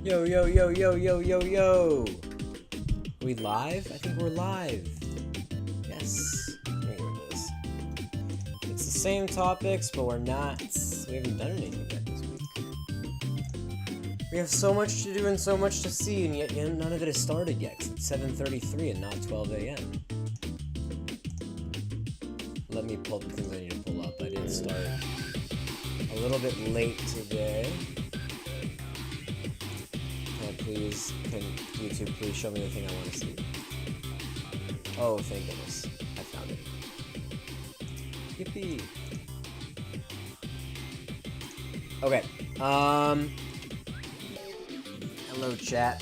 Yo, yo, yo, yo, yo, yo, yo. Are we live? I think we're live. Yes. Let me go into this. It's the same topics, but we're not. We haven't done anything yet this week. We have so much to do and so much to see, and yet none of it has started yet. 'Cause it's 7:33 and not 12 a.m. Let me pull the things I need to pull up. I did start a little bit late today. Can YouTube please show me the thing I want to see? Oh, thank goodness. I found it. Yippee. Okay. Hello, chat.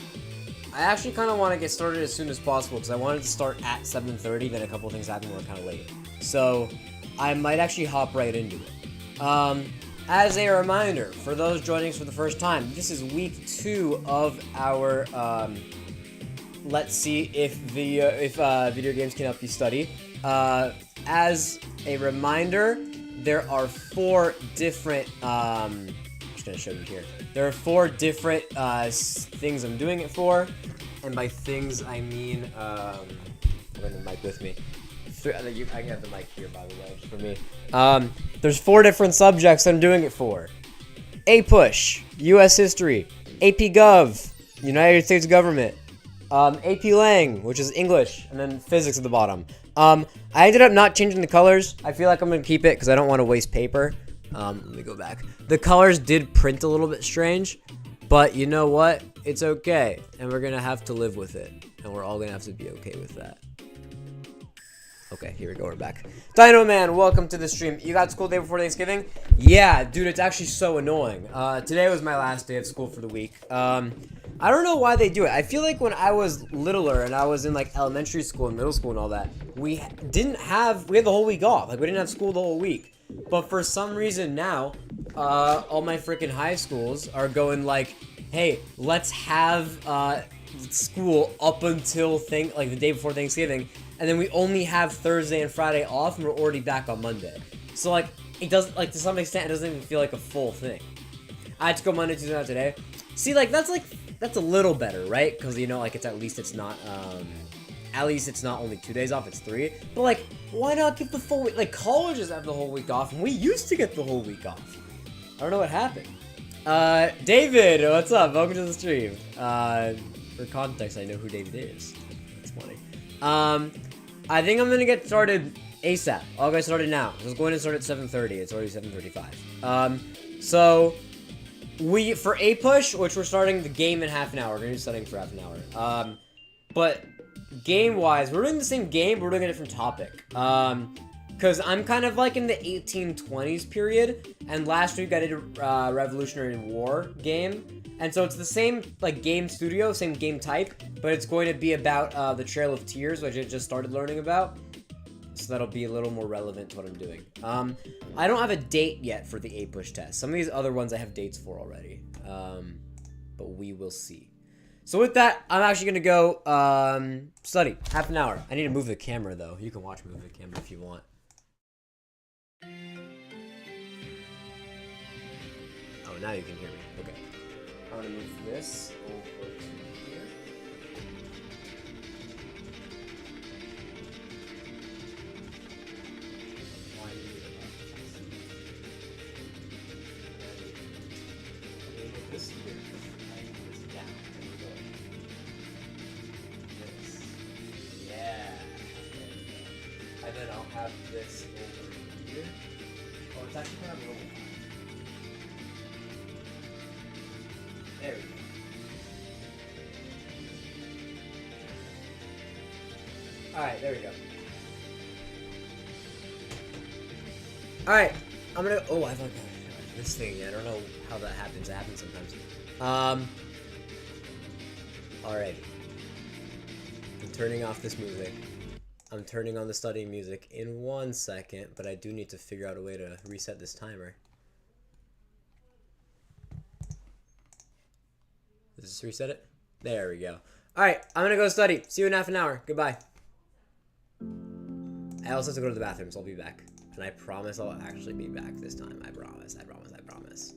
I actually kind of want to get started as soon as possible because I wanted to start at 7:30, then a couple things happened where we're kind of late. So, I might actually hop right into it. As a reminder, for those joining us for the first time, this is week 2 of our, let's see if video games can help you study. As a reminder, there are 4 different, I'm just going to show you here. There are 4 different, things I'm doing it for, and by things I mean, I'm going to the mic with me. I can have the mic here, by the way, just for me. There's 4 different subjects I'm doing it for. APUSH, U.S. History, AP Gov, United States Government, AP Lang, which is English, and then Physics at the bottom. I ended up not changing the colors. I feel like I'm going to keep it because I don't want to waste paper. Let me go back. The colors did print a little bit strange, but you know what? It's okay, and we're going to have to live with it, and we're all going to have to be okay with that. Okay, here we go, we're back. Dino Man, welcome to the stream. You got school day before Thanksgiving? Yeah, dude, it's actually so annoying. Today was my last day of school for the week. I don't know why they do it. I feel like when I was littler and I was in like elementary school and middle school and all that, we had the whole week off. Like we didn't have school the whole week. But for some reason now, all my freaking high schools are going like, hey, let's have school up until like the day before Thanksgiving. And then we only have Thursday and Friday off, and we're already back on Monday. So, like, it doesn't, like, to some extent, it doesn't even feel like a full thing. I had to go Monday, Tuesday, not today. See, like, that's a little better, right? Because, you know, like, at least it's not only 2 days off, it's 3. But, like, why not give the full week? Like, colleges have the whole week off, and we used to get the whole week off. I don't know what happened. David, what's up? Welcome to the stream. For context, I know who David is. That's funny. I think I'm gonna get started ASAP. I'll get started now. I was going to start at 7:30. It's already 7:35. So for APUSH, which we're starting the game in half an hour. We're gonna be studying for half an hour. But game-wise, we're doing the same game, but we're doing a different topic. Because I'm kind of like in the 1820s period, and last week I did a Revolutionary War game. And so it's the same like game studio, same game type, but it's going to be about the Trail of Tears, which I just started learning about. So that'll be a little more relevant to what I'm doing. I don't have a date yet for the APUSH test. Some of these other ones I have dates for already. But we will see. So with that, I'm actually going to go study. Half an hour. I need to move the camera, though. You can watch me move the camera if you want. Oh, now you can hear me. Okay. I'm gonna move this over to here. Move this here. I move this down. There we go. This. Yeah. And then I'll have this over here. Oh, it's actually kind of a little. There we go. Alright, there we go. Alright, I'm gonna. Oh, I've like this thing. I don't know how that happens. It happens sometimes. Alrighty. I'm turning off this music. I'm turning on the studying music in 1 second, but I do need to figure out a way to reset this timer. Does this reset it? There we go. Alright, I'm gonna go study. See you in half an hour. Goodbye. I also have to go to the bathroom, so I'll be back. And I promise I'll actually be back this time. I promise, I promise, I promise.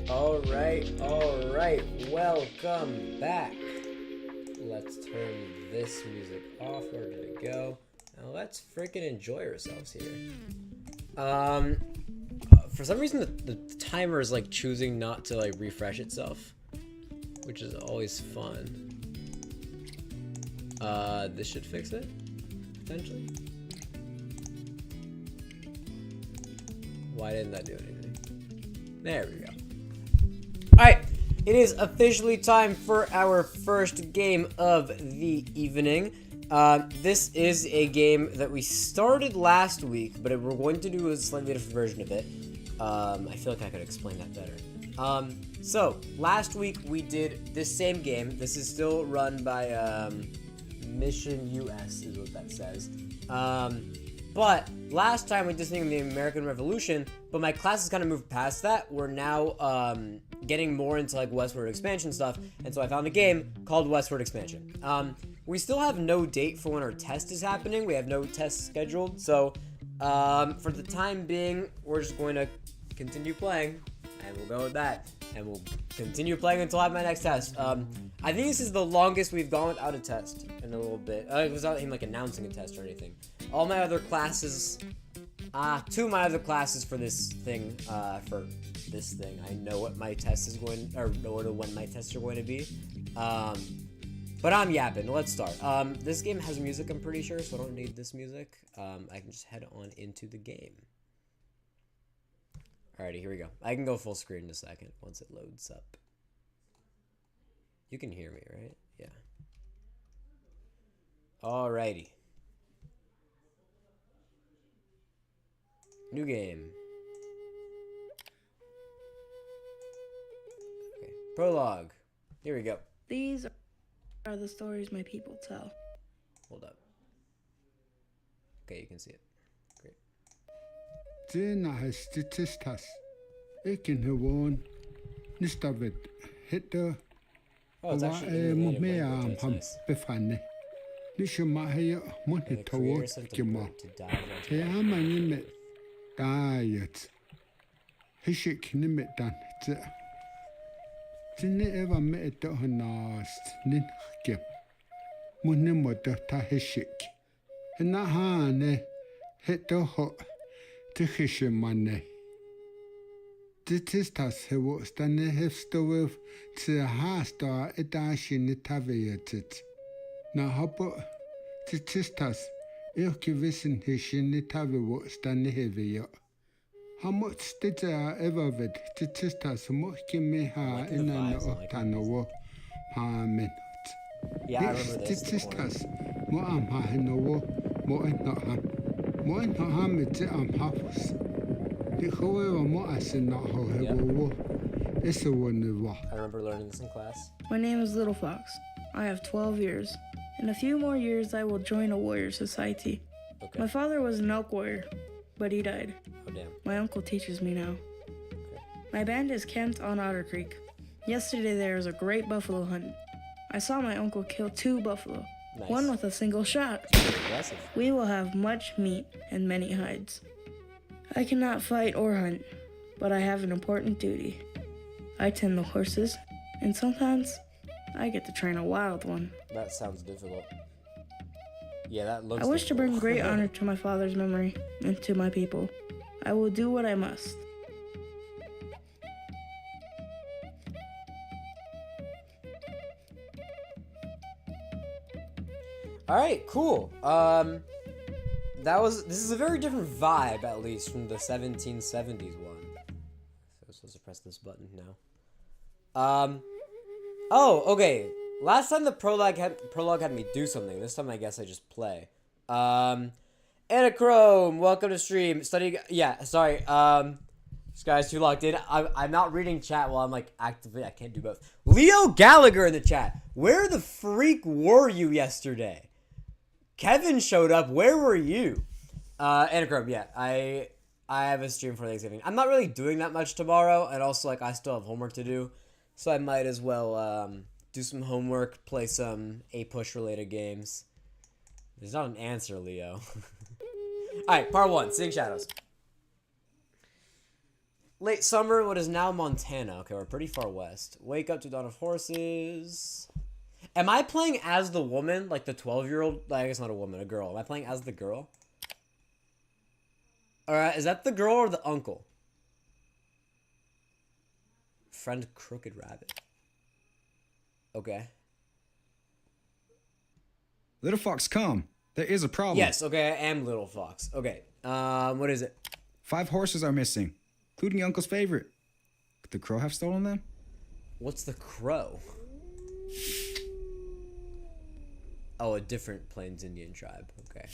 Alright, welcome back. Let's turn this music off. Where did it go? Now let's freaking enjoy ourselves here. For some reason the timer is like choosing not to like refresh itself, which is always fun. This should fix it, potentially. Why didn't that do anything? There we go. Alright, it is officially time for our first game of the evening. This is a game that we started last week, but we're going to do a slightly different version of it. I feel like I could explain that better. So, last week we did this same game. This is still run by Mission US, is what that says. But last time we did something in the American Revolution, but my class has kind of moved past that. We're now getting more into like westward expansion stuff, and so I found a game called Westward Expansion. We still have no date for when our test is happening. We have no test scheduled, so for the time being, we're just going to continue playing, and we'll go with that, and we'll continue playing until I have my next test. I think this is the longest we've gone without a test in a little bit, without him like announcing a test or anything. All my other classes, two of my other classes for this thing, I know what my test is going, or know when my tests are going to be. But I'm yapping. Let's start. This game has music, I'm pretty sure, so I don't need this music. I can just head on into the game. Alrighty, here we go. I can go full screen in a second once it loads up. You can hear me, right? Yeah. Alrighty. New game. Okay. Prologue. Here we go. These are the stories my people tell. Hold up. Okay, you can see it. Great. Tēnā he statistas. Ekin he won. Nistavid. Hitta. Oh, it's actually in the native language. That's nice. Befane. Nishuma he mun And the creator hitawo sent a kima. bird to dive He into ama nimet. Diet. Hishik nimet dan. Tine eva me eto hanast. Nin kip. Mun nimota ta hishik. Hina hane. Hito ho. Tichishimane. Titistas he was the hefstow to hasta edashin taviatit. Na hopper titistas ilkivisin hishin tavi was the nehevia. How much did I ever vid titistas mokimiha in an otanowo? Amen. Yeah, I remember this. Titistas mo am hanowo, mo and not ham. Mo and not ham it am halfs. I remember learning this in class. My name is Little Fox. I have 12 years. In a few more years, I will join a warrior society. Okay. My father was an elk warrior, but he died. Oh, damn. My uncle teaches me now. Okay. My band is camped on Otter Creek. Yesterday, there was a great buffalo hunt. I saw my uncle kill 2 buffalo, Nice. one with a single shot. Impressive. We will have much meat and many hides. I cannot fight or hunt, but I have an important duty. I tend the horses, and sometimes I get to train a wild one. That sounds difficult. Yeah, that looks I wish to difficult. bring great honor to my father's memory and to my people. I will do what I must. Alright, cool. This is a very different vibe, at least, from the 1770s one. So I'm supposed to press this button now. Oh, okay. Last time the prologue had me do something. This time I guess I just play. Anachrome, welcome to stream. Studying, yeah, sorry. This guy's too locked in. I'm not reading chat while I'm like actively. I can't do both. Leo Gallagher in the chat. Where the freak were you yesterday? Kevin showed up. Where were you? Anachrome, yeah. I have a stream for Thanksgiving. I'm not really doing that much tomorrow, and also like I still have homework to do, so I might as well do some homework, play some A-Push related games. There's not an answer, Leo. Alright, part 1, Seeing Shadows. Late summer, what is now Montana. Okay, we're pretty far west. Wake up to dawn of horses. Am I playing as the woman, like the 12-year-old? I guess not a woman, a girl. Am I playing as the girl? Alright, is that the girl or the uncle? Friend Crooked Rabbit. Okay. Little Fox, come. There is a problem. Yes, okay, I am Little Fox. Okay, what is it? 5 horses are missing, including your uncle's favorite. Could the crow have stolen them? What's the crow? Oh, a different Plains Indian tribe. Okay.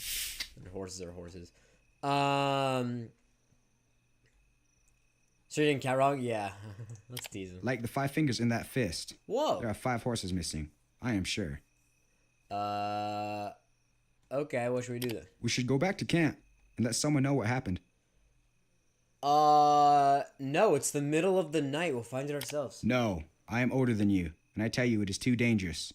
And horses are horses. So you didn't count wrong? Yeah. Let's tease him. Like the 5 fingers in that fist. Whoa. There are 5 horses missing. I am sure. Okay, what should we do then? We should go back to camp and let someone know what happened. No, it's the middle of the night. We'll find it ourselves. No, I am older than you, and I tell you it is too dangerous.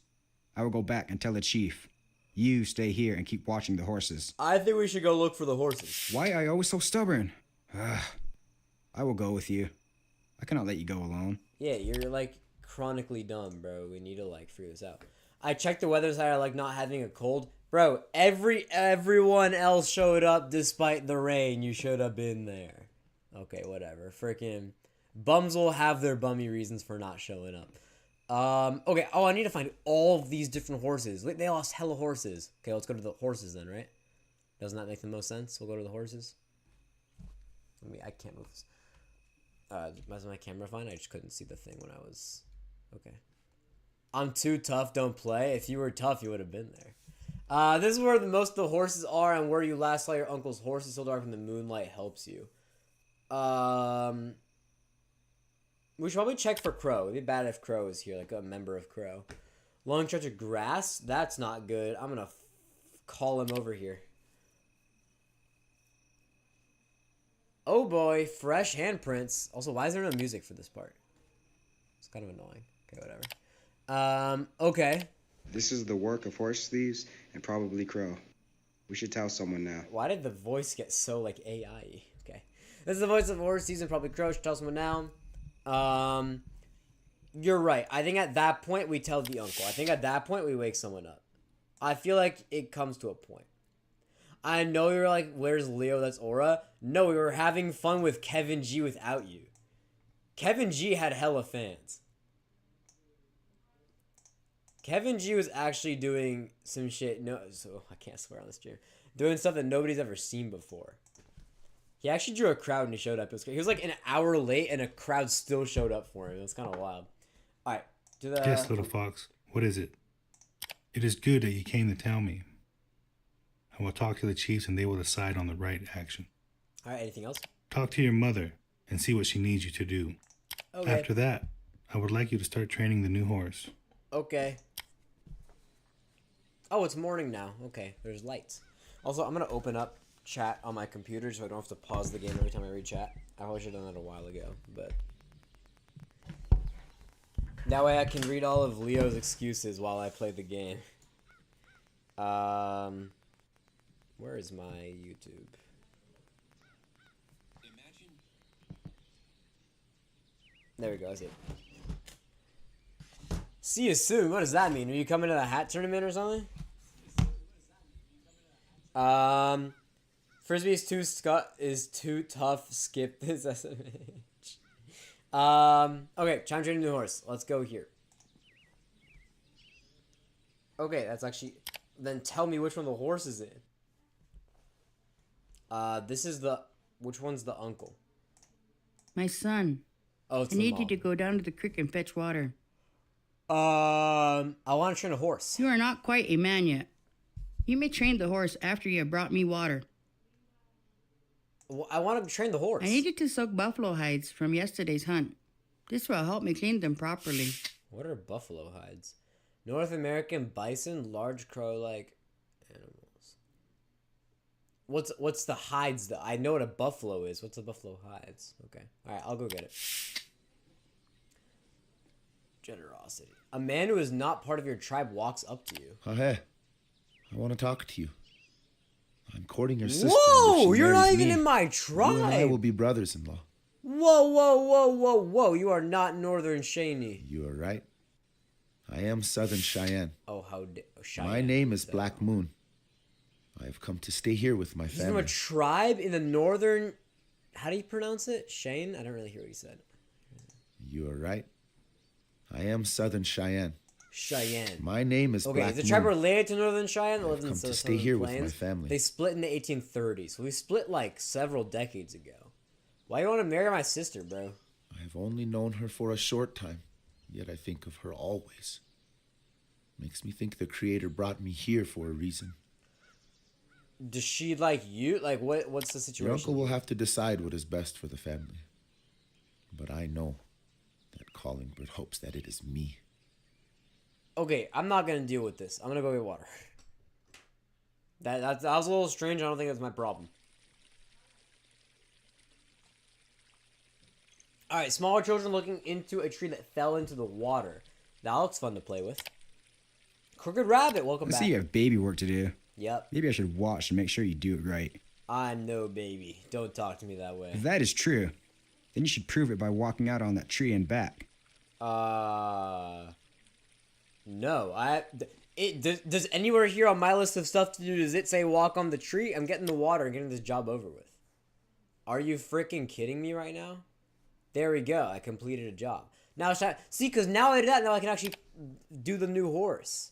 I will go back and tell the chief. You stay here and keep watching the horses. I think we should go look for the horses. Why are you always so stubborn? I will go with you. I cannot let you go alone. Yeah, you're like chronically dumb, bro. We need to like figure this out. I checked the weather side. I like not having a cold, bro. Everyone else showed up despite the rain. You should have been there. Okay, whatever. Freaking bums will have their bummy reasons for not showing up. Okay. Oh, I need to find all of these different horses. They lost hella horses. Okay, let's go to the horses then, right? Doesn't that make the most sense? We'll go to the horses. I can't move this. Was my camera fine? I just couldn't see the thing when I was... Okay. I'm too tough, don't play. If you were tough, you would have been there. This is where most of the horses are and where you last saw your uncle's horses so dark when the moonlight helps you. We should probably check for Crow. It'd be bad if Crow is here, like a member of Crow. Long stretch of grass? That's not good. I'm gonna call him over here. Oh boy, fresh handprints. Also, why is there no music for this part? It's kind of annoying. Okay, whatever. Okay. This is the work of horse thieves and probably Crow. We should tell someone now. Why did the voice get so, like, AI-y? Okay. This is the voice of horse thieves and probably Crow. Should tell someone now. You're right. I think at that point, we tell the uncle. I think at that point, we wake someone up. I feel like it comes to a point. I know you're like, where's Leo? That's Aura. No, we were having fun with Kevin G without you. Kevin G had hella fans. Kevin G was actually doing some shit. No, so I can't swear on this stream. Doing stuff that nobody's ever seen before. He actually drew a crowd when he showed up. He was like an hour late, and a crowd still showed up for him. It was kind of wild. All right, to the. Yes, Little Fox. What is it? It is good that you came to tell me. I will talk to the chiefs, and they will decide on the right action. All right. Anything else? Talk to your mother and see what she needs you to do. Okay. After that, I would like you to start training the new horse. Okay. Oh, it's morning now. Okay, there's lights. Also, I'm going to open up chat on my computer so I don't have to pause the game every time I read chat. I probably should have done that a while ago, but... That way I can read all of Leo's excuses while I play the game. Where is my YouTube? There we go, I see it. See you soon. What does that mean? Are you coming to the hat tournament or something? Frisbee is too tough. Skip this SMH. Okay, time training new horse. Let's go here. Okay, that's actually. Then tell me which one the horse is in. This is the. Which one's the uncle? My son, Oh, it's I the need mom. you to go down to the creek and fetch water. I want to train a horse. You are not quite a man yet. You may train the horse after you have brought me water. Well, I want to train the horse. I need you to soak buffalo hides from yesterday's hunt. This will help me clean them properly. What are buffalo hides? North American bison, large crow-like animals. What's the hides? I know what a buffalo is. What's the buffalo hides? Okay. All right, I'll go get it. Generosity. A man who is not part of your tribe walks up to you. Oh, hey. I want to talk to you. I'm courting your sister. Whoa! If she You're not marries even me, in my you and I will tribe. be brothers-in-law. Whoa, whoa, whoa, whoa, whoa. You are not Northern Shaney. You are right. I am Southern Cheyenne. Oh, Cheyenne. My name is Black Moon. I have come to stay here with my He's from a family. tribe in the northern... How do you pronounce it? Shane? I don't really hear what he said. You are right. I am Southern Cheyenne. Cheyenne. My name is Okay, Black is the tribe Moon. related to Northern Cheyenne? That lives in come to the stay Southern here with my Plains? family. They split in the 1830s. So we split like several decades ago. Why you want to marry my sister, bro? I have only known her for a short time, yet I think of her always. Makes me think the Creator brought me here for a reason. Does she like you? Like, what's the situation? Your uncle will have to decide what is best for the family. But I know that Callingbird hopes that it is me. Okay, I'm not gonna deal with this. I'm gonna go get water. That was a little strange. I don't think that's my problem. All right, smaller children looking into a tree that fell into the water. That looks fun to play with. Crooked Rabbit, welcome I back. see you have baby work to do. Yep, Maybe I should watch and make sure you do it right. I'm no baby. Don't talk to me that way. If that is true, then you should prove it by walking out on that tree and back. No. Does anywhere here on my list of stuff to do, does it say walk on the tree? I'm getting the water and getting this job over with. Are you freaking kidding me right now? There we go. I completed a job. Now, see, because now I did that, now I can actually do the new horse.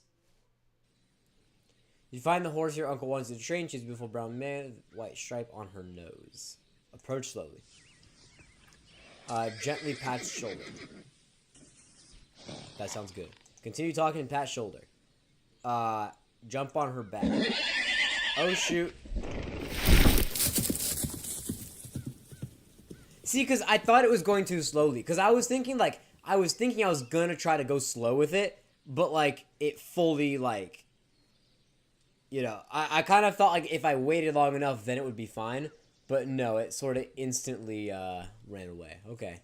You find the horse your uncle wants to train. She's a beautiful brown man with a white stripe on her nose. Approach slowly. Gently pat shoulder. That sounds good. Continue talking and pat shoulder. Jump on her back. Oh, shoot. See, because I thought it was going too slowly. Because I was thinking, I was going to try to go slow with it. But, it fully, I kind of thought, if I waited long enough, then it would be fine. But no, it sort of instantly, ran away. Okay.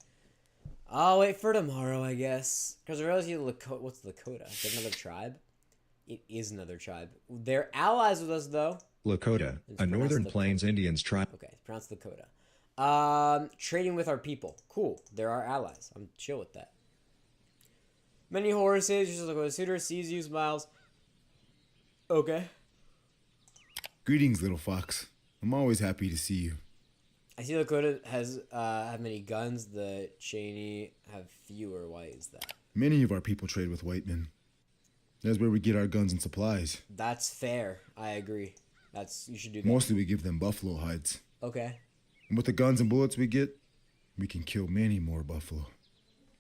I'll wait for tomorrow, I guess. Because I realized what's Lakota? Is that another tribe? It is another tribe. They're allies with us, though. Lakota, It's a Northern pronounced Plains Indians tribe. Okay, it's pronounced Lakota. Trading with our people. Cool. They're our allies. I'm chill with that. Many horses. Just like a suitor sees you, smiles. Okay. Greetings, little fox. I'm always happy to see you. I see Lakota has have many guns. The Cheney have fewer. Why is that? Many of our people trade with white men. That's where we get our guns and supplies. That's fair. I agree. You should do that. Mostly we give them buffalo hides. Okay. And with the guns and bullets we get, we can kill many more buffalo.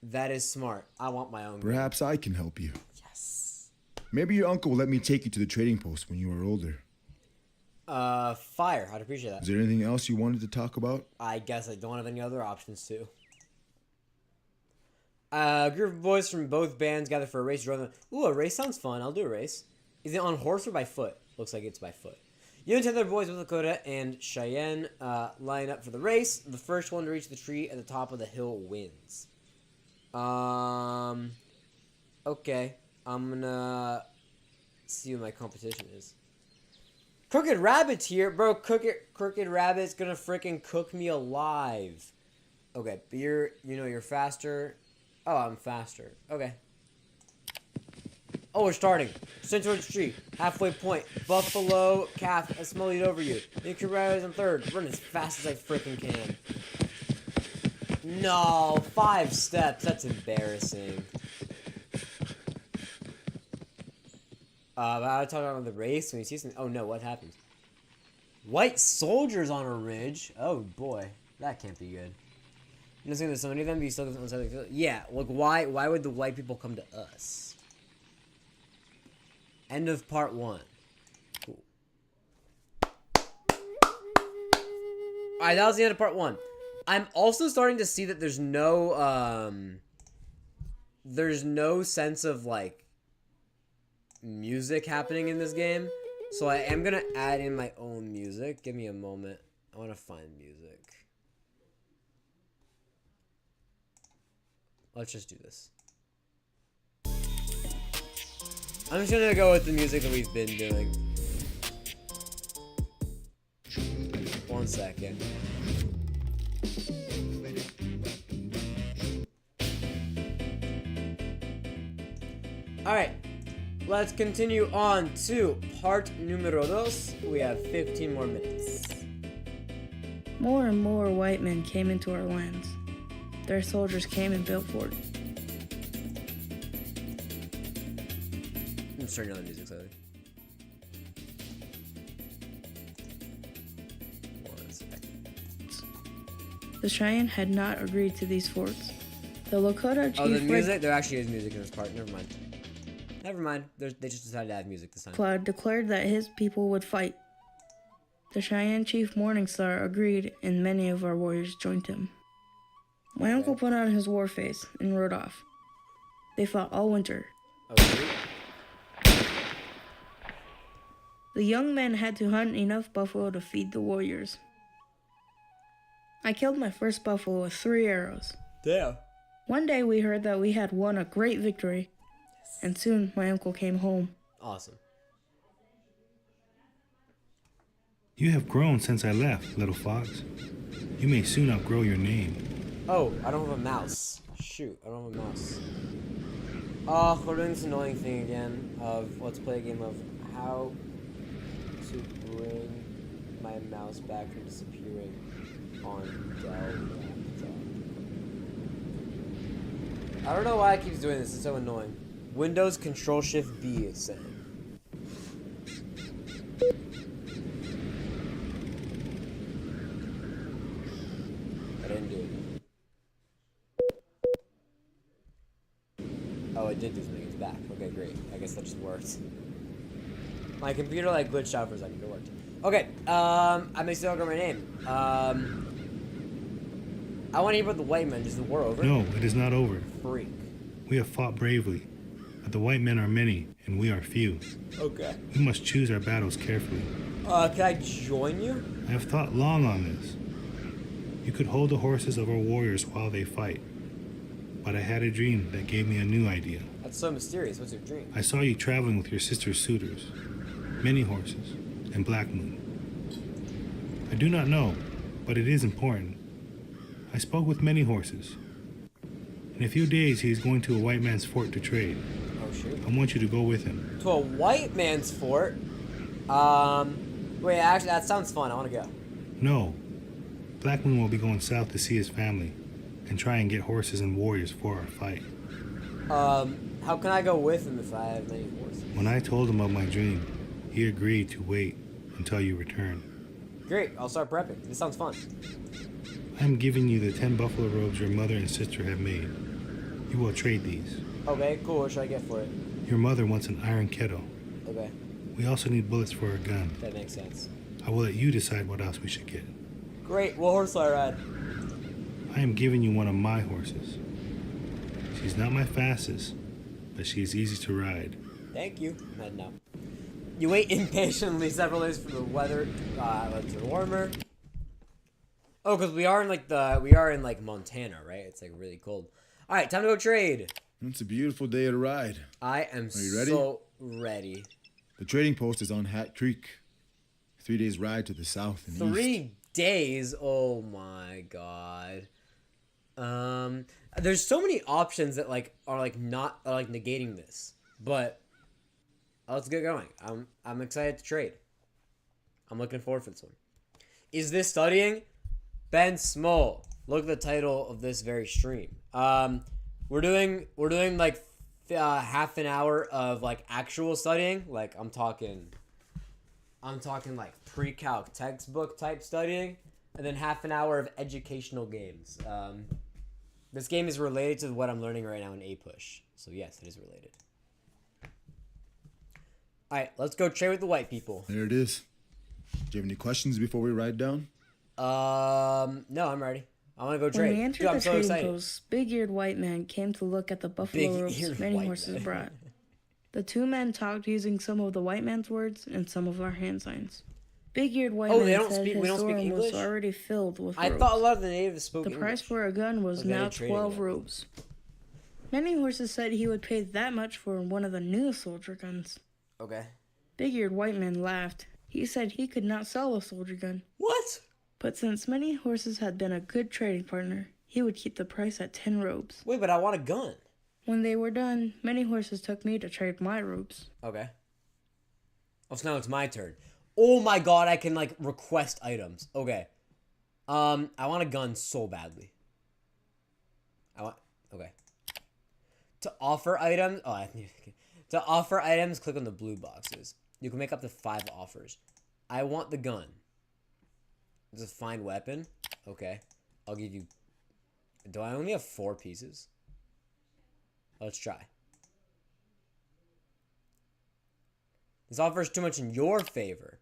That is smart. I want my own gun. Perhaps I can help you. Yes. Maybe your uncle will let me take you to the trading post when you are older. Fire. I'd appreciate that. Is there anything else you wanted to talk about? I guess I don't have any other options too. A group of boys from both bands gather for a race. Ooh, a race sounds fun. I'll do a race. Is it on horse or by foot? Looks like it's by foot. You and 10 other boys with Lakota and Cheyenne line up for the race. The first one to reach the tree at the top of the hill wins. Okay. I'm gonna see what my competition is. Crooked Rabbit's here. Bro, Crooked Rabbit's gonna freaking cook me alive. Okay, but you're faster. Oh, I'm faster. Okay. Oh, we're starting. Center of the street. Halfway point. Buffalo calf. I smell it over you. Crooked Rabbit's in third. Run as fast as I freaking can. No, 5 steps. That's embarrassing. I talk about the race when you see something. Oh no, what happened? White soldiers on a ridge. Oh boy, that can't be good. You know, there's so many of them, but you still get on the field. Yeah, like why would the white people come to us? End of part 1. Cool. Alright, that was the end of part 1. I'm also starting to see that there's no sense of music happening in this game, so I am gonna add in my own music. Give me a moment. I want to find music. Let's just do this. I'm just gonna go with the music that we've been doing. 1 second. Alright, let's continue on to part numero dos. We have 15 more minutes. More and more white men came into our lands. Their soldiers came and built forts. I'm just turning on the music slightly. One sec. The Cheyenne had not agreed to these forts. The Lakota chief Oh, the music? There actually is music in this part. Never mind. Never mind. They just decided to add music this time. Cloud declared that his people would fight. The Cheyenne chief Morningstar agreed, and many of our warriors joined him. My uncle put on his war face and rode off. They fought all winter. Okay. The young men had to hunt enough buffalo to feed the warriors. I killed my first buffalo with 3 arrows. Damn. One day we heard that we had won a great victory, and soon my uncle came home. Awesome. You have grown since I left, little fox. You may soon outgrow your name. Oh, I don't have a mouse. Shoot, I don't have a mouse. Oh, we're doing this annoying thing again of let's play a game of how to bring my mouse back from disappearing on Dell laptop. I don't know why it keeps doing this, it's so annoying. Windows Control Shift B is saying. I didn't do it. Oh, it did do something. It's back. Okay, great. I guess that just worked. My computer like glitched out for a second. It worked. Okay. I may still remember my name. I want to hear about the white men. Is the war over? No, it is not over. Freak. We have fought bravely, but the white men are many, and we are few. Okay. We must choose our battles carefully. Can I join you? I have thought long on this. You could hold the horses of our warriors while they fight. But I had a dream that gave me a new idea. That's so mysterious. What's your dream? I saw you traveling with your sister's suitors, Many Horses, and Black Moon. I do not know, but it is important. I spoke with Many Horses. In a few days, he is going to a white man's fort to trade. Oh, shoot. I want you to go with him. To a white man's fort? Wait, actually, that sounds fun. I want to go. No. Black Moon will be going south to see his family and try and get horses and warriors for our fight. How can I go with him if I have many horses? When I told him of my dream, he agreed to wait until you return. Great, I'll start prepping. This sounds fun. I am giving you the 10 buffalo robes your mother and sister have made. You will trade these. Okay, cool. What should I get for it? Your mother wants an iron kettle. Okay, We also need bullets for a gun. that makes sense. I will let you decide what else we should get. Great, what horse will I ride? I am giving you one of my horses. She's not my fastest, but she is easy to ride. Thank you. No. You wait impatiently several days for the weather to turn warmer. Oh, because we are in like Montana, right? It's like really cold. All right, time to go trade. It's a beautiful day to ride. I am you ready? so ready. The trading post is on Hat Creek. 3 days ride to the south and east. 3 days. Oh my god. There's so many options that are negating this, but let's get going. I'm excited to trade. I'm looking forward for this one. Is this studying? Ben Small. Look at the title of this very stream. We're doing like half an hour of like actual studying. Like I'm talking like pre-calc textbook type studying, and then half an hour of educational games. This game is related to what I'm learning right now in A-Push. So yes, it is related. Alright, let's go trade with the white people. There it is. Do you have any questions before we ride down? No, I'm ready. I want to go trade. When we entered Dude, I'm the so trading excited. post, big-eared white men came to look at the buffalo robes Big-eared many white horses men. brought. The 2 men talked using some of the white man's words and some of our hand signs. Big-eared white Oh, they man don't said speak- we his don't speak store was English? already filled with I robes. thought a lot of the natives spoke The price English. for a gun was Like, they now ain't trading 12 it. robes. Many horses said he would pay that much for one of the new soldier guns. Okay. Big-eared white man laughed. He said he could not sell a soldier gun. What? But since Many Horses had been a good trading partner, he would keep the price at 10 robes. Wait, but I want a gun. When they were done, many horses took me to trade my robes. Okay. Oh, so now it's my turn. Oh my god, I can, like, request items. Okay. I want a gun so badly. Okay. To offer items, to offer items, click on the blue boxes. You can make up to 5 offers. I want the gun. Just find weapon. Okay. I'll give you, do I only have 4 pieces? Let's try. This offer is too much in your favor.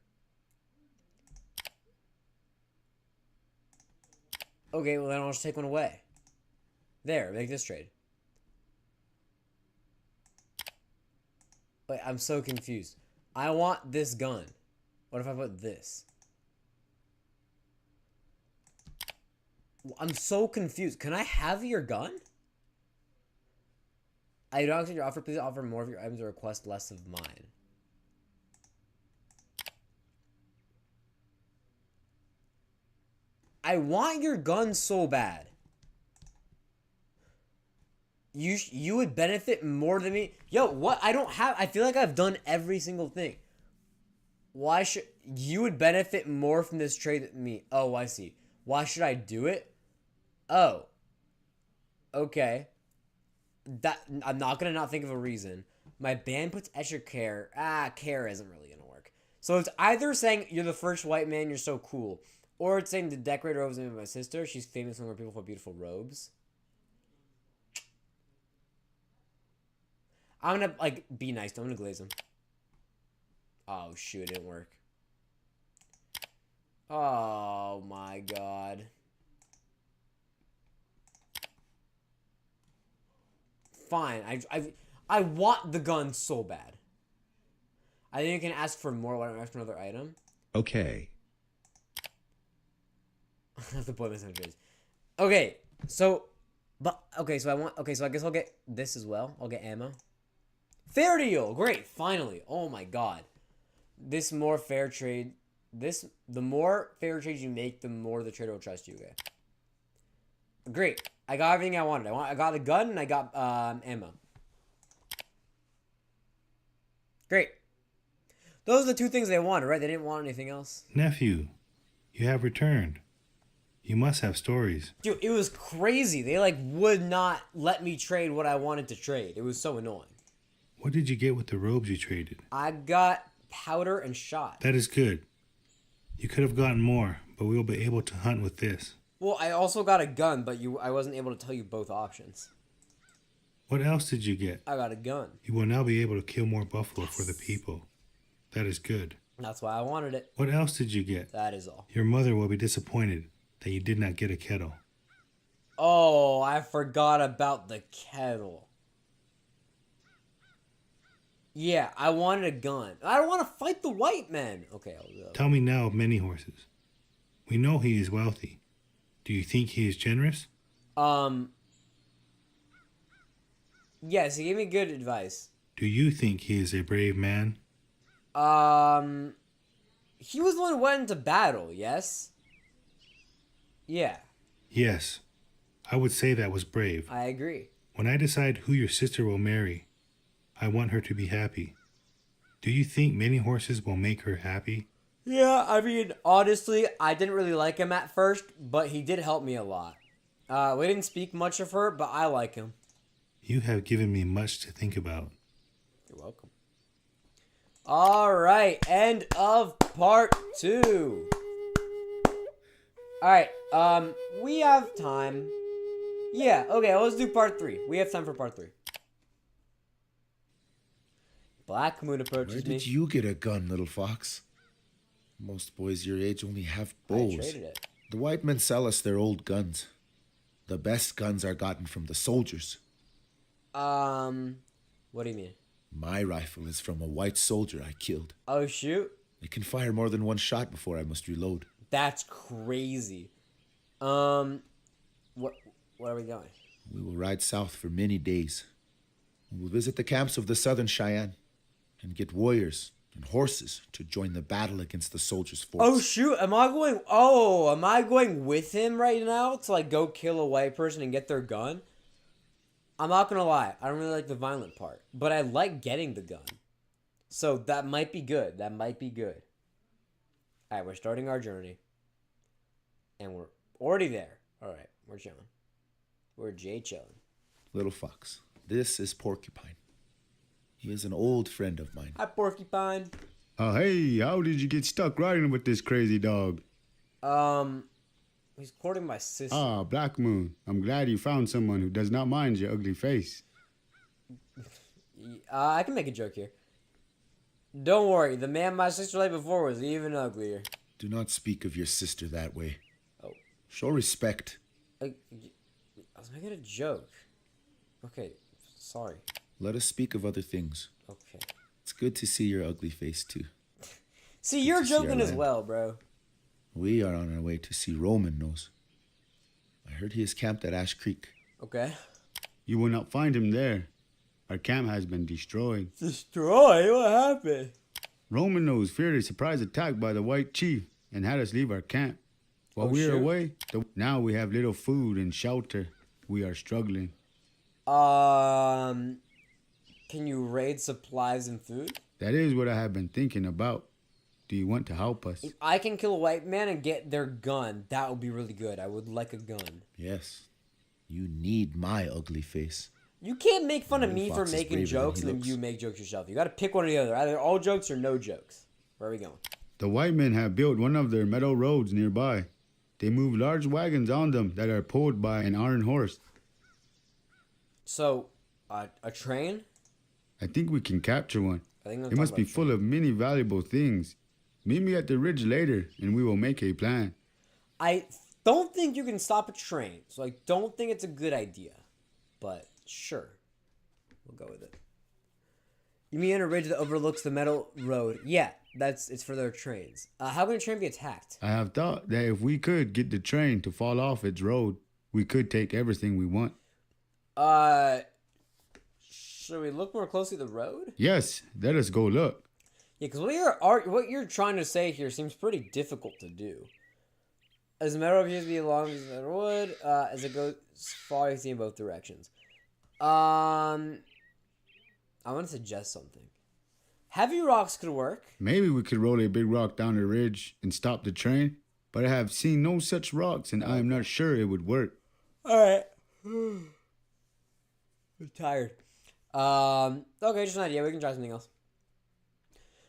Okay, well then I'll just take one away. There, make this trade. Wait, I'm so confused. I want this gun. What if I put this? I'm so confused. Can I have your gun? I don't accept your offer. Please offer more of your items or request less of mine. I want your gun so bad. You would benefit more than me. Yo, what? I feel like I've done every single thing. Why should you would benefit more from this trade than me? Oh, I see. Why should I do it? Oh. Okay. I'm not gonna not think of a reason. My band puts extra care. Care isn't really gonna work. So it's either saying you're the first white man, you're so cool, or it's saying the decorator robes named my sister. She's famous among people for beautiful robes. I'm gonna, like, be nice. I'm gonna glaze them. Oh, shoot. It didn't work. Oh, my God. Fine. I want the gun so bad. I think you can ask for more when I ask for another item. Okay. The boy messages. Okay, so... so I guess I'll get this as well. I'll get ammo. Fair deal! Great, finally. Oh my god. The more fair trades you make, the more the trader will trust you, okay? Great. I got everything I wanted. I got the gun and I got ammo. Great. Those are the 2 things they wanted, right? They didn't want anything else. Nephew, you have returned. You must have stories. Dude, it was crazy. They, like, would not let me trade what I wanted to trade. It was so annoying. What did you get with the robes you traded? I got powder and shot. That is good. You could have gotten more, but we will be able to hunt with this. Well, I also got a gun, but I wasn't able to tell you both options. What else did you get? I got a gun. You will now be able to kill more buffalo for the people. That is good. That's why I wanted it. What else did you get? That is all. Your mother will be disappointed that you did not get a kettle. Oh, I forgot about the kettle. Yeah, I wanted a gun. I don't want to fight the white men. Okay, I'll do that. Tell me now of Many Horses. We know he is wealthy. Do you think he is generous? Yes, he gave me good advice. Do you think he is a brave man? He was the one who went into battle, yes? Yeah. Yes. I would say that was brave. I agree. When I decide who your sister will marry, I want her to be happy. Do you think Many Horses will make her happy? Yeah, I mean, honestly, I didn't really like him at first, but he did help me a lot. We didn't speak much of her, but I like him. You have given me much to think about. You're welcome. Alright, end of part 2. Alright, we have time. Yeah, okay, let's do part 3. We have time for part 3. Black Moon approaches Where me. did you get a gun, little fox? Most boys your age only have bows. I traded it. The white men sell us their old guns. The best guns are gotten from the soldiers. What do you mean? My rifle is from a white soldier I killed. Oh, shoot. It can fire more than one shot before I must reload. That's crazy. What are we going? We will ride south for many days. We will visit the camps of the Southern Cheyenne and get warriors and horses to join the battle against the soldiers' force. Oh, shoot. Am I going with him right now to, like, go kill a white person and get their gun? I'm not gonna lie, I don't really like the violent part, but I like getting the gun. So that might be good. That might be good. Alright, we're starting our journey. And we're already there. Alright, we're chilling. We're J chilling. Little Fox, this is Porcupine. He is an old friend of mine. Hi, Porcupine. Oh, hey, how did you get stuck riding with this crazy dog? He's courting my sister. Ah, Black Moon. I'm glad you found someone who does not mind your ugly face. I can make a joke here. Don't worry, the man my sister liked before was even uglier. Do not speak of your sister that way. Oh. Show respect. I was making a joke. Okay, sorry. Let us speak of other things. Okay. It's good to see your ugly face, too. See, you're to see our joking as land. well, bro. We are on our way to see Roman Nose. I heard he is camped at Ash Creek. Okay. You will not find him there. Our camp has been destroyed. Destroy? What happened? Roman Nose feared a surprise attack by the White Chief and had us leave our camp. While we are away, now we have little food and shelter. We are struggling. Can you raid supplies and food? That is what I have been thinking about. Do you want to help us? If I can kill a white man and get their gun, that would be really good. I would like a gun. Yes. You need my ugly face. You can't make fun of me for Fox is making braver than jokes he and then looks. you make jokes yourself. You gotta pick one or the other. Either all jokes or no jokes. Where are we going? The white men have built one of their metal roads nearby. They move large wagons on them that are pulled by an iron horse. So, a train? I think we can capture one. I think I'm It must talking be about full of many valuable things. Meet me at the ridge later, and we will make a plan. I don't think you can stop a train, so I don't think it's a good idea. But sure, we'll go with it. You mean a ridge that overlooks the metal road? Yeah, it's for their trains. How can a train be attacked? I have thought that if we could get the train to fall off its road, we could take everything we want. Should we look more closely at the road? Yes, let us go look. Yeah, because what you're trying to say here seems pretty difficult to do. As the metal appears to be along the road, as it goes far, you see in both directions. I want to suggest something. Heavy rocks could work. Maybe we could roll a big rock down the ridge and stop the train, but I have seen no such rocks, and I am not sure it would work. Alright. I'm tired. Okay, just an idea. We can try something else.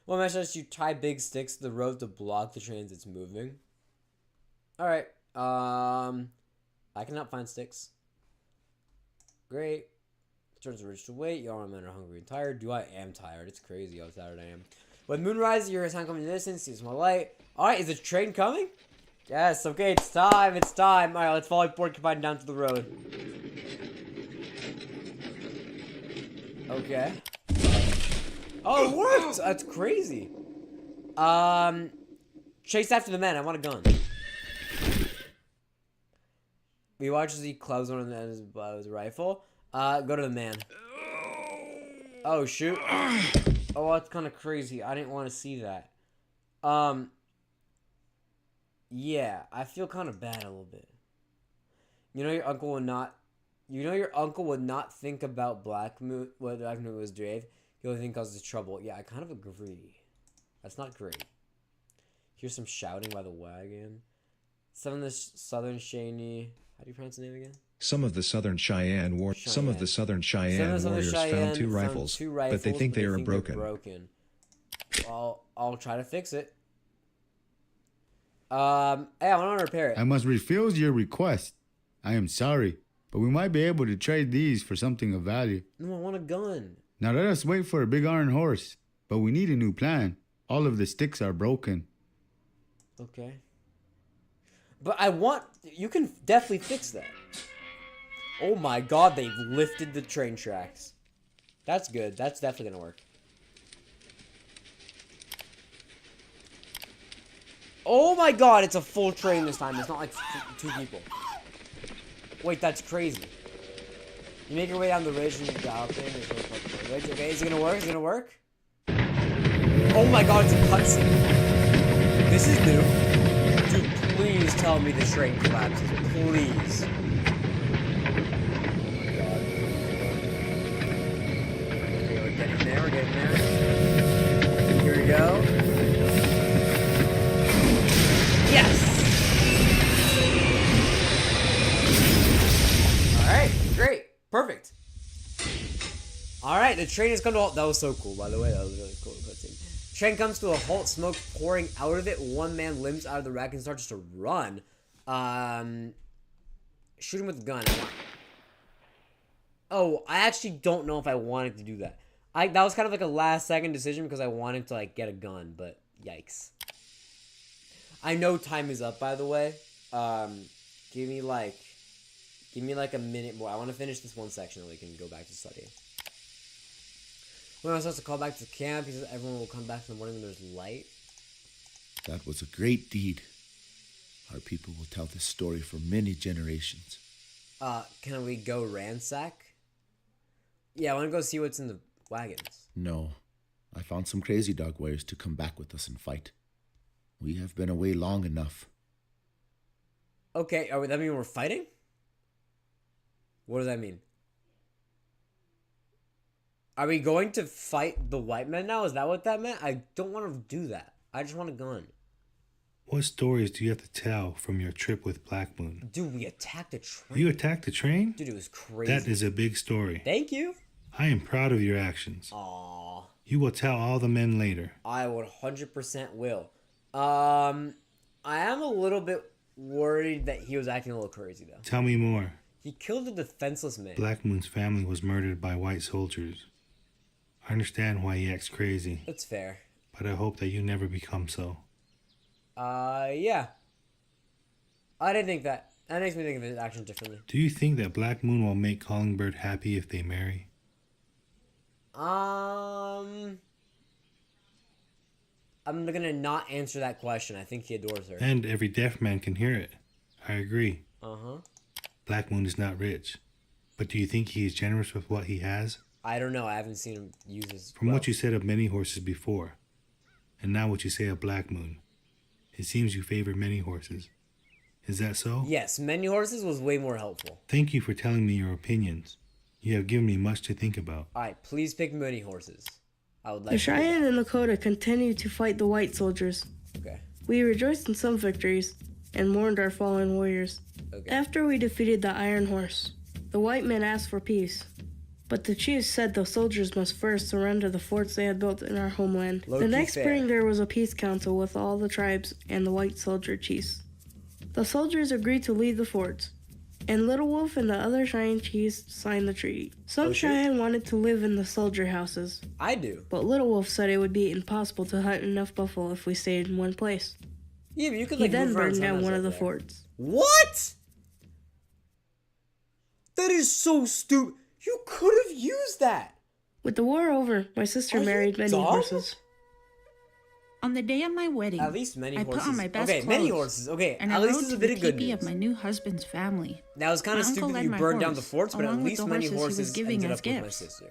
Well, I suggest you tie big sticks to the road to block the trains that's moving. Alright. I cannot find sticks. Great. Turns the ridge to wait. Y'all men are hungry and tired. I am tired. It's crazy how tired I am. With moonrise, your sun coming in the distance. See some light. Alright, is the train coming? Yes, okay, it's time. It's time. Alright, let's follow Porcupine down to the road. Okay. Oh, it worked! That's crazy. Chase after the men. I want a gun. We watch as he clubs one of them with his rifle. Go to the man. Oh, shoot. Oh, that's kind of crazy. I didn't want to see that. Yeah, I feel kind of bad a little bit. You know your uncle would not... You know your uncle would not think about Black Moon, what Black Moon was Dave. He would think causes trouble. Yeah, I kind of agree. That's not great. Here's some shouting by the wagon. Some of the Southern Shaney... How do you pronounce the name again? Some of the Southern Cheyenne warriors found two rifles, but they think they are broken. I'll try to fix it. Hey, I want to repair it. I must refuse your request. I am sorry, but we might be able to trade these for something of value. No, I want a gun. Now let us wait for a big iron horse, but we need a new plan. All of the sticks are broken. Okay. But you can definitely fix that. Oh my god, they've lifted the train tracks. That's good. That's definitely gonna work. Oh my god, it's a full train this time. It's not like two people. Wait, that's crazy. You make your way down the ridge and you gallop in. There's no fucking the ridge. Okay, is it gonna work? Is it gonna work? Oh my god, it's a cutscene. This is new. Dude, please tell me the train collapses. Please. Oh my god. getting there. Here we go. Yes! Alright, great. Perfect. Alright, the train has come to a halt. That was so cool, by the way. That was really cool. Train comes to a halt, smoke pouring out of it. One man limps out of the rack and starts to run. Shoot him with a gun. Oh, I actually don't know if I wanted to do that. That was kind of like a last second decision because I wanted to like get a gun, but yikes. I know time is up, by the way. Give me like a minute more. I want to finish this one section and we can go back to studying. When I was supposed to call back to camp, he says everyone will come back in the morning when there's light. That was a great deed. Our people will tell this story for many generations. Can we go ransack? Yeah, I want to go see what's in the wagons. No. I found some crazy dog warriors to come back with us and fight. We have been away long enough. Okay, that mean we're fighting? What does that mean? Are we going to fight the white men now? Is that what that meant? I don't want to do that. I just want a gun. What stories do you have to tell from your trip with Black Moon? Dude, we attacked a train. You attacked the train? Dude, it was crazy. That is a big story. Thank you. I am proud of your actions. Aww. You will tell all the men later. I 100% will. I am a little bit worried that he was acting a little crazy, though. Tell me more. He killed a defenseless man. Black Moon's family was murdered by white soldiers. I understand why he acts crazy. That's fair. But I hope that you never become so. Yeah. I didn't think that. That makes me think of his actions differently. Do you think that Black Moon will make Callingbird happy if they marry? I'm gonna not answer that question. I think he adores her. And every deaf man can hear it. I agree. Uh-huh. Black Moon is not rich. But do you think he is generous with what he has? I don't know. I haven't seen him use his... From what you said of many horses before, and now what you say of Black Moon, it seems you favor many horses. Is that so? Yes, many horses was way more helpful. Thank you for telling me your opinions. You have given me much to think about. Alright, please pick many horses. I would like the Cheyenne and Lakota continued to fight the white soldiers. Okay. We rejoiced in some victories and mourned our fallen warriors. Okay. After we defeated the Iron Horse, the white men asked for peace. But the chiefs said the soldiers must first surrender the forts they had built in our homeland. The next spring there was a peace council with all the tribes and the white soldier chiefs. The soldiers agreed to leave the forts, and Little Wolf and the other Cheyenne chiefs signed the treaty. Some Cheyenne wanted to live in the soldier houses. I do. But Little Wolf said it would be impossible to hunt enough buffalo if we stayed in one place. Yeah, but you could He then burned down one of the forts. What? That is so stupid. You could have used that. With the war over, my sister married many horses. On the day of my wedding, at least many horses. I put on my best clothes. Many horses. Okay, and at least there's a bit of good news. news. Of my new husband's family. That was kind of stupid that you burned down the forts, but at least many horses ended up with my sister.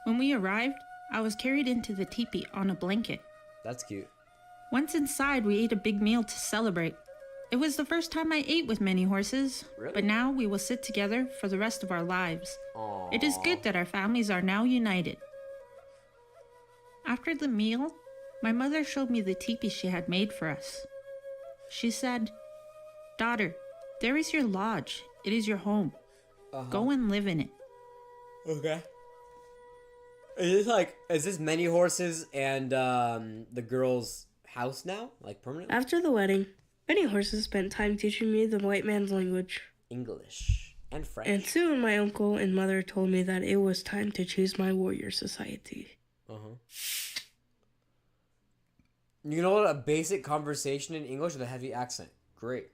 When we arrived, I was carried into the teepee on a blanket. That's cute. Once inside, we ate a big meal to celebrate. It was the first time I ate with many horses, really? But now we will sit together for the rest of our lives. Aww. It is good that our families are now united. After the meal, my mother showed me the teepee she had made for us. She said, "Daughter, there is your lodge. It is your home. Go and live in it." Okay. Is this many horses and the girl's house now? Like permanent? After the wedding, many horses spent time teaching me the white man's language. English and French. And soon my uncle and mother told me that it was time to choose my warrior society. You know what? A basic conversation in English with a heavy accent. Great.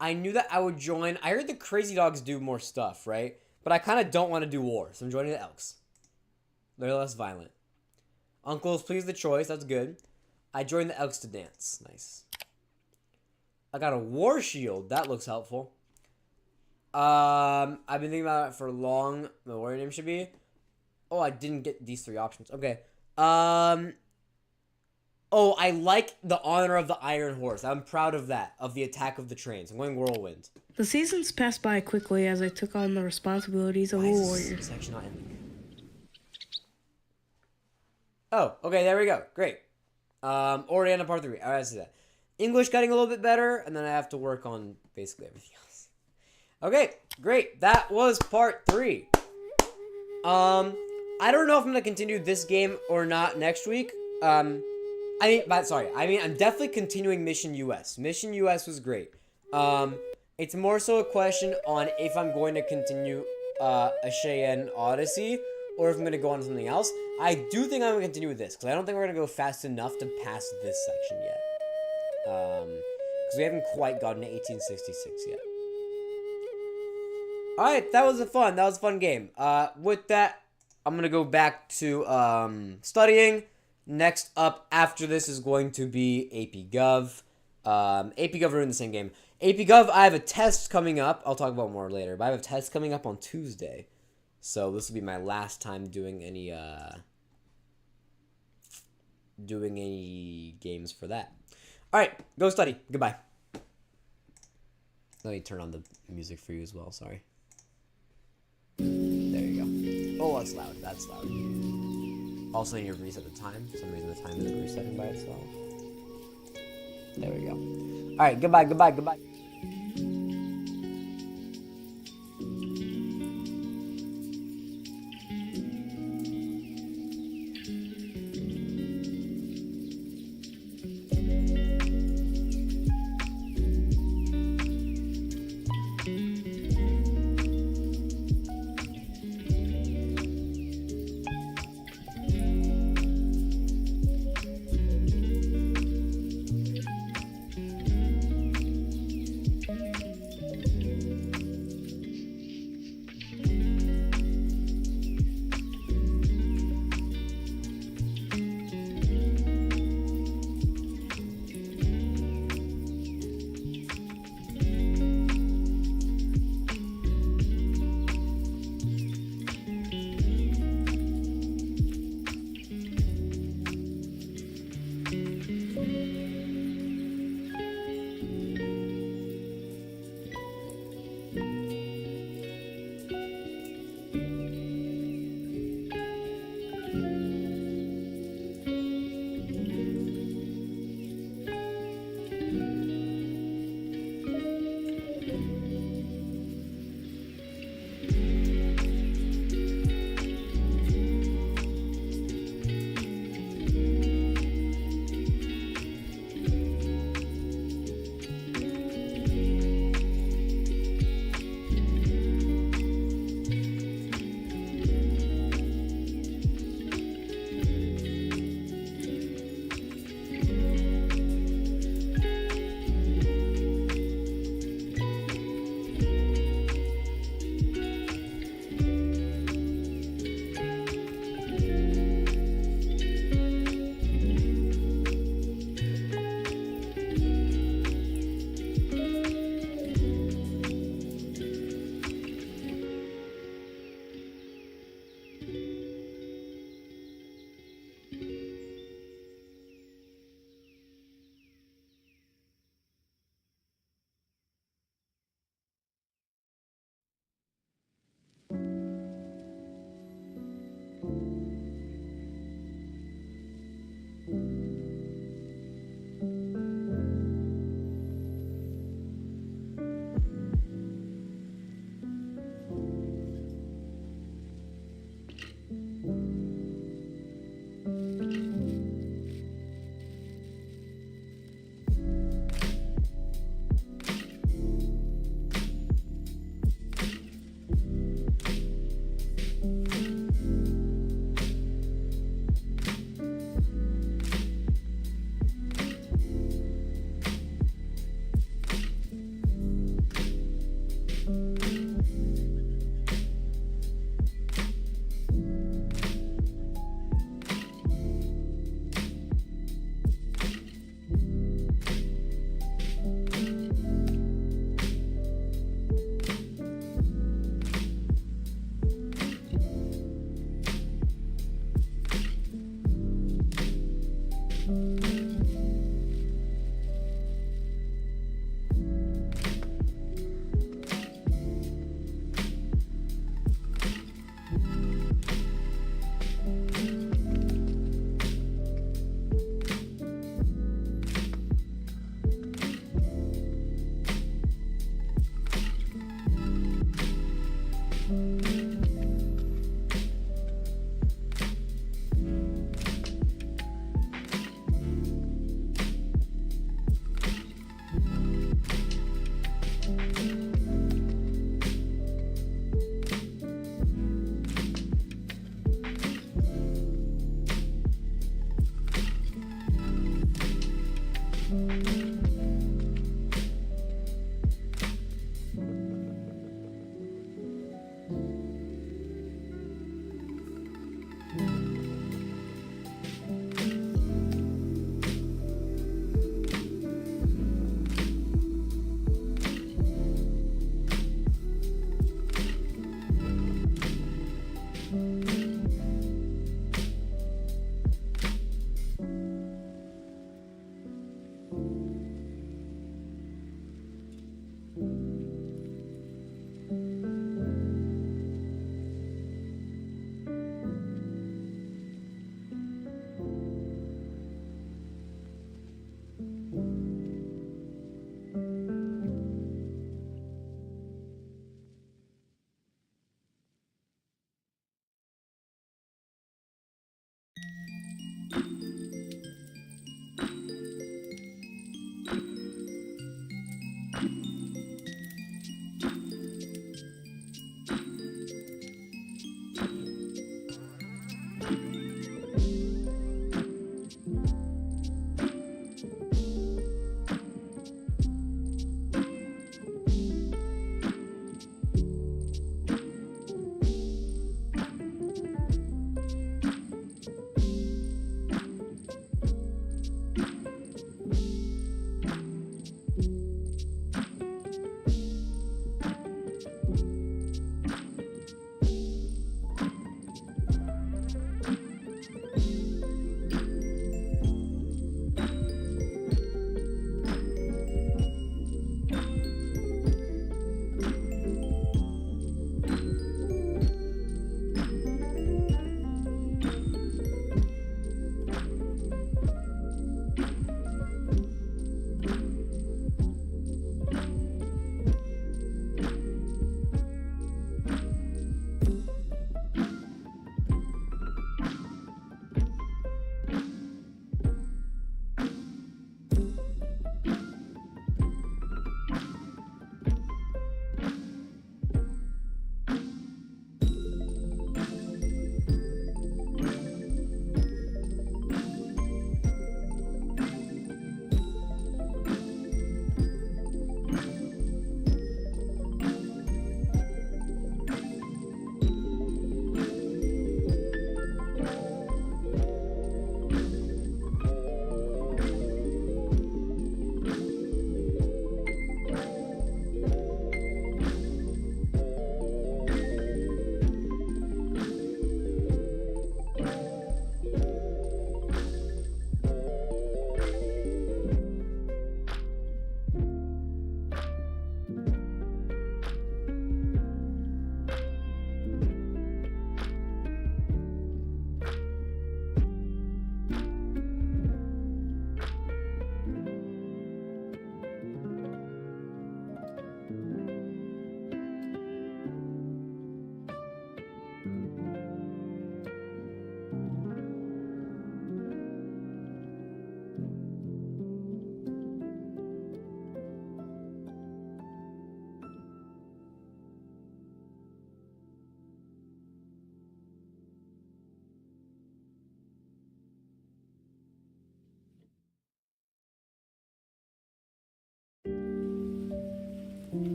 I knew that I would join. I heard the Crazy Dogs do more stuff, right? But I kind of don't want to do war, so I'm joining the Elks. They're less violent. Uncle's pleased the choice. That's good. I joined the Elks to dance. Nice. I got a war shield. That looks helpful. I've been thinking about it for long. My warrior name should be. Oh, I didn't get these three options. Okay. Oh, I like the honor of the Iron Horse. I'm proud of that. Of the attack of the trains. I'm going Whirlwind. The seasons passed by quickly as I took on the responsibilities of a warrior. It's actually not ending. Oh, okay, there we go. Great. Oriana part 3. Alright, I see that. English getting a little bit better, and then I have to work on basically everything else. Okay, great. That was part 3. I don't know if I'm gonna continue this game or not next week. I'm definitely continuing Mission US. Mission US was great. It's more so a question on if I'm going to continue a Cheyenne Odyssey or if I'm going to go on to something else. I do think I'm going to continue with this because I don't think we're going to go fast enough to pass this section yet. Because we haven't quite gotten to 1866 yet. Alright, that was a fun game. With that, I'm going to go back to studying. Next up after this is going to be AP Gov. AP Gov are in the same game. AP Gov, I have a test coming up. I'll talk about more later. But I have a test coming up on Tuesday. So this will be my last time doing any games for that. Alright, go study. Goodbye. Let me turn on the music for you as well, sorry. There you go. Oh, that's loud. That's loud. Also, you need to reset the time. For some reason, the time isn't resetting by itself. There we go. Alright, goodbye.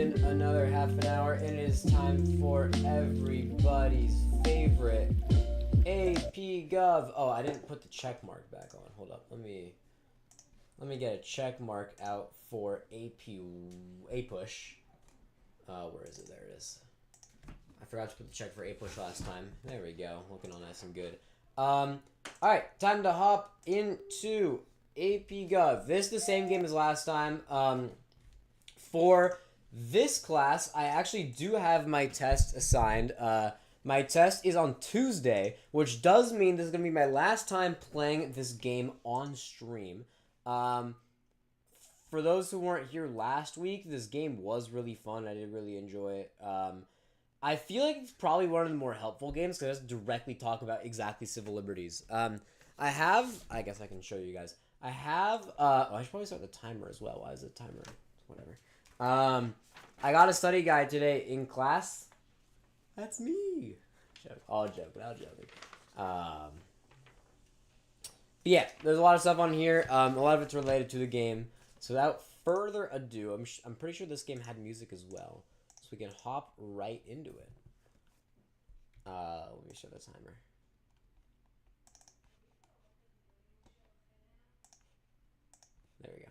in another half an hour, and it is time for everybody's favorite AP Gov. Oh, I didn't put the check mark back on. Hold up. Let me get a check mark out for APUSH. Where is it? There it is. I forgot to put the check for APUSH last time. There we go. Looking all nice and good. Alright, time to hop into AP Gov. This is the same game as last time. For this class, I actually do have my test assigned. My test is on Tuesday, which does mean this is going to be my last time playing this game on stream. For those who weren't here last week, this game was really fun. I did really enjoy it. I feel like it's probably one of the more helpful games because it doesn't directly talk about exactly civil liberties. I guess I can show you guys. I should probably start the timer as well. Why is the timer? Whatever. I got a study guide today in class. That's me. All joking. But yeah, there's a lot of stuff on here. A lot of it's related to the game. So without further ado, I'm pretty sure this game had music as well. So we can hop right into it. Let me show the timer. There we go.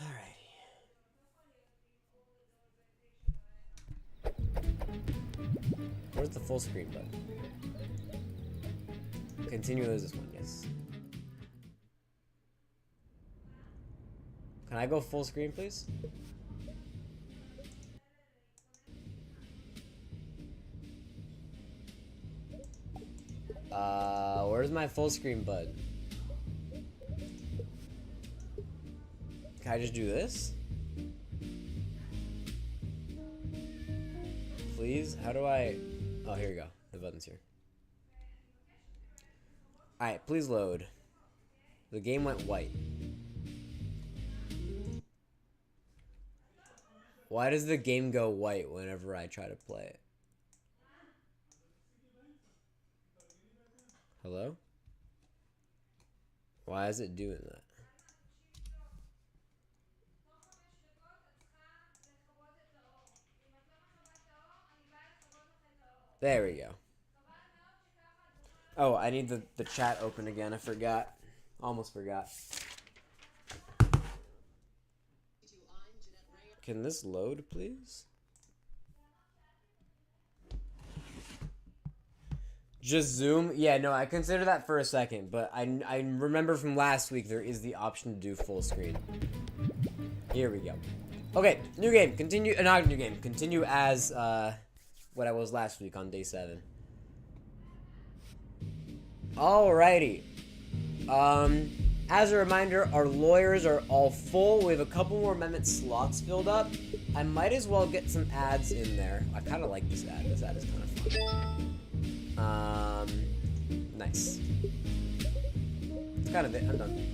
Alrighty. Where's the full screen button? Continue as this one, yes. Can I go full screen, please? Where's my full screen button? Can I just do this? Please? How do I... Oh, here we go. The button's here. Alright, please load. The game went white. Why does the game go white whenever I try to play it? Hello? Why is it doing that? There we go. Oh, I need the chat open again. I forgot. Almost forgot. Can this load, please? Just zoom? Yeah, no, I considered that for a second, but I remember from last week there is the option to do full screen. Here we go. Okay, new game. Continue, not new game. Continue as what I was last week on day 7. Alrighty. As a reminder, our lawyers are all full. We have a couple more amendment slots filled up. I might as well get some ads in there. I kind of like this ad. This ad is kind of fun. Nice. That's kind of it. I'm done.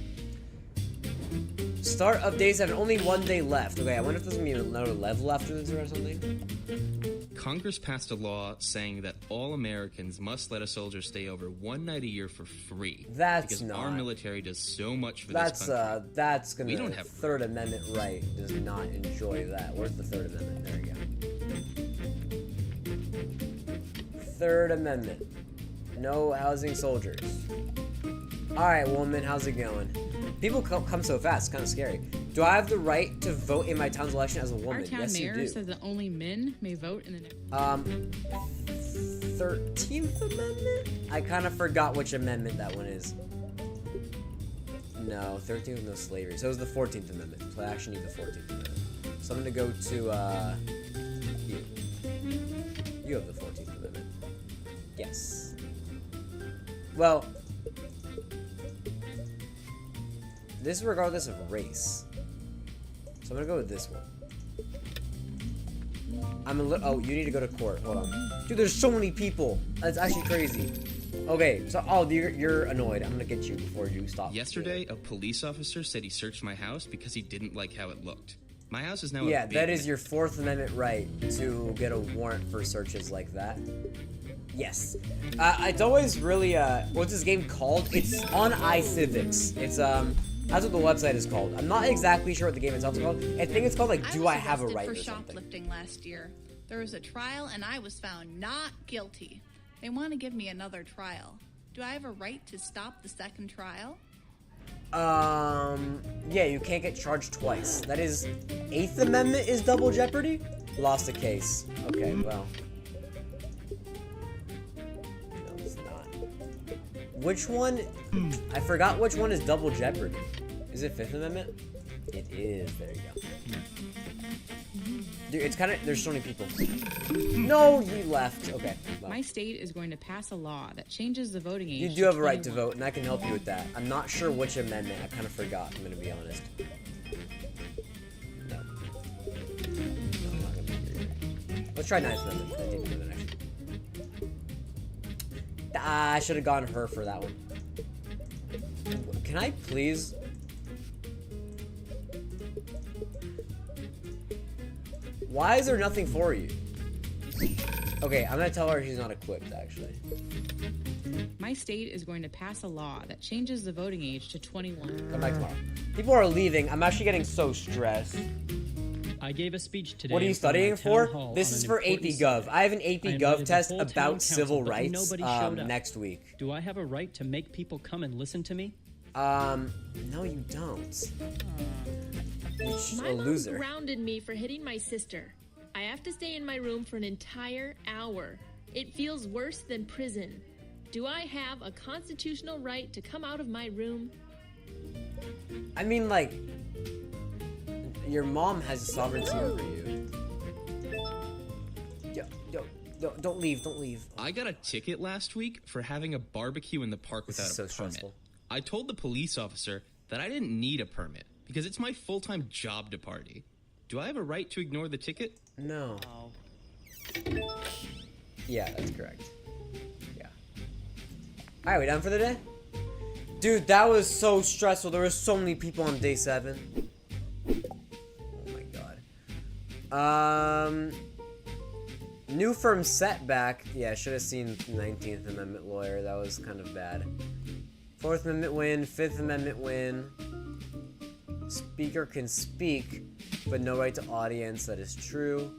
Start of day 7. Only 1 day left. Okay, I wonder if there's going to be another level after this or something. Congress passed a law saying that all Americans must let a soldier stay over 1 night a year for free. Because our military does so much for this country. That's gonna. We don't have Third Amendment right. Does not enjoy that. Where's the Third Amendment? There we go. Third Amendment. No housing soldiers. All right, woman. How's it going? People come so fast. It's kind of scary. Do I have the right to vote in my town's election as a woman? Our town yes, mayor you do. says that only men may vote in the next. 13th Amendment? I kind of forgot which amendment that one is. No, 13th was no slavery. So it was the 14th Amendment. So I actually need the 14th Amendment. So I'm going to go to, you. You have the 14th Amendment. Yes. Well, this is regardless of race. So I'm going to go with this one. Oh, you need to go to court. Hold on. Dude, there's so many people. That's actually crazy. Okay, so, you're annoyed. I'm gonna get you before you stop. Yesterday, a police officer said he searched my house because he didn't like how it looked. My house is now Yeah, that is your 4th Amendment right to get a warrant for searches like that. Yes. It's always really, what's this game called? It's on iCivics. It's, That's what the website is called. I'm not exactly sure what the game itself is called. I think it's called like Do I Have a Right for or something. shoplifting last year. There was a trial and I was found not guilty. They want to give me another trial. Do I have a right to stop the second trial? Yeah, you can't get charged twice. That is, 8th Amendment is double jeopardy? Lost a case. Okay, well. No, it's not. Which one? I forgot which one is double jeopardy. Is it 5th Amendment? It is. There you go. Dude, it's kind of, there's so many people. No, you left. Okay. Well. My state is going to pass a law that changes the voting age. You do have a right to vote, and I can help you with that. I'm not sure which amendment. I kind of forgot, I'm going to be honest. No. No, I'm not going to be here. Let's try 9th Amendment. 19th Amendment, actually. I should have gone her for that one. Can I please... Why is there nothing for you? Okay, I'm gonna tell her she's not equipped, actually. My state is going to pass a law that changes the voting age to 21. Come back tomorrow. People are leaving. I'm actually getting so stressed. I gave a speech today. What are you studying for? This is for AP Gov. I have an AP Gov test about civil rights next week. Do I have a right to make people come and listen to me? No, you don't. You're just a loser. My mom grounded me for hitting my sister. I have to stay in my room for an entire hour. It feels worse than prison. Do I have a constitutional right to come out of my room? I mean, like, your mom has sovereignty over you. Don't leave, don't leave. I got a ticket last week for having a barbecue in the park without a permit. Stressful. I told the police officer that I didn't need a permit because it's my full-time job to party. Do I have a right to ignore the ticket? No. Yeah, that's correct. Yeah. Alright, we done for the day? Dude, that was so stressful. There were so many people on day 7. Oh my god. New firm setback. Yeah, should have seen 19th Amendment lawyer. That was kind of bad. 4th Amendment win. 5th Amendment win. Speaker can speak, but no right to audience. That is true.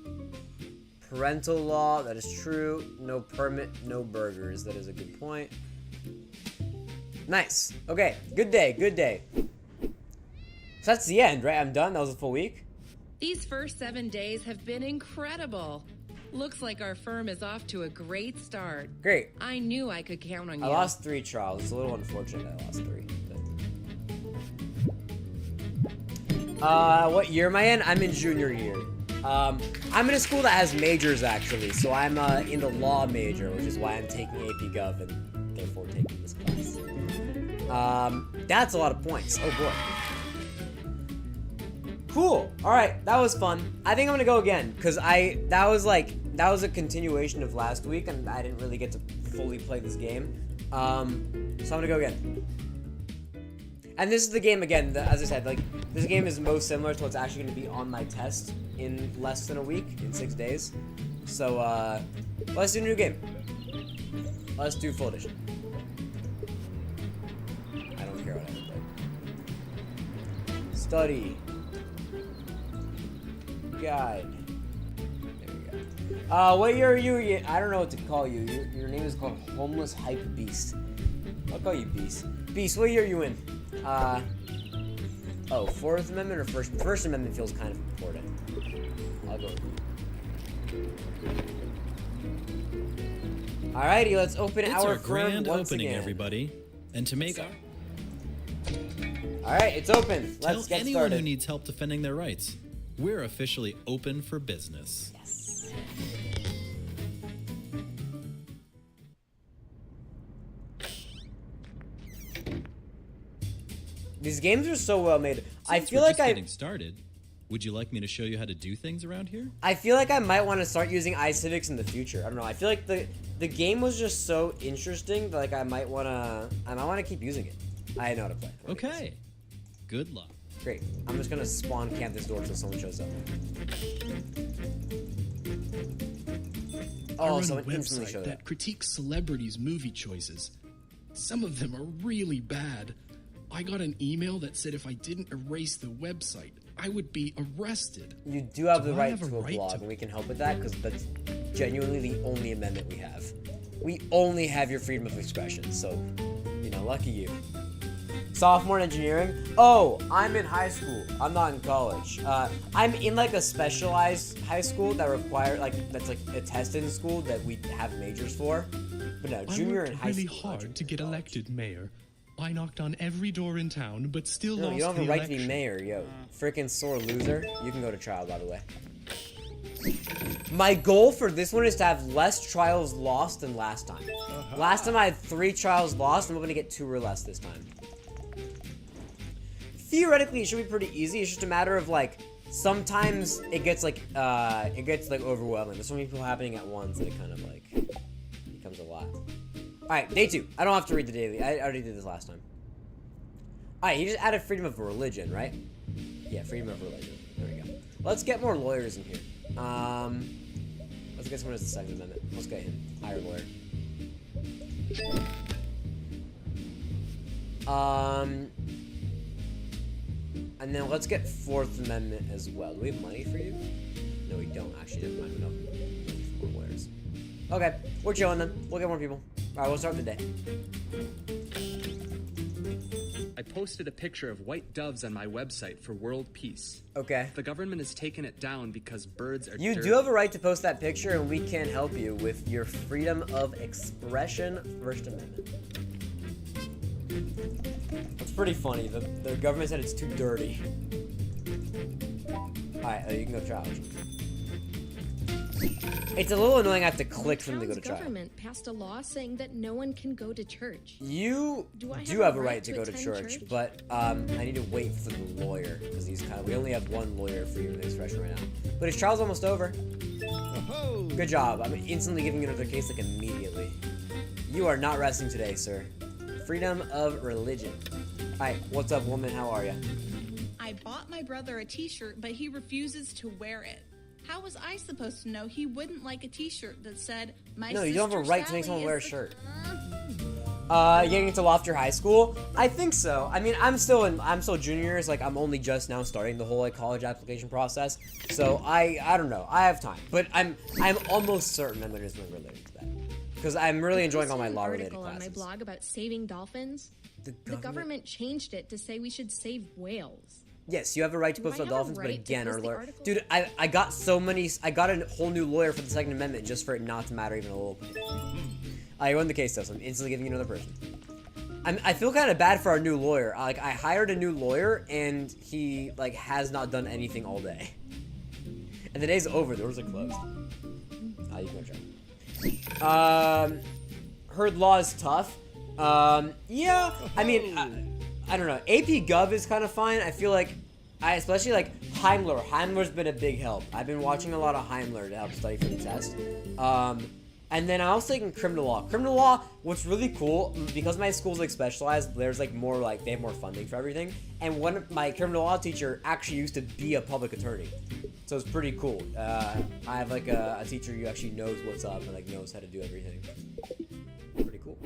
Parental law. That is true. No permit, no burgers. That is a good point. Nice. Okay, good day, good day. So that's the end, right? I'm done. That was a full week. These first 7 days have been incredible. Looks like our firm is off to a great start. Great. I knew I could count on you. I lost 3 trials. It's a little unfortunate I lost 3. What year am I in? I'm in junior year. I'm in a school that has majors, actually. So I'm in the law major, which is why I'm taking AP Gov and therefore taking this class. That's a lot of points. Oh, boy. Cool. All right, that was fun. I think I'm gonna go again because that was a continuation of last week, and I didn't really get to fully play this game. So I'm gonna go again. And this is the game again. As I said, like this game is most similar to what's actually gonna be on my test in less than a week, in 6 days. So let's do a new game. Let's do full edition. I don't care what I play. Study. Guide. There we go. What year are you? I don't know what to call you. Your name is called Homeless Hype Beast. I'll call you Beast. Beast, what year are you in? Oh, 4th Amendment or First? First Amendment feels kind of important. I'll go with you. Alrighty, let's open it's our our grand once opening, again. everybody. And to make Alright, it's open. Let's tell get anyone started. who needs help defending their rights. We're officially open for business. Yes. These games are so well made. I feel like getting started. Would you like me to show you how to do things around here? I feel like I might want to start using iCivics in the future. I don't know. I feel like the game was just so interesting that like I might want to keep using it. I know how to play. Okay. Good luck. Great. I'm just gonna spawn camp this door until someone shows up. Oh, someone instantly showed up. Critiques celebrities' movie choices. Some of them are really bad. I got an email that said if I didn't erase the website, I would be arrested. You do have the I right have to a a right blog, to- and we can help with that, because that's genuinely the only amendment we have. We only have your freedom of expression, so, you know, lucky you. Sophomore in engineering? Oh, I'm in high school. I'm not in college. I'm in like a specialized high school that that's like a testing school that we have majors for. But no, junior and high really school. hard to get elected mayor. I knocked on every door in town, but still No, lost you don't have the a right to election. be mayor, yo. Freaking sore loser. You can go to trial, by the way. My goal for this one is to have less trials lost than last time. Last time I had 3 trials lost. I'm hoping to get 2 or less this time. Theoretically, it should be pretty easy. It's just a matter of like, sometimes it gets like overwhelming. There's so many people happening at once that it kind of like becomes a lot. Alright, day 2. I don't have to read the daily. I already did this last time. Alright, he just added freedom of religion, right? Yeah, freedom of religion. There we go. Let's get more lawyers in here. Let's get someone as the Second Amendment. Let's get him. Hire lawyer. And then let's get Fourth Amendment as well. Do we have money for you? No, we don't actually. Never mind. We don't have money for more lawyers. Okay, we're chilling then. We'll get more people. Alright, we'll start the day. I posted a picture of white doves on my website for world peace. Okay. The government has taken it down because birds are You dirty. do have a right to post that picture, and we can help you with your freedom of expression First Amendment. That's pretty funny. The government said it's too dirty. Alright, you can go trial. It's a little annoying I have to click for them to go to The trial. government passed a law saying that no one can go to church. You Do I do have a right to go to church, but I need to wait for the lawyer, because we only have one lawyer for freedom of expression right now. But his trial's almost over. Good job. I'm instantly giving you another case, like, immediately. You are not resting today, sir. Freedom of religion. Alright, what's up, woman? How are you? I bought my brother a t-shirt, but he refuses to wear it. How was I supposed to know he wouldn't like a t-shirt that said, my No, sister you don't have a right to make Sally someone wear a is the-" shirt. Getting into Lofter High School? I think so. I mean, I'm still juniors. Like, I'm only just now starting the whole like college application process. So I don't know. I have time, but I'm almost certain I'm gonna do something related to that because I'm really enjoying all my law related article classes. on my blog about saving dolphins. The government changed it to say we should save whales. Yes, you have a right to Do post I on have a dolphins, but right to again, post our the lawyer, article? dude, I got a whole new lawyer for the Second Amendment just for it not to matter even a little bit. I won the case though, so I'm instantly giving you another person. I feel kind of bad for our new lawyer. I hired a new lawyer and he like has not done anything all day. And the day's over. The doors are closed. You can go try. Heard law is tough. Yeah. I mean, I don't know. AP Gov is kind of fine. I feel like, especially like Heimler. Heimler's been a big help. I've been watching a lot of Heimler to help study for the test. And then I was taking criminal law. Criminal law, what's really cool, because my school's like specialized, there's like more like, they have more funding for everything. And one of my criminal law teacher actually used to be a public attorney. So it's pretty cool. I have like a teacher who actually knows what's up and like knows how to do everything. Pretty cool.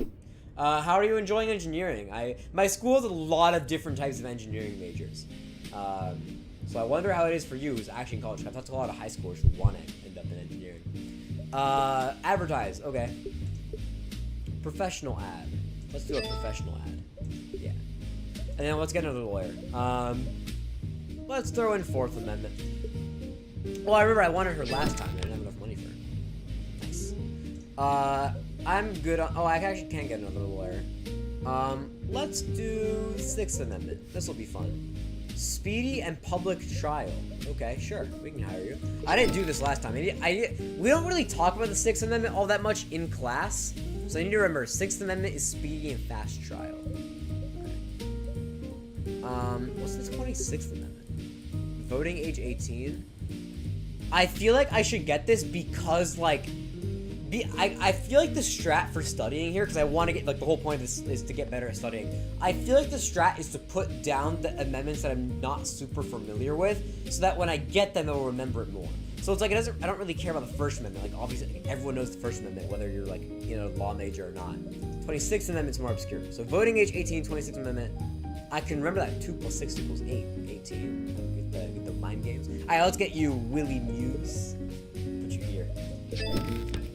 How are you enjoying engineering? My school has a lot of different types of engineering majors. So I wonder how it is for you who's actually in college. I've talked to a lot of high schoolers who want to end up in engineering. Advertise, okay. Professional ad. Let's do a professional ad. Yeah. And then let's get another lawyer. Let's throw in Fourth Amendment. Well, I remember I wanted her last time. I didn't have enough money for her. Nice. I'm good on... Oh, I actually can get another lawyer. Let's do Sixth Amendment. This will be fun. Speedy and public trial. Okay, sure. We can hire you. I didn't do this last time. We don't really talk about the Sixth Amendment all that much in class. So you need to remember, Sixth Amendment is speedy and fast trial. Okay. What's the 26th Amendment? Voting age 18. I feel like I should get this because, like, I feel like the strat for studying here, because I want to get, like, the whole point is to get better at studying. I feel like the strat is to put down the amendments that I'm not super familiar with, so that when I get them, I'll remember it more. So it's like, I don't really care about the First Amendment. Like, obviously, like, everyone knows the First Amendment, whether you're, like, you know, law major or not. 26th Amendment's more obscure. So voting age 18, 26th Amendment. I can remember that 2 + 6 = 8. 18. Get the mind games. Alright, let's get you Willie Muse. Put you here.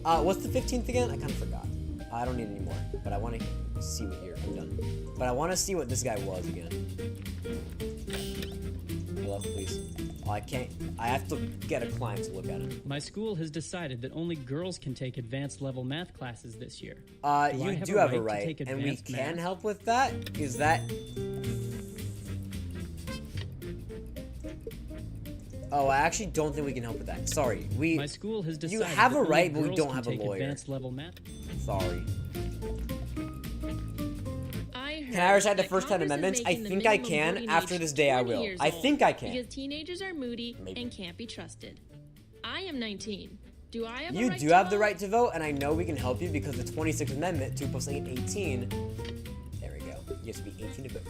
What's the 15th again? I kind of forgot. I don't need any more, but I want to see what year I'm done. But I want to see what this guy was again. Hello, please. Oh, I can't. I have to get a client to look at him. My school has decided that only girls can take advanced level math classes this year. You do have a right, and we can help with that. Is that... Oh, I actually don't think we can help with that. Sorry, My school has decided you have a that right, only but we girls don't can have a take lawyer. Advanced level math. Sorry. I heard Can I recite the that first 10 Congress is amendments? I making the think I minimum can. voting After age this day, I 20 will. years I old think I can. Because teenagers are moody Maybe. and can't be trusted. I am 19. Do I have a You right do to have the vote? right to vote, and I know we can help you because the 26th Amendment, 2 + 8, 18. There we go. You have to be 18 to vote.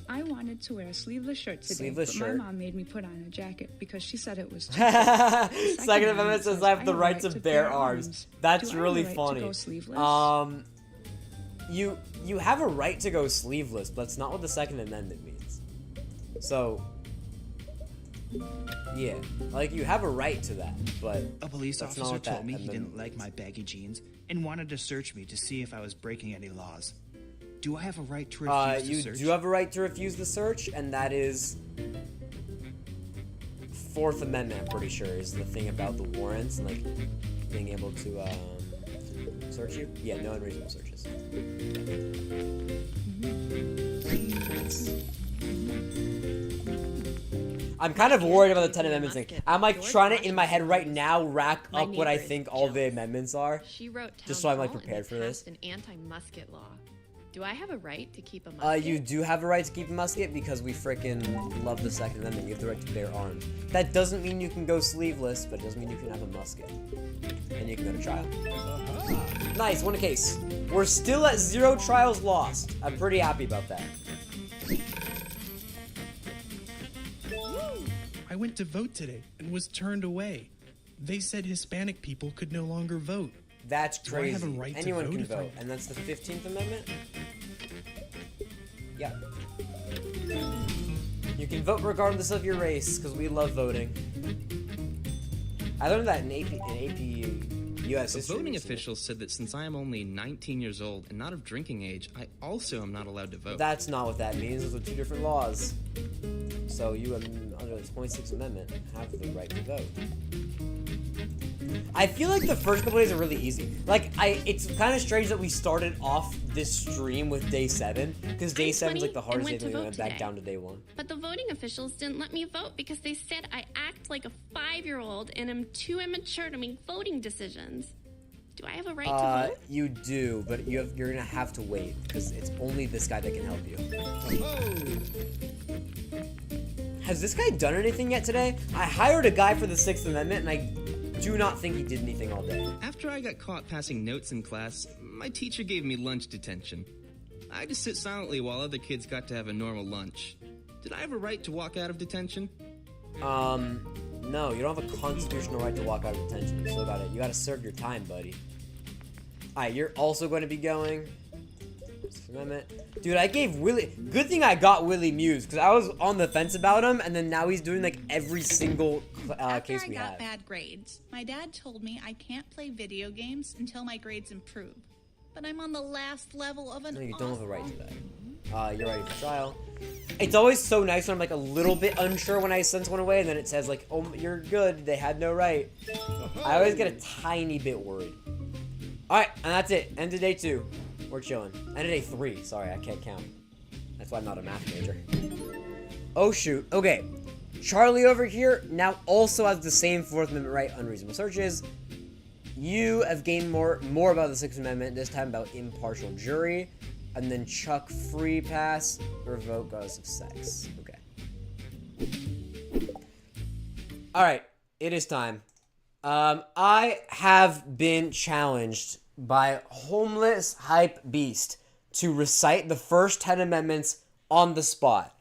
I wanted to wear a sleeveless shirt today, Sleeveless but shirt. my mom made me put on a jacket because she said it was too Second Amendment says I have the right to bear arms. That's Do I have really the right to funny. go sleeveless? You have a right to go sleeveless, but that's not what the Second Amendment means. So, yeah, like you have a right to that, but A police that's not officer what that told me he amendment didn't like my baggy jeans and wanted to search me to see if I was breaking any laws. Do I have a right to refuse you the search? do have a right to refuse the search, and that is Fourth Amendment. I'm pretty sure is the thing about the warrants and like being able to search you. Yeah, no unreasonable searches. I'm kind of worried about the 10 amendments thing. I'm like trying to in my head right now rack up what I think all the amendments are, She wrote just so I'm like town hall and prepared they for this. passed an anti-musket law. Do I have a right to keep a musket? You do have a right to keep a musket because we frickin' love the Second Amendment. You have the right to bear arms. That doesn't mean you can go sleeveless, but it does mean you can have a musket. And you can go to trial. Nice, won a case. We're still at 0 trials lost. I'm pretty happy about that. I went to vote today and was turned away. They said Hispanic people could no longer vote. That's Do I crazy. have a right to Anyone vote can if I- vote, and that's the 15th Amendment? Yeah. You can vote regardless of your race, because we love voting. I learned that in AP US The history voting recently. officials said that since I am only 19 years old and not of drinking age, I also am not allowed to vote. That's not what that means. Those are 2 different laws. So you, under the 26th Amendment, have the right to vote. I feel like the first couple days are really easy. Like, it's kind of strange that we started off this stream with day 7, because day 7 is like the hardest day, went to and we vote went back today. down to day 1. But the voting officials didn't let me vote because they said I act like a 5-year-old and am too immature to make voting decisions. Do I have a right to vote? You do, but you're gonna have to wait, because it's only this guy that can help you. Has this guy done anything yet today? I hired a guy for the 6th Amendment, and I do not think he did anything all day. After I got caught passing notes in class, my teacher gave me lunch detention. I had to sit silently while other kids got to have a normal lunch. Did I have a right to walk out of detention? No, you don't have a constitutional right to walk out of detention. You still you gotta serve your time, buddy. Alright, you're also going to be going. Amendment. Dude, I gave Willie... Good thing I got Willie Muse, because I was on the fence about him, and then now he's doing, like, every single After case I we got have. bad grades, my dad told me I can't play video games until my grades improve. But I'm on the last level of an No, you don't have a right to that. You're ready for trial. It's always so nice when I'm, like, a little bit unsure when I send someone away, and then it says, like, oh, you're good, they had no right. I always get a tiny bit worried. Alright, and that's it. End of day 2. We're chilling. End of day 3. Sorry, I can't count. That's why I'm not a math major. Oh, shoot. Okay. Charlie over here now also has the same 4th Amendment right, unreasonable searches. You have gained more about the 6th Amendment, this time about impartial jury. And then Chuck, free pass, revoke regardless of sex. Okay. Alright, it is time. I have been challenged by Homeless Hype Beast to recite the first 10 amendments on the spot.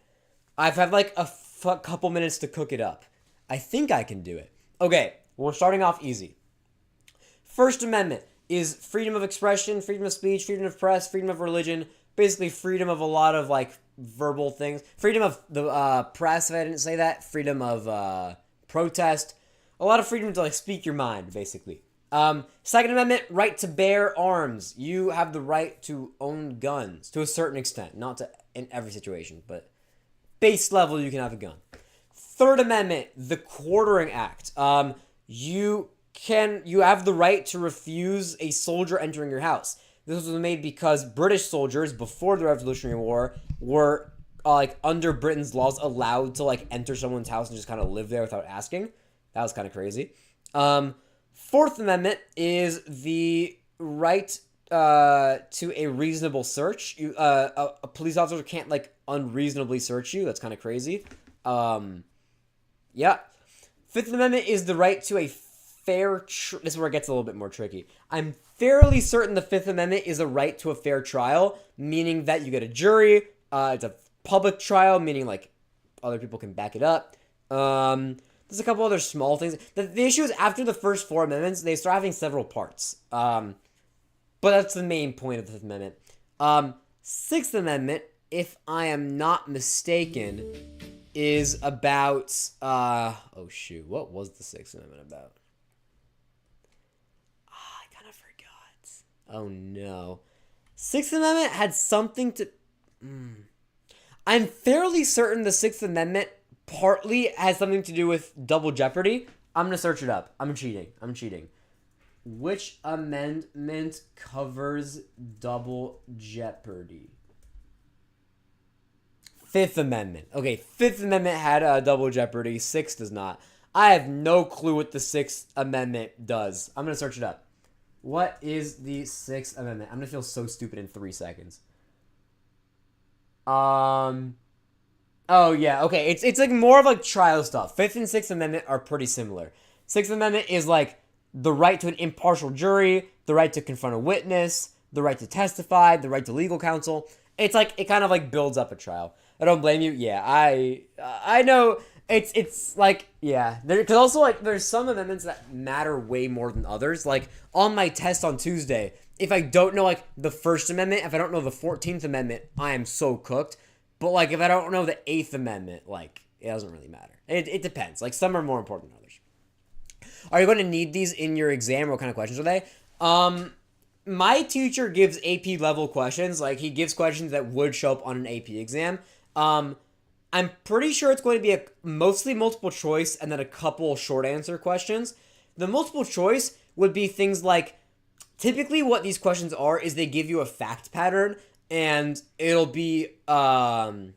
I've had like a couple minutes to cook it up. I think I can do it. Okay, we're starting off easy. First Amendment. is freedom of expression, freedom of speech, freedom of press, freedom of religion, basically freedom of a lot of, like, verbal things. Freedom of the press, if I didn't say that. Freedom of protest. A lot of freedom to, like, speak your mind, basically. Second Amendment, right to bear arms. You have the right to own guns, to a certain extent. Not to in every situation, but base level, you can have a gun. Third Amendment, the Quartering Act. You have the right to refuse a soldier entering your house. This was made because British soldiers, before the Revolutionary War, were, like, under Britain's laws, allowed to, like, enter someone's house and just kind of live there without asking. That was kind of crazy. Fourth Amendment is the right to a reasonable search. A police officer can't, like, unreasonably search you. That's kind of crazy. Yeah. Fifth Amendment is the right to a fair... this is where it gets a little bit more tricky. I'm fairly certain the Fifth Amendment is a right to a fair trial, meaning that you get a jury. It's a public trial, meaning, like, other people can back it up. There's a couple other small things. The issue is after the first 4 amendments, they start having several parts. But that's the main point of the Fifth Amendment. Sixth Amendment, if I am not mistaken, is about... oh, shoot. What was the Sixth Amendment about? I kind of forgot. Oh, no. Sixth Amendment had something to... I'm fairly certain the Sixth Amendment partly has something to do with double jeopardy. I'm going to search it up. I'm cheating. Which amendment covers double jeopardy? Fifth Amendment. Okay, Fifth Amendment had double jeopardy. Sixth does not. I have no clue what the Sixth Amendment does. I'm going to search it up. What is the Sixth Amendment? I'm going to feel so stupid in 3 seconds. Oh, yeah, okay. It's like more of like trial stuff. Fifth and Sixth Amendment are pretty similar. Sixth Amendment is like the right to an impartial jury, the right to confront a witness, the right to testify, the right to legal counsel. It's like, it kind of like builds up a trial. I don't blame you. Yeah, I know it's like, yeah. Because also like there's some amendments that matter way more than others. Like on my test on Tuesday, if I don't know like the First Amendment, if I don't know the 14th Amendment, I am so cooked. But, like, if I don't know the 8th Amendment, like, it doesn't really matter. It depends. Like, some are more important than others. Are you going to need these in your exam? What kind of questions are they? My teacher gives AP level questions. Like, he gives questions that would show up on an AP exam. I'm pretty sure it's going to be mostly multiple choice and then a couple short answer questions. The multiple choice would be things like, typically what these questions are is they give you a fact pattern. And it'll be, like,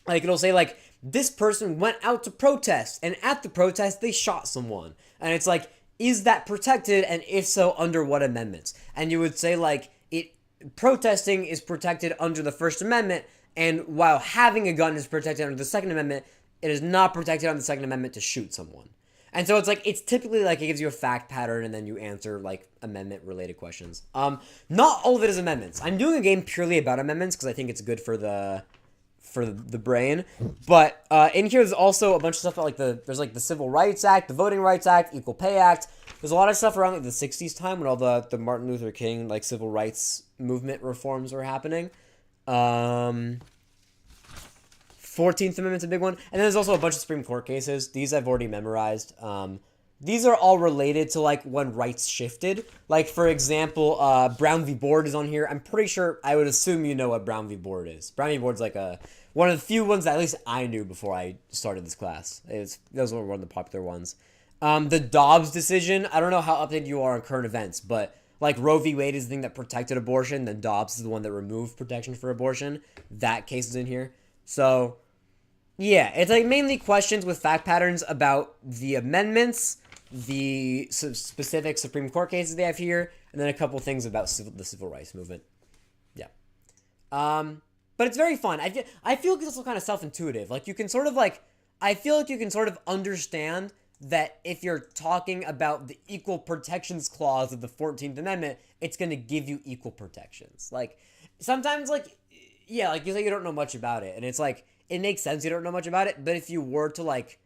it'll say, like, this person went out to protest, and at the protest, they shot someone. And it's like, is that protected, and if so, under what amendments? And you would say, like, protesting is protected under the First Amendment, and while having a gun is protected under the Second Amendment, it is not protected under the Second Amendment to shoot someone. And so it's like, it's typically like it gives you a fact pattern and then you answer like amendment related questions. Not all of it is amendments. I'm doing a game purely about amendments because I think it's good for the brain. But in here there's also a bunch of stuff about like there's like the Civil Rights Act, the Voting Rights Act, Equal Pay Act. There's a lot of stuff around like the 60s time when all the Martin Luther King like civil rights movement reforms were happening. 14th Amendment's a big one. And then there's also a bunch of Supreme Court cases. These I've already memorized. These are all related to, like, when rights shifted. Like, for example, Brown v. Board is on here. I'm pretty sure, I would assume you know what Brown v. Board is. Brown v. Board's, like, one of the few ones that at least I knew before I started this class. Those were one of the popular ones. The Dobbs decision, I don't know how updated you are on current events, but, like, Roe v. Wade is the thing that protected abortion, then Dobbs is the one that removed protection for abortion. That case is in here. So... yeah, it's like mainly questions with fact patterns about the amendments, the specific Supreme Court cases they have here, and then a couple things about the civil rights movement. Yeah. But it's very fun. I feel like it's also kind of self-intuitive. Like, you can sort of, like... I feel like you can sort of understand that if you're talking about the Equal Protections Clause of the 14th Amendment, it's going to give you equal protections. Like, sometimes, like... yeah, like, you say you don't know much about it, and it's like... it makes sense you don't know much about it, but if you were to, like,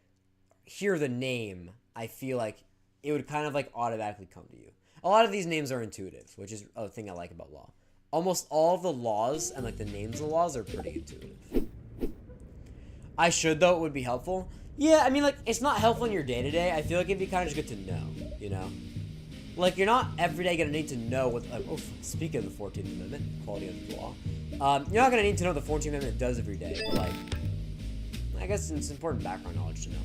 hear the name, I feel like it would kind of, like, automatically come to you. A lot of these names are intuitive, which is a thing I like about law. Almost all of the laws and like the names of the laws are pretty intuitive. I should, though, it would be helpful. Yeah, I mean, like, it's not helpful in your day-to-day. I feel like it'd be kind of just good to know, you know? Like, you're not every day going to need to know what... speaking of the 14th Amendment, quality of the law. You're not going to need to know what the 14th Amendment does every day, but, like... I guess it's important background knowledge to know.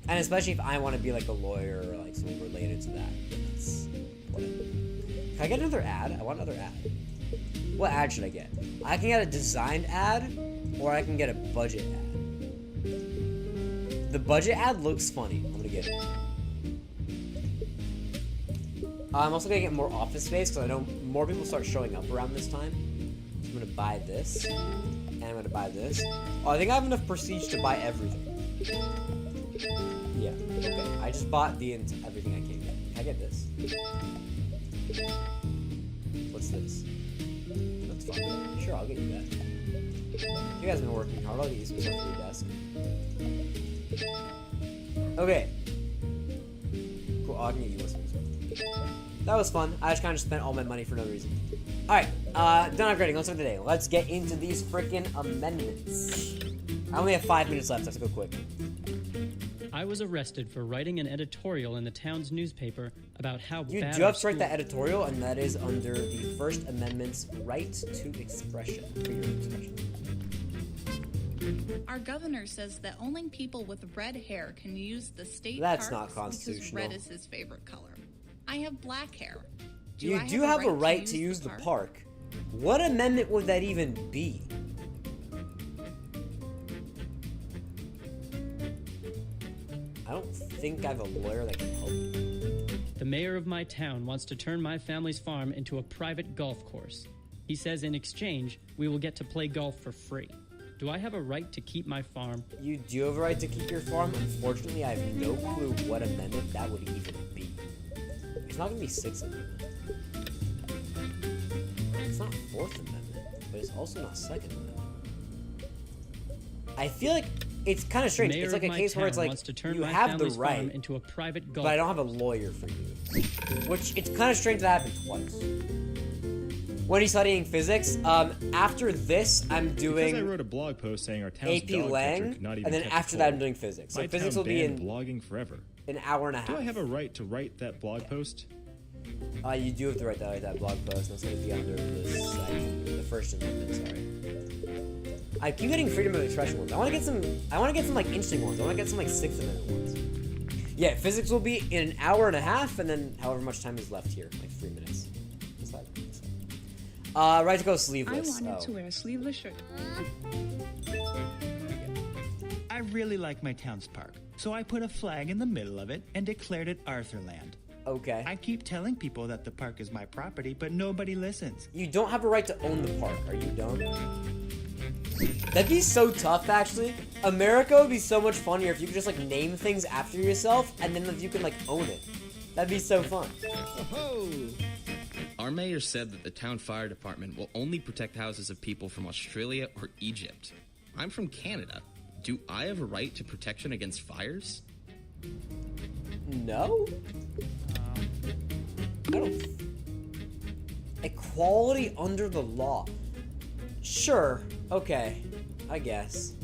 And especially if I want to be, like, a lawyer or, like, something related to that. That's whatever. Can I get another ad? I want another ad. What ad should I get? I can get a designed ad, or I can get a budget ad. The budget ad looks funny. I'm gonna get it. I'm also gonna get more office space because I know more people start showing up around this time. So I'm gonna buy this, and I'm gonna buy this. Oh, I think I have enough prestige to buy everything. Yeah. Okay. I just bought everything I can get. Can I get this? What's this? That's fine. Sure, I'll get you that. You guys have been working hard. I'll get you some stuff for your desk. Okay. Cool. I can get you one. That was fun. I just kind of spent all my money for no reason. Alright. Done upgrading. Let's start the day. Let's get into these freaking amendments. I only have 5 minutes left. So I have to go quick. I was arrested for writing an editorial in the town's newspaper about how you bad do have to write that editorial, and that is under the First Amendment's right to expression. Freedom of expression. Our governor says that only people with red hair can use the state That's parks not because constitutional. red is his favorite color. I have black hair. You do have a right to use the park. What amendment would that even be? I don't think I have a lawyer that can help me. The mayor of my town wants to turn my family's farm into a private golf course. He says in exchange, we will get to play golf for free. Do I have a right to keep my farm? You do have a right to keep your farm. Unfortunately, I have no clue what amendment that would even be. It's not going to be 6th Amendment. It's not 4th Amendment, but it's also not 2nd Amendment. I feel like it's kind of strange. It's like a case where it's like you have the right into a private golf but I don't have a lawyer for you. Which it's kind of strange that happened twice. When he's studying physics, after this, I'm doing because I wrote a blog post saying our town's AP dog Lang, catcher could not even and then catch a after that, I'm cold. doing physics. So My physics town will be in banned blogging forever. an hour and a half. Do I have a right to write that blog post? You do have to write that blog post. That's going to be under the First Amendment. Sorry. I keep getting freedom of expression ones. I want to get some like interesting ones. I want to get some like 6th Amendment ones. Yeah, physics will be in an hour and a half, and then however much time is left here, like 3 minutes. What's that? Right to go sleeveless. I wanted to wear a sleeveless shirt. I really like my town's park, so I put a flag in the middle of it and declared it Arthurland. Okay. I keep telling people that the park is my property, but nobody listens. You don't have a right to own the park. Are you dumb? That'd be so tough, actually. America would be so much funnier if you could just, like, name things after yourself, and then if you could, like, own it. That'd be so fun. Our mayor said that the town fire department will only protect houses of people from Australia or Egypt. I'm from Canada. Do I have a right to protection against fires? No? I don't... Equality under the law. Sure. Okay. I guess.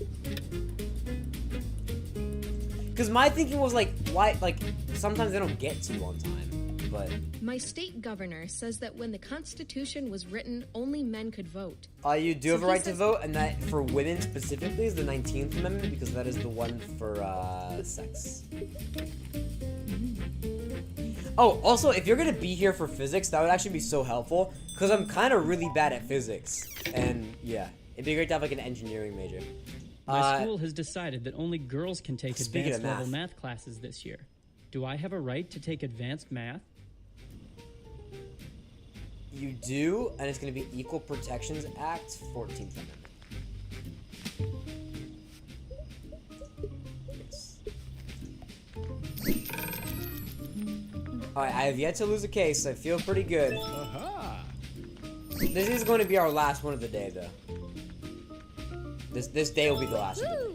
Because my thinking was, like, why, like, sometimes they don't get to you on time, but... My state governor says that when the Constitution was written, only men could vote. You do have a right to vote, and that, for women specifically, is the 19th Amendment, because that is the one for, sex. Oh, also, if you're gonna be here for physics, that would actually be so helpful, because I'm kind of really bad at physics, and, yeah. It'd be great to have, like, an engineering major. My school has decided that only girls can take Speaking advanced of level math classes this year. Do I have a right to take advanced math? You do, and it's going to be Equal Protections Act, 14th Amendment. Yes. Alright, I have yet to lose a case. I feel pretty good. This is going to be our last one of the day, though. This day will be the last one.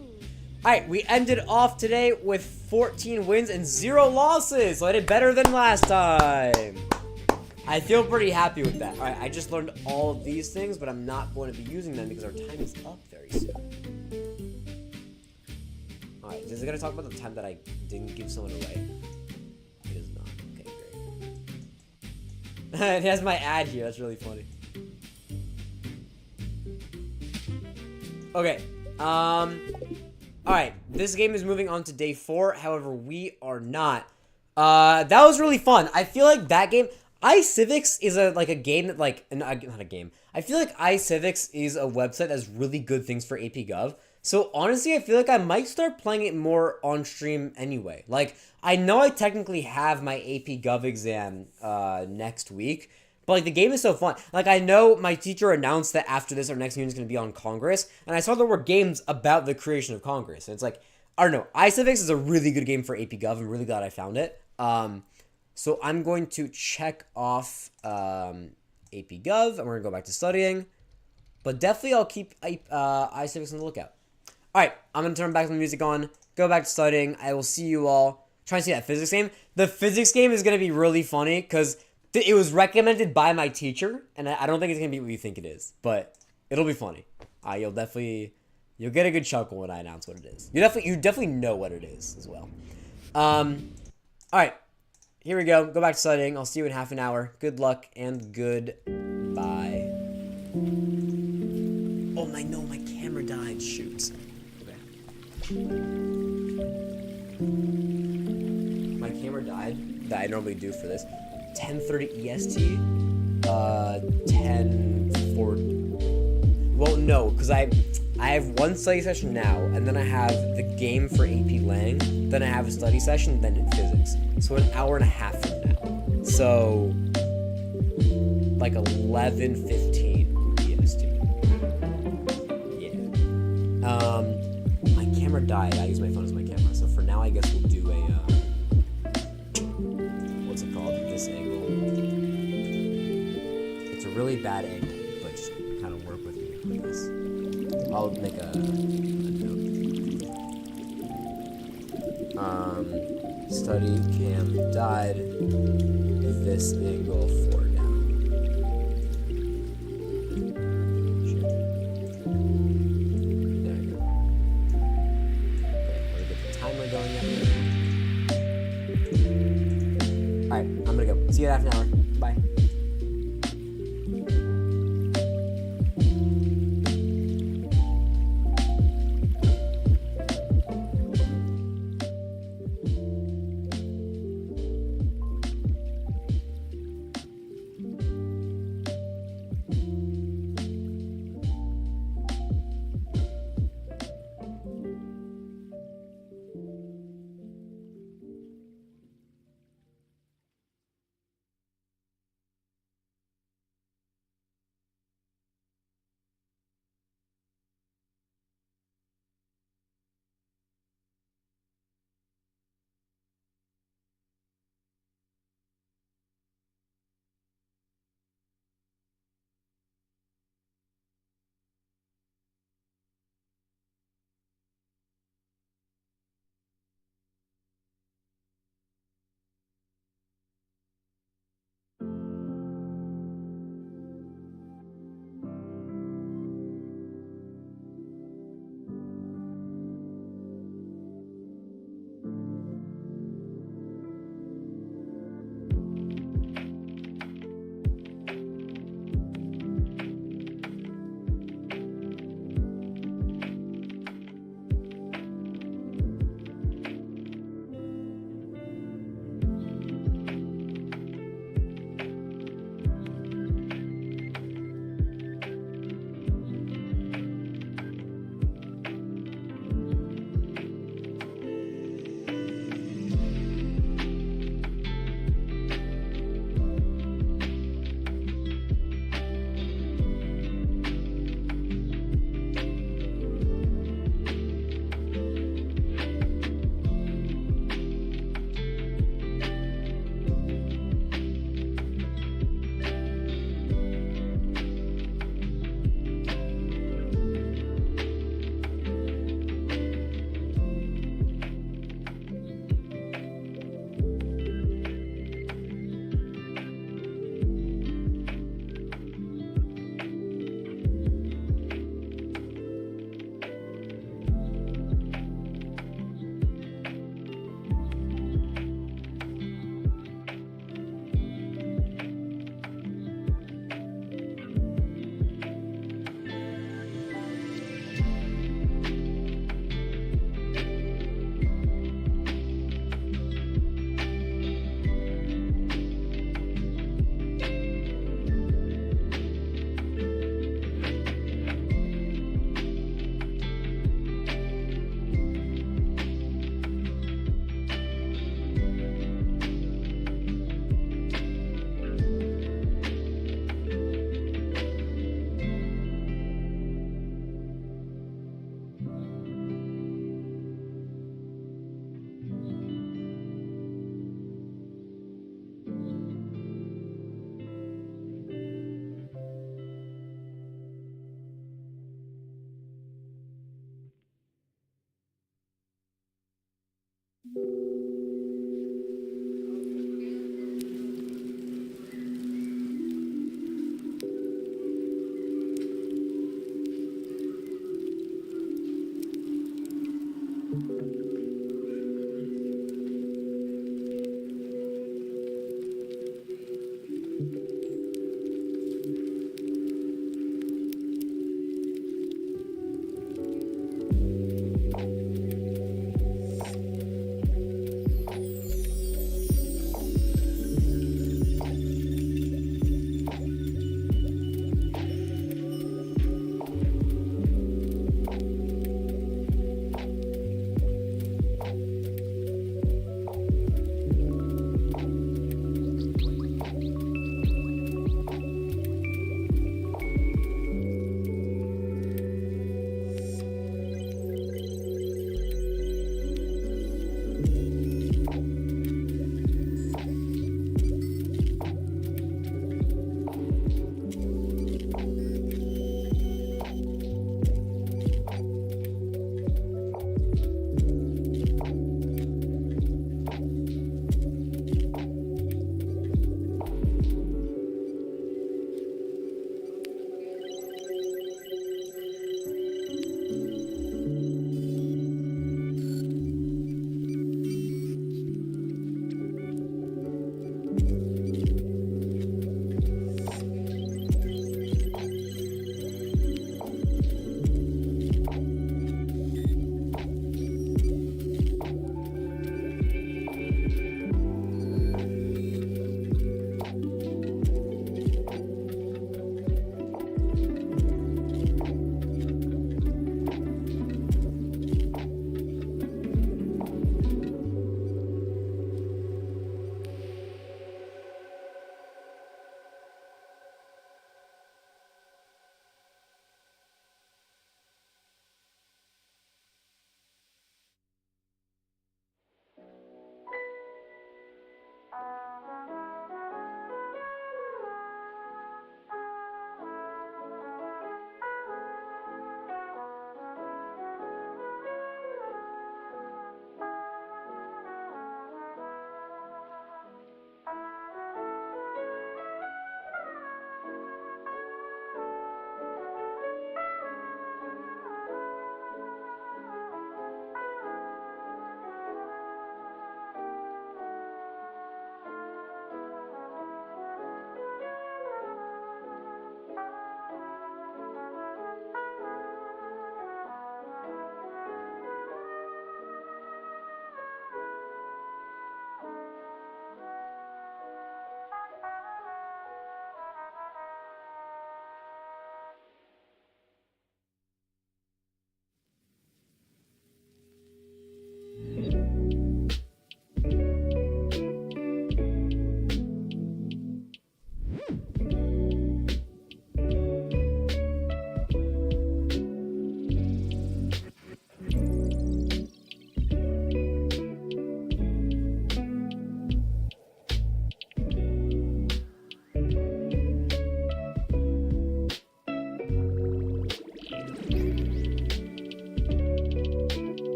Alright, we ended off today with 14 wins and 0 losses. So I did better than last time. I feel pretty happy with that. Alright, I just learned all of these things, but I'm not going to be using them because our time is up very soon. Alright, is it going to talk about the time that I didn't give someone away? It is not. Okay, great. It has my ad here. That's really funny. Okay. Alright, this game is moving on to day 4. However, we are not. That was really fun. I feel like that game... iCivics is a game that not a game. I feel like iCivics is a website that has really good things for AP Gov. So honestly, I feel like I might start playing it more on stream anyway. Like, I know I technically have my AP Gov exam next week, but like the game is so fun. Like, I know my teacher announced that after this our next unit is going to be on Congress, and I saw there were games about the creation of Congress. And it's like, I don't know, iCivics is a really good game for AP Gov. I'm really glad I found it. So I'm going to check off AP Gov, and we're going to go back to studying. But definitely I'll keep iCivics on the lookout. Alright, I'm going to turn back the music on, go back to studying. I will see you all. Try and see that physics game. The physics game is going to be really funny, because it was recommended by my teacher, and I don't think it's going to be what you think it is. But it'll be funny. You'll get a good chuckle when I announce what it is. You definitely know what it is as well. Alright. Here we go. Go back to studying. I'll see you in half an hour. Good luck and goodbye. Oh no, my camera died. Shoot. Okay. My camera died. That I normally do for this. 10:30 EST. 10:40. Well, no, because I have one study session now, and then I have the game for AP Lang, then I have a study session, then in physics. So an hour and a half from now. So, like 11:15 EST. Yeah. My camera died. I use my phone as my camera, so for now I guess we'll do a, what's it called? This angle. It's a really bad angle, but just kind of work with me with this. I'll make a note. Study cam died. This angle for now. Shit. There we go. Okay, let me get the timer going up here. Alright, I'm gonna go. See you in half an hour. Bye.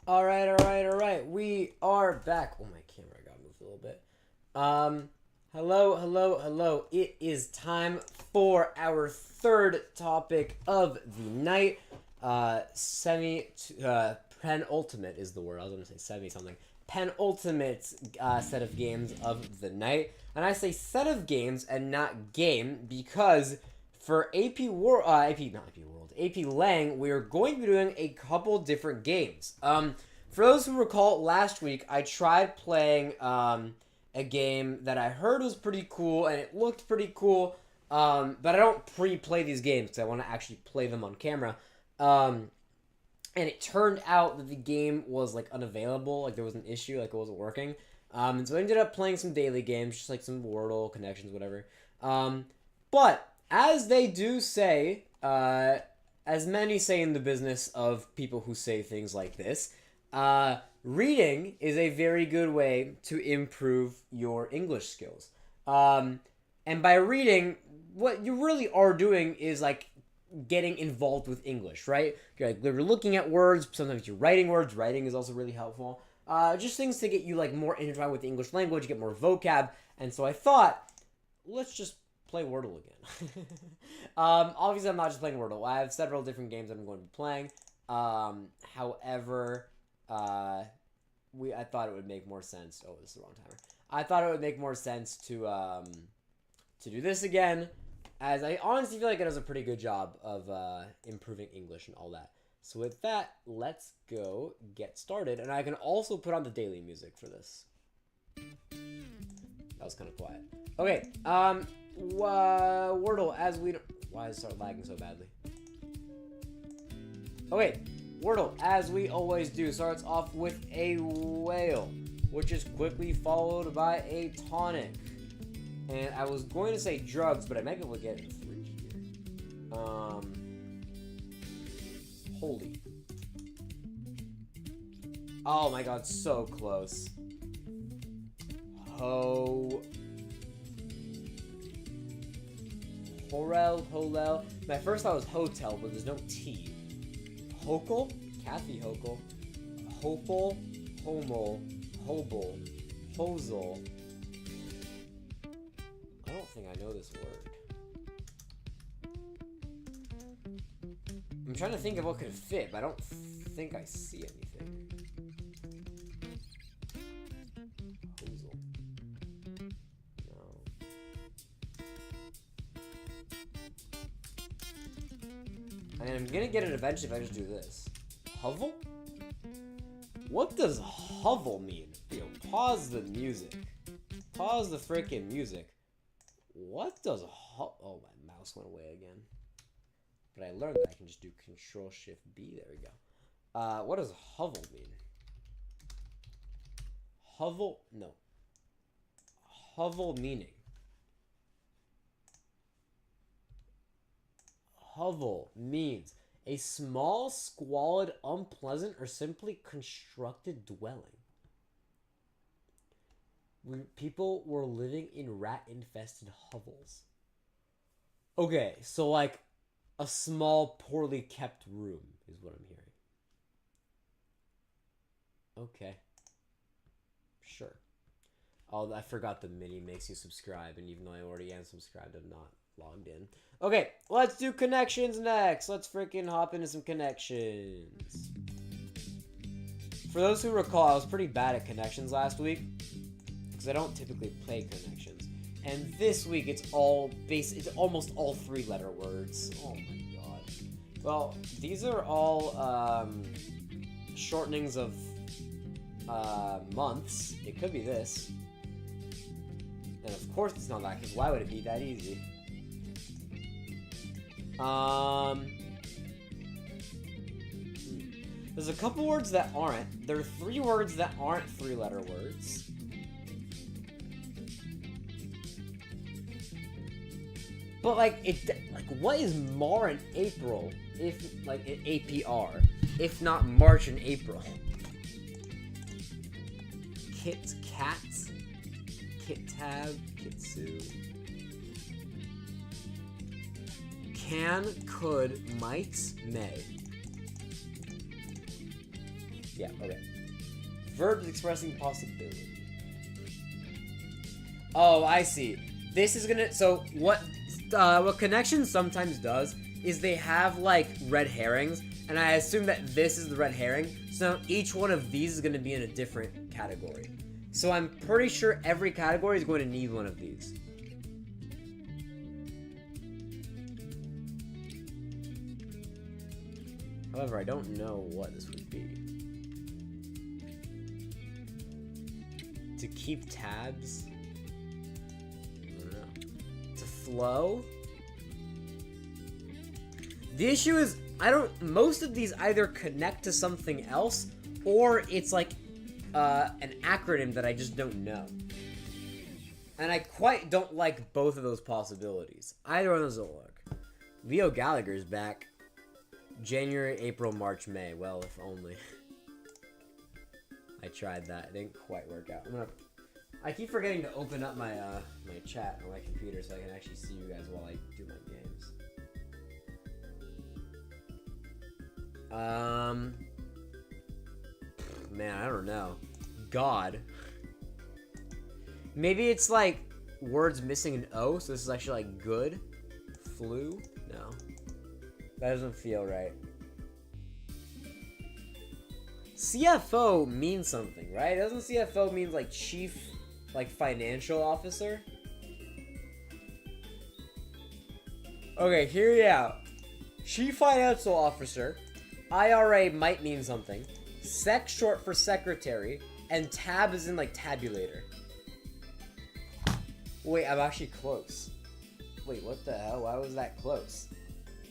Alright. We are back. Oh, my camera got moved a little bit. Hello. It is time for our third topic of the night. Penultimate is the word. I was going to say semi-something. Penultimate set of games of the night. And I say set of games and not game because for AP Lang, we are going to be doing a couple different games. For those who recall, last week I tried playing a game that I heard was pretty cool and it looked pretty cool, but I don't pre-play these games because I want to actually play them on camera. And it turned out that the game was like unavailable, like there was an issue, like it wasn't working. And so I ended up playing some daily games, just like some Wordle, Connections, whatever. But as they do say, as many say in the business of people who say things like this, reading is a very good way to improve your English skills. And by reading, what you really are doing is like getting involved with English, right? You're looking at words, sometimes you're writing words. Writing is also really helpful. Just things to get you like more intertwined with the English language, get more vocab. And so I thought, let's just play Wordle again. Obviously, I'm not just playing Wordle. I have several different games that I'm going to be playing. However, I thought it would make more sense. Oh, this is the wrong timer. I thought it would make more sense to do this again, as I honestly feel like it does a pretty good job of improving English and all that. So with that, let's go get started. And I can also put on the daily music for this. That was kind of quiet. Okay, Wordle, as we... Why does it start lagging so badly? Okay, Wordle, as we always do, starts off with a whale, which is quickly followed by a tonic. And I was going to say drugs, but I might be able to get it free here. Holy. Oh my god, so close. Horel. My first thought was hotel, but there's no T. Hokel? Kathy Hokel. Hopel. Homel. Hobel. Hosel. I don't think I know this word. I'm trying to think of what could fit, but I don't think I see anything. Hosel. No. I mean, I'm gonna get it eventually if I just do this. Hovel? What does hovel mean? Yo, pause the music. Pause the freaking music. What does oh, my mouse went away again. But I learned that I can just do Control-Shift-B. There we go. What does hovel mean? Hovel? No. Hovel meaning. Hovel means a small, squalid, unpleasant, or simply constructed dwelling. People were living in rat-infested hovels. Okay, so like a small, poorly kept room is what I'm hearing. Okay. Sure. Oh, I forgot the mini makes you subscribe, and even though I already am subscribed, I'm not logged in. Okay, let's do connections next. Let's freaking hop into some connections. For those who recall, I was pretty bad at connections last week, because I don't typically play connections. And this week, it's almost all 3-letter words. Oh my god. Well, these are all shortenings of months. It could be this. And of course it's not that, because why would it be that easy? There's a couple words that aren't. There are 3 words that aren't 3-letter words. But what is Mar and April if like an APR, if not March and April? Kit Kat, Kit Tab, Kitsu. Can, could, might, may. Yeah, okay. Verbs expressing possibility. Oh, I see. This is gonna... So, what Connection sometimes does is they have, like, red herrings, and I assume that this is the red herring, so each one of these is gonna be in a different category. So I'm pretty sure every category is going to need one of these. However, I don't know what this would be. To keep tabs? I don't know. To flow? The issue is, most of these either connect to something else, or it's like an acronym that I just don't know. And I quite don't like both of those possibilities. Either one of those will work. Leo Gallagher's back. January, April, March, May. Well, if only. I tried that. It didn't quite work out. I keep forgetting to open up my my chat on my computer so I can actually see you guys while I do my games. Man, I don't know. God. Maybe it's like words missing an O, so this is actually like good. Flu? No. That doesn't feel right. CFO means something, right? Doesn't CFO mean like chief, like financial officer? Okay, hear you out. Chief financial officer. IRA might mean something. Sec short for secretary. And tab is in like tabulator. Wait, I'm actually close. Wait, what the hell? Why was that close?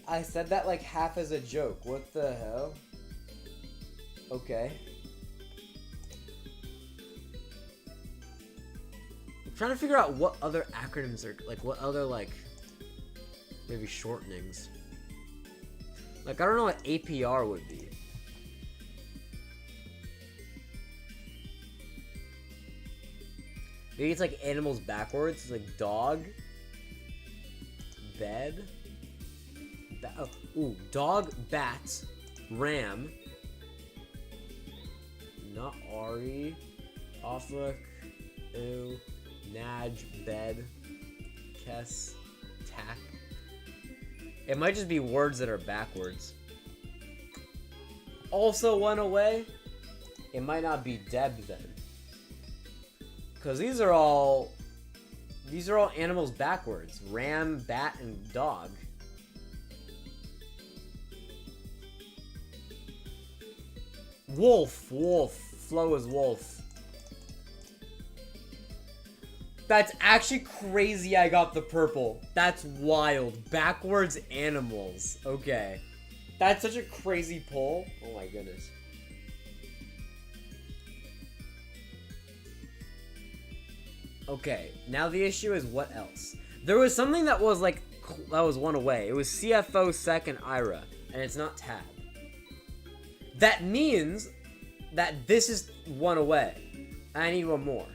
I said that like half as a joke. What the hell? Okay. I'm trying to figure out what other acronyms are, like what other like, maybe shortenings. Like I don't know what APR would be. Maybe it's like animals backwards. It's like dog. Bed. Ooh, dog, bat, ram. Not Ari. Offlook. Ew. Naj, bed. Kess. Tack. It might just be words that are backwards. Also one away. It might not be Deb then. Because these are all animals backwards. Ram, bat, and dog. Wolf. Flow is wolf. That's actually crazy I got the purple. That's wild. Backwards animals. Okay. That's such a crazy pull. Oh my goodness. Okay, now the issue is what else? There was something that was like, that was one away. It was CFO, Sec, and IRA, and it's not tab. That means that this is one away. I need one more.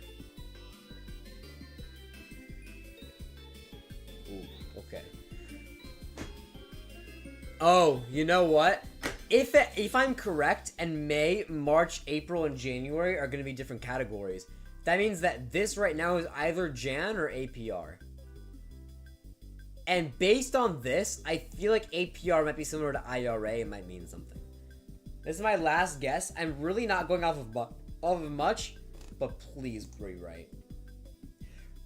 Ooh, okay. Oh, you know what? If I'm correct, and May, March, April, and January are going to be different categories, that means that this right now is either Jan or APR. And based on this, I feel like APR might be similar to IRA. It might mean something. This is my last guess. I'm really not going off of much, but please be right.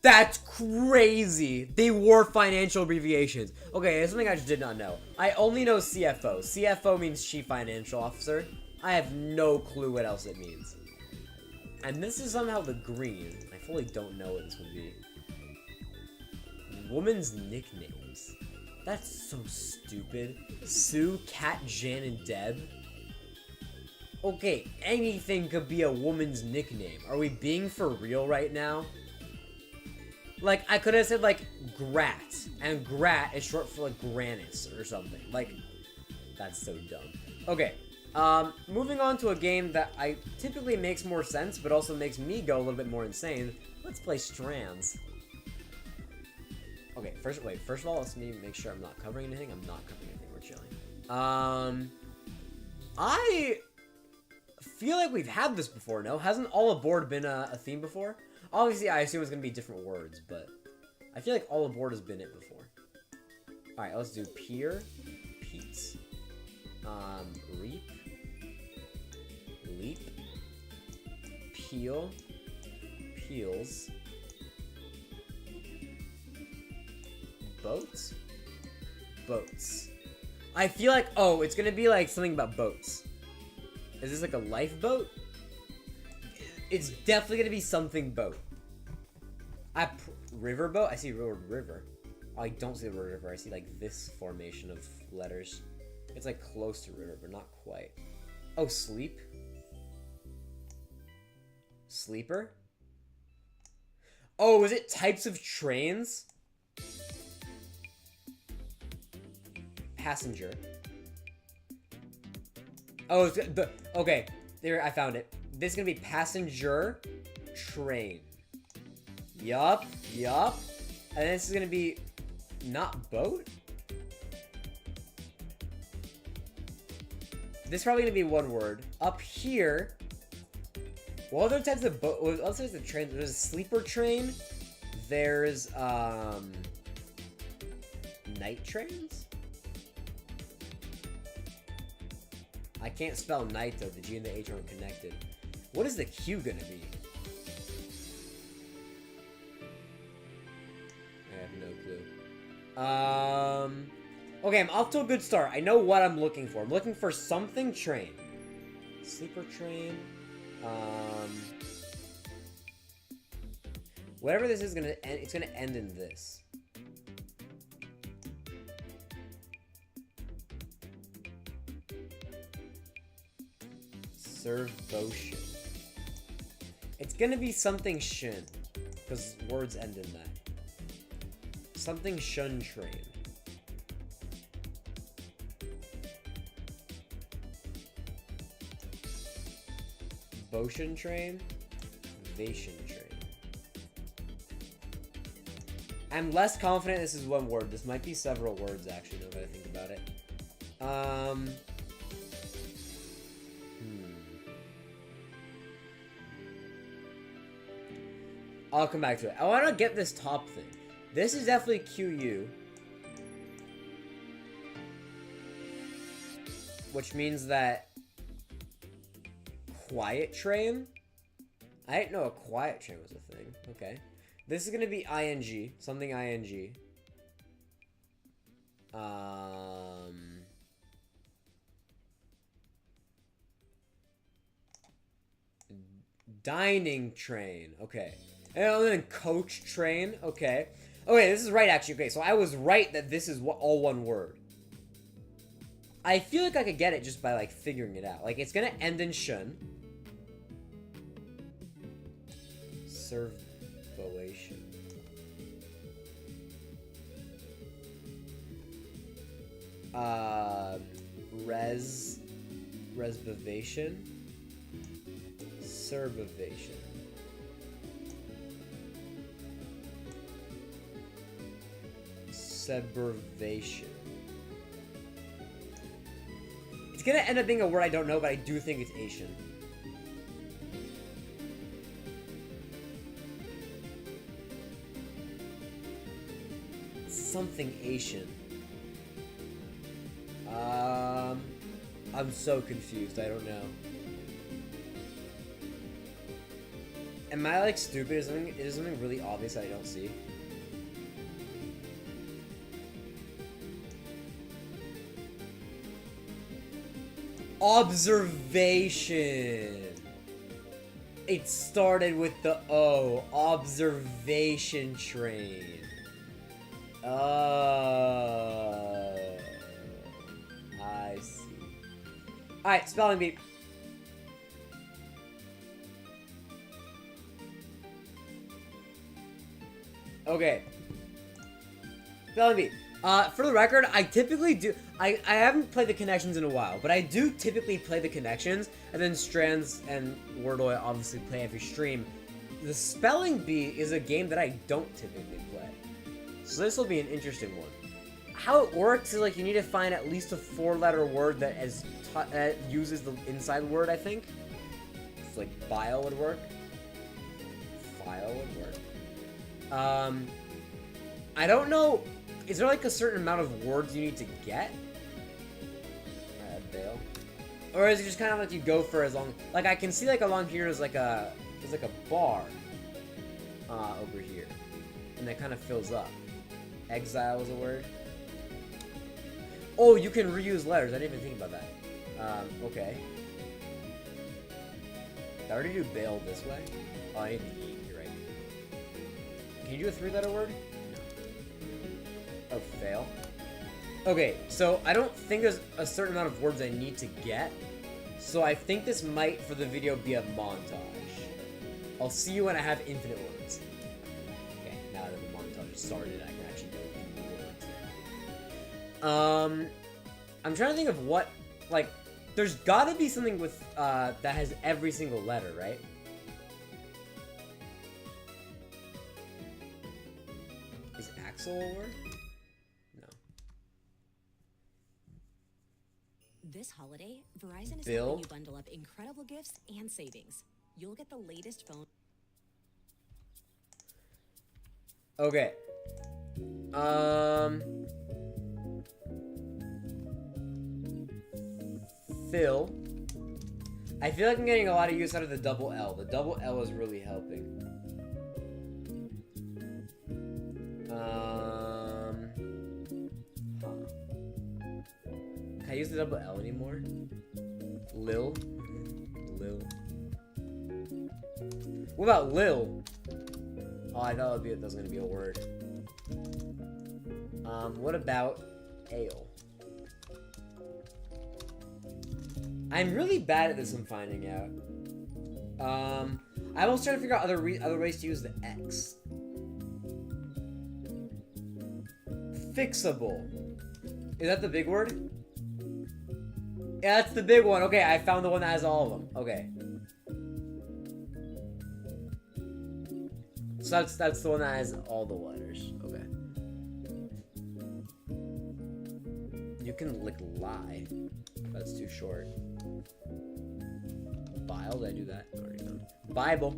That's crazy. They were financial abbreviations. Okay, that's something I just did not know. I only know CFO. CFO means Chief Financial Officer. I have no clue what else it means. And this is somehow the green. I fully don't know what this would be. Women's nicknames. That's so stupid. Sue, Kat, Jan, and Deb. Okay, anything could be a woman's nickname. Are we being for real right now? Like, I could have said, like, Grat. And Grat is short for, like, Granis or something. Like, that's so dumb. Okay. Moving on to a game that I typically makes more sense, but also makes me go a little bit more insane. Let's play Strands. Okay, first of all, let's make sure I'm not covering anything. I'm not covering anything. We're chilling. I feel like we've had this before, no? Hasn't all aboard been a theme before? Obviously, I assume it's gonna be different words, but I feel like all aboard has been it before. Alright, let's do peer, Pete's, reap, leap, peel, peels, boats, boats. I feel like, oh, it's gonna be like something about boats. Is this like a lifeboat? It's definitely gonna be something boat. Riverboat? I see the word river. Oh, I don't see the word river. I see like this formation of letters. It's like close to river, but not quite. Oh, sleep. Sleeper? Oh, is it types of trains? Passenger. Oh, it's okay. There, I found it. This is gonna be passenger train. Yup. And this is gonna be not boat. This is probably gonna be one word. Up here, what other types of boat? What other types of trains? There's a sleeper train. There's night trains. I can't spell night though. The G and the H aren't connected. What is the Q gonna be? I have no clue. Okay, I'm off to a good start. I know what I'm looking for. I'm looking for something train. Sleeper train. Whatever this is gonna end, it's gonna end in this. Serve Boshin. It's gonna be something Shin, because words end in that. Something Shun train. Boshin train? Vashin train. I'm less confident this is one word. This might be several words, actually, now that I think about it. I'll come back to it. I want to get this top thing. This is definitely QU. Which means that... Quiet train? I didn't know a quiet train was a thing. Okay. This is going to be ing. Something ing. Dining train. Okay. And then coach train. Okay. Okay, this is right, actually. Okay, so I was right that this is all one word. I feel like I could get it just by, like, figuring it out. Like, it's gonna end in shun. Servoation. Resbivation. Servivation. Sebervation. It's gonna end up being a word I don't know, but I do think it's Asian. Something Asian. I'm so confused. I don't know. Am I like stupid? Is something really obvious that I don't see? Observation. It started with the O. Observation train. Oh. I see. Alright, spelling bee. Okay. Spelling bee. For the record, I typically do... I haven't played the connections in a while, but I do typically play the connections, and then Strands and Wordle obviously play every stream. The Spelling Bee is a game that I don't typically play. So this will be an interesting one. How it works is like you need to find at least a 4-letter word that uses the inside word, I think. if like bile would work. File would work. I don't know. Is there like a certain amount of words you need to get? Bail. Or is it just kind of like you go for as long? Like I can see like along here is like a bar. Over here, and that kind of fills up. Exile is a word. Oh, you can reuse letters. I didn't even think about that. Okay. Did I already do bail this way? Oh, I need the E. You're right. Can you do a 3-letter word? No. Oh, fail. Okay, so I don't think there's a certain amount of words I need to get. So I think this might, for the video, be a montage. I'll see you when I have infinite words. Okay, now that the montage has started, I can actually go through the words. I'm trying to think of what, like, there's gotta be something with, that has every single letter, right? Is Axel a word? No. This holiday, Verizon is Bill? helping you bundle up incredible gifts and savings. You'll get the latest phone. Okay. Phil. I feel like I'm getting a lot of use out of the double L. The double L is really helping. Can I use the double L anymore? Lil? Lil. What about Lil? Oh, I thought that was gonna be a word. What about ale? I'm really bad at this, I'm finding out. I was trying to figure out other ways to use the X. Fixable. Is that the big word? Yeah, that's the big one. Okay, I found the one that has all of them. Okay. So that's the one that has all the letters. Okay. You can lick lie. That's too short. Bile, did I do that? Already done. Bible.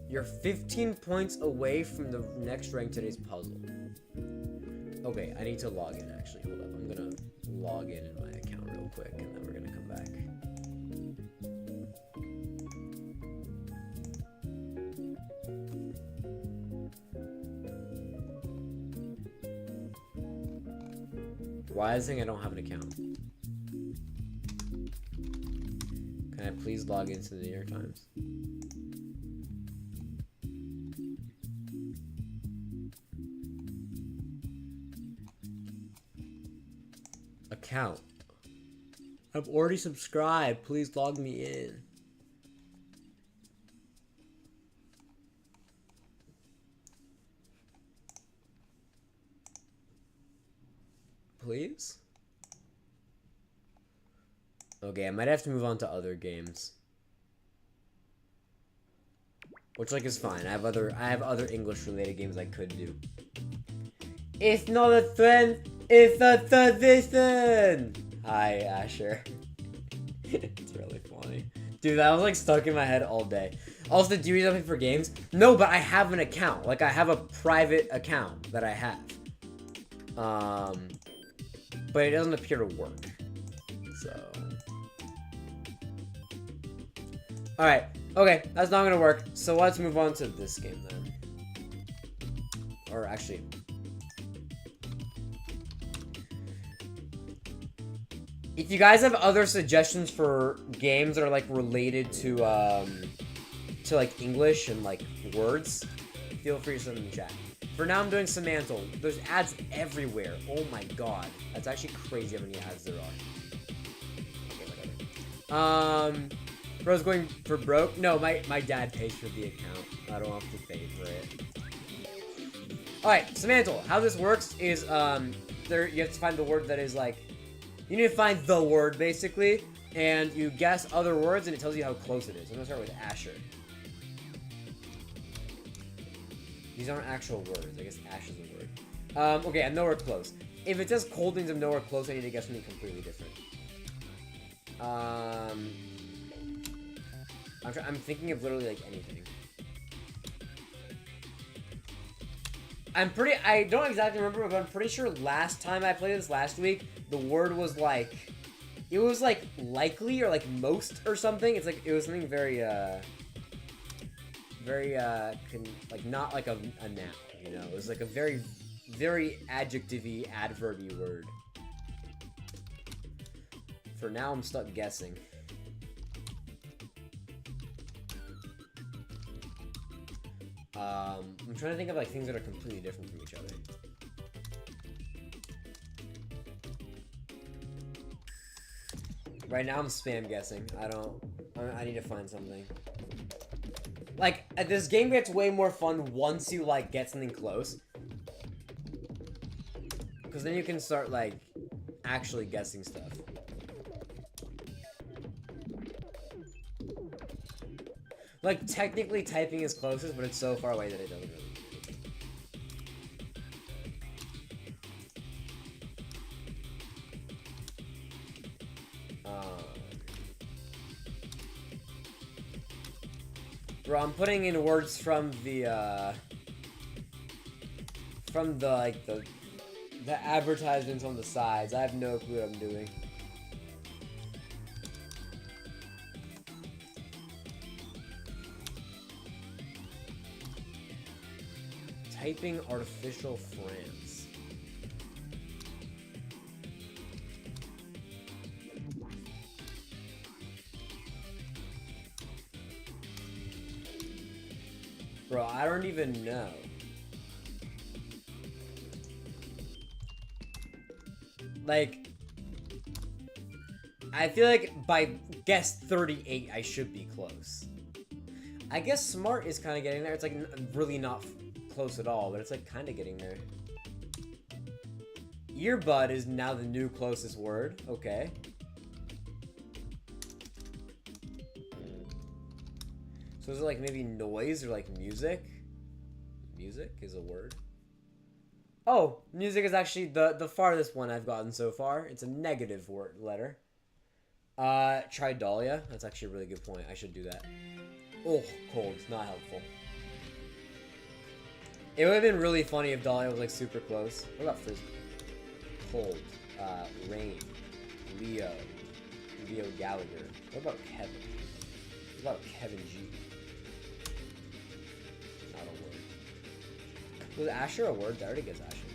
You're 15 points away from the next rank today's puzzle. Okay, I need to log in actually. Hold up. I'm gonna log in my account real quick and then we're gonna come back. Why is it saying I don't have an account? Can I please log into the New York Times? Account. I've already subscribed. Please log me in. Please? Okay, I might have to move on to other games. Which like is fine. I have other English related games I could do. It's not a trend, it's a tradition! Hi, Asher. It's really funny. Dude, that was like stuck in my head all day. Also, do you use something for games? No, but I have an account. Like, I have a private account that I have. But it doesn't appear to work. So. Alright. Okay, that's not gonna work. So let's move on to this game then. Or actually. If you guys have other suggestions for games that are like related to like English and like words, feel free to send them in the chat. For now, I'm doing Semantle. There's ads everywhere. Oh my god, that's actually crazy how many ads there are. Okay, whatever. Bro's going for broke. No, my dad pays for the account. I don't have to pay for it. All right, Semantle. How this works is you have to find the word that is like. You need to find the word, basically, and you guess other words, and it tells you how close it is. I'm gonna start with Asher. These aren't actual words. I guess Ash is a word. Okay, I'm nowhere close. If it says cold means I'm nowhere close, I need to guess something completely different. I'm thinking of literally like anything. I don't exactly remember, but I'm pretty sure last time I played this last week, the word was like, it was like likely or like most or something. It's like, it was something very, like not like a noun, you know? It was like a very, very adjective-y, adverb-y word. For now, I'm stuck guessing. I'm trying to think of like things that are completely different from each other. Right now I'm spam guessing. I need to find something. Like, this game gets way more fun once you like get something close. Because then you can start like actually guessing stuff. Like, technically typing is closest, but it's so far away that it doesn't really. Bro, I'm putting in words from the advertisements on the sides. I have no clue what I'm doing. Typing artificial France. Bro, I don't even know. Like, I feel like by guess 38, I should be close. I guess smart is kind of getting there. It's like really not close at all, but it's like kind of getting there. Earbud is now the new closest word. Okay. So is it like maybe noise or like music? Music is a word. Oh, music is actually the farthest one I've gotten so far. It's a negative word letter. Try Dahlia. That's actually a really good point. I should do that. Oh, cold. Not helpful. It would have been really funny if Dahlia was like super close. What about Frisbee? Cold. Rain. Leo Gallagher. What about Kevin? What about Kevin G? Not a word. Was Asher a word? I already guessed Asher.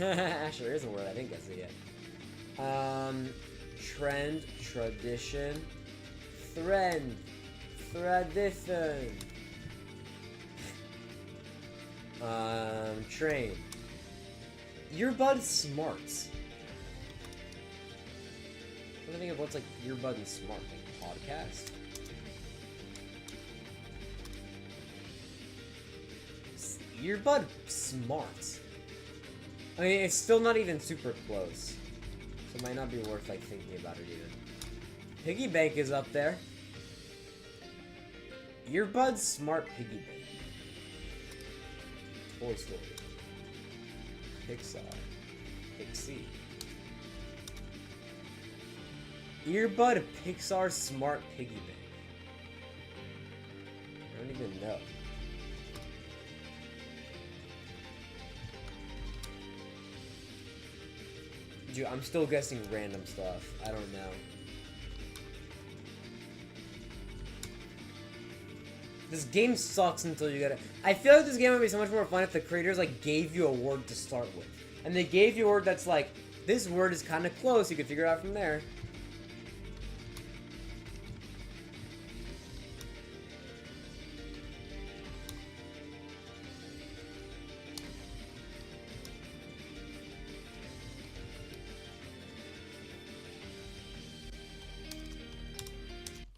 Asher is a word. I didn't guess it yet. Trend. Tradition. Trend. Tradition. Train. Earbud smarts. What do you think of what's like earbud and smart? Like podcast? Earbud smarts. I mean, it's still not even super close. So it might not be worth like thinking about it even. Piggy bank is up there. Earbud smart piggy bank. Toy Story. Pixar. Pixie. Earbud Pixar Smart Piggy Bank. I don't even know. Dude, I'm still guessing random stuff. I don't know. This game sucks until you get it. I feel like this game would be so much more fun if the creators like gave you a word to start with. And they gave you a word that's like, this word is kind of close, you could figure it out from there.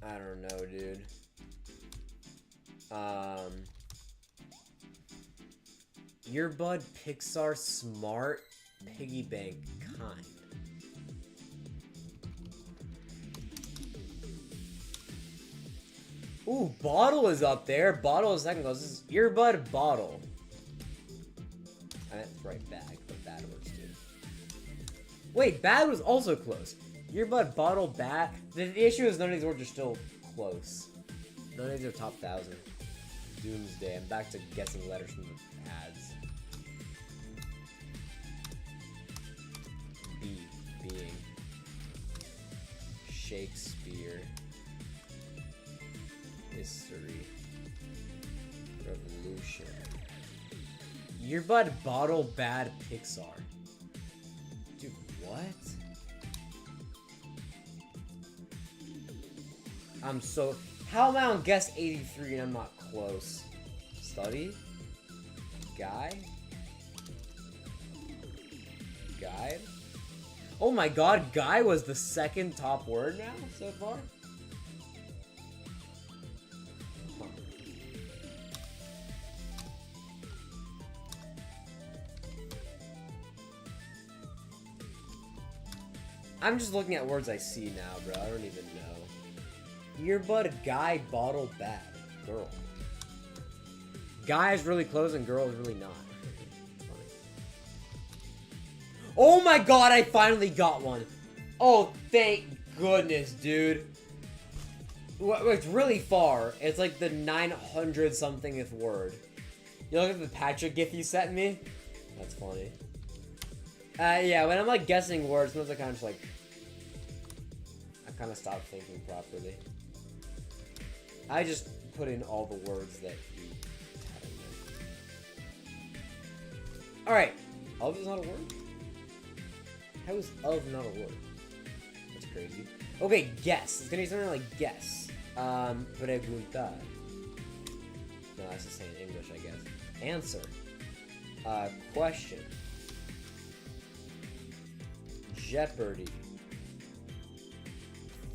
I don't know, dude. Earbud Pixar Smart Piggy Bank kind. Ooh, Bottle is up there. Bottle is second closest. Earbud Bottle. I meant right bag, but bad words too. Wait, bad was also close. Earbud bottle bat. The issue is none of these words are still close. None of these are top 1,000. Doomsday. I'm back to guessing letters from the ads. B. Being. Shakespeare. History. Revolution. Earbud bottle bad Pixar. Dude, what? I'm so... How am I on guess 83 and I'm not close? Study? Guy? Guide? Oh my god, guy was the second top word now so far? Huh. I'm just looking at words I see now, bro. I don't even know. Earbud, guy, bottle, bad. Girl. Guy is really close and girl is really not. Oh my god, I finally got one. Oh, thank goodness, dude. It's really far. It's like the 900 somethingth word. You look at the Patrick gif you sent me? That's funny. Yeah, when I'm like guessing words, sometimes I kind of just like... I kind of stop thinking properly. I just put in all the words that you had in there. Alright. Of is not a word? How is of not a word? That's crazy. Okay, guess. It's gonna be something like guess. Preguntar. No, that's the same in English, I guess. Answer. Question. Jeopardy.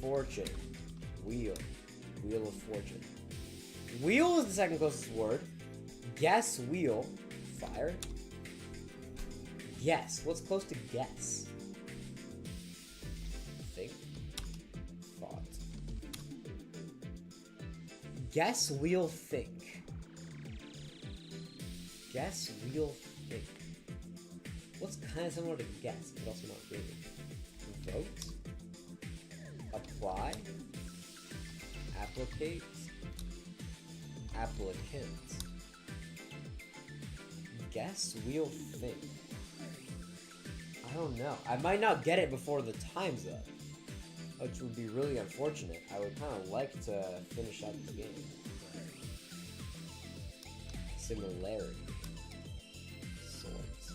Fortune. Wheel. Wheel of Fortune. Wheel is the second closest word. Guess wheel. Fire. Guess. What's close to guess? Think. Thought. Guess wheel think. Guess wheel think. What's kind of similar to guess, but also not really? Vote. Apply. Applicate. Applicant. Guess wheel think. I don't know. I might not get it before the time's up, which would be really unfortunate. I would kind of like to finish out the game. Similarity. Sorts.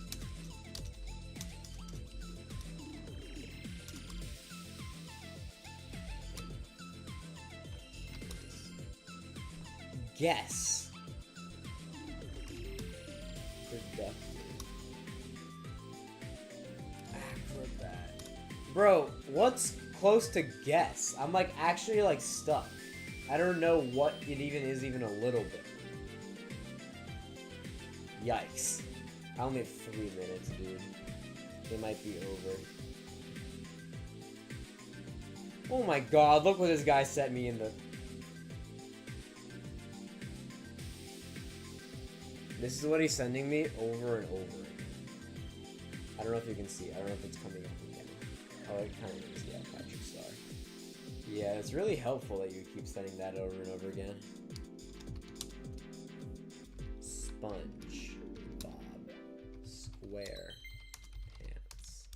Guess. Productive. Acrobat. Bro, what's close to guess? I'm like actually like stuck. I don't know what it even is even a little bit. Yikes. I only have 3 minutes, dude. It might be over. Oh my god, look what this guy sent me in the... This is what he's sending me over and over. I don't know if you can see. I don't know if it's coming up again. Oh, it kind of is. Yeah, Patrick Star. Yeah, it's really helpful that you keep sending that over and over again. Sponge. Bob. Square. Pants.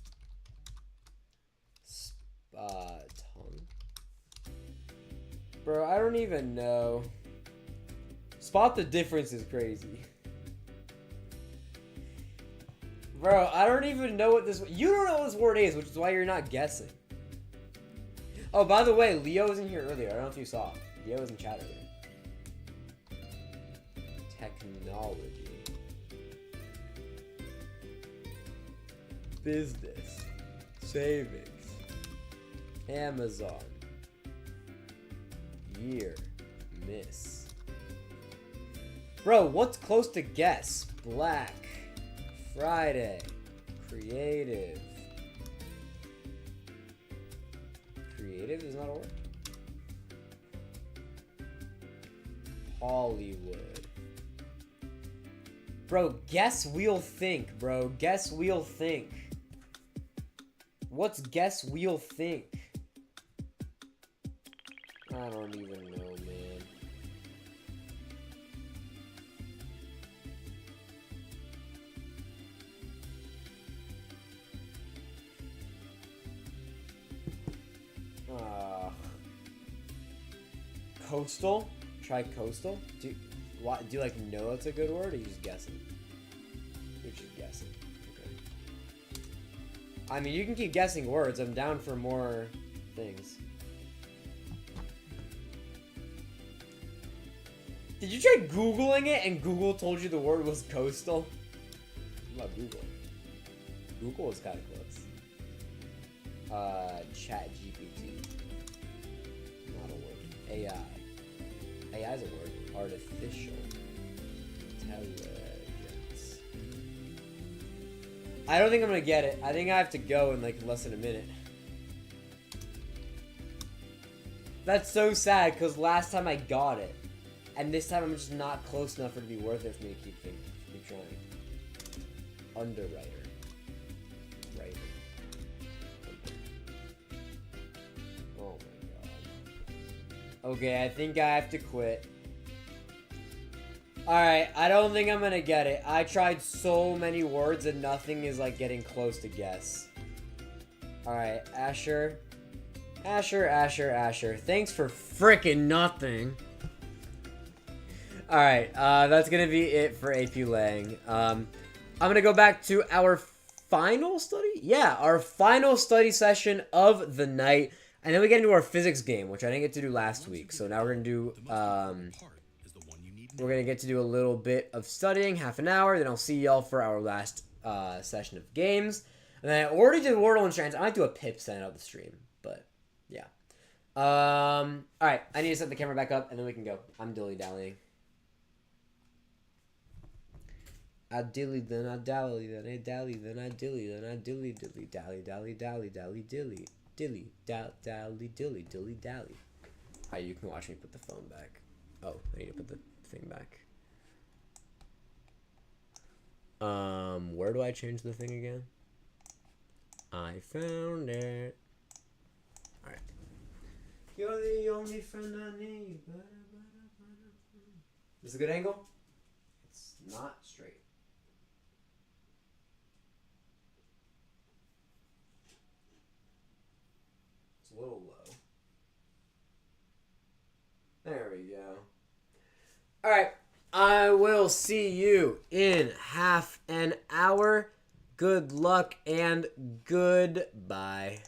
Tongue. Bro, I don't even know. Spot the difference is crazy. Bro, I don't even know what this... You don't know what this word is, which is why you're not guessing. Oh, by the way, Leo was in here earlier. I don't know if you saw. Leo was in chat earlier. Technology. Business. Savings. Amazon. Year. Miss. Bro, what's close to guess? Black. Friday. Creative. Creative is not a word. Hollywood. Bro, guess we'll think, bro. Guess we'll think. What's guess wheel think? I don't even know, man. Coastal? Try coastal? Do you like know it's a good word, or are you just guessing? You're just guessing. Okay. I mean, you can keep guessing words. I'm down for more things. Did you try Googling it and Google told you the word was coastal? What about Google? Google is kind of close. Chat GPT. Not a word. AI. AI is a word. Artificial intelligence. I don't think I'm gonna get it. I think I have to go in like less than a minute. That's so sad because last time I got it. And this time I'm just not close enough for it to be worth it for me to keep trying. Underwriter. Writer. Oh my god. Okay, I think I have to quit. Alright, I don't think I'm gonna get it. I tried so many words and nothing is like getting close to guess. Alright, Asher. Asher. Thanks for frickin' nothing. Alright, that's gonna be it for AP Lang. I'm gonna go back to our final study? Yeah, our final study session of the night. And then we get into our physics game, which I didn't get to do last week. So now we're gonna do, we're gonna get to do a little bit of studying, half an hour. Then I'll see y'all for our last session of games. And then I already did Wordle and Strands. I might do a pip send out the stream, but yeah. Alright, I need to set the camera back up and then we can go. I'm dilly-dallying. I dilly, then I dally, then I dally, then I dilly, then I dilly, dally, dally, dilly, dilly, dally, dilly, dally. Hi, you can watch me put the phone back. Oh, I need to put the thing back. Where do I change the thing again? I found it. Alright. You're the only friend I need. Is this a good angle? It's not straight. A little low. There we go. Alright, I will see you in half an hour. Good luck and goodbye.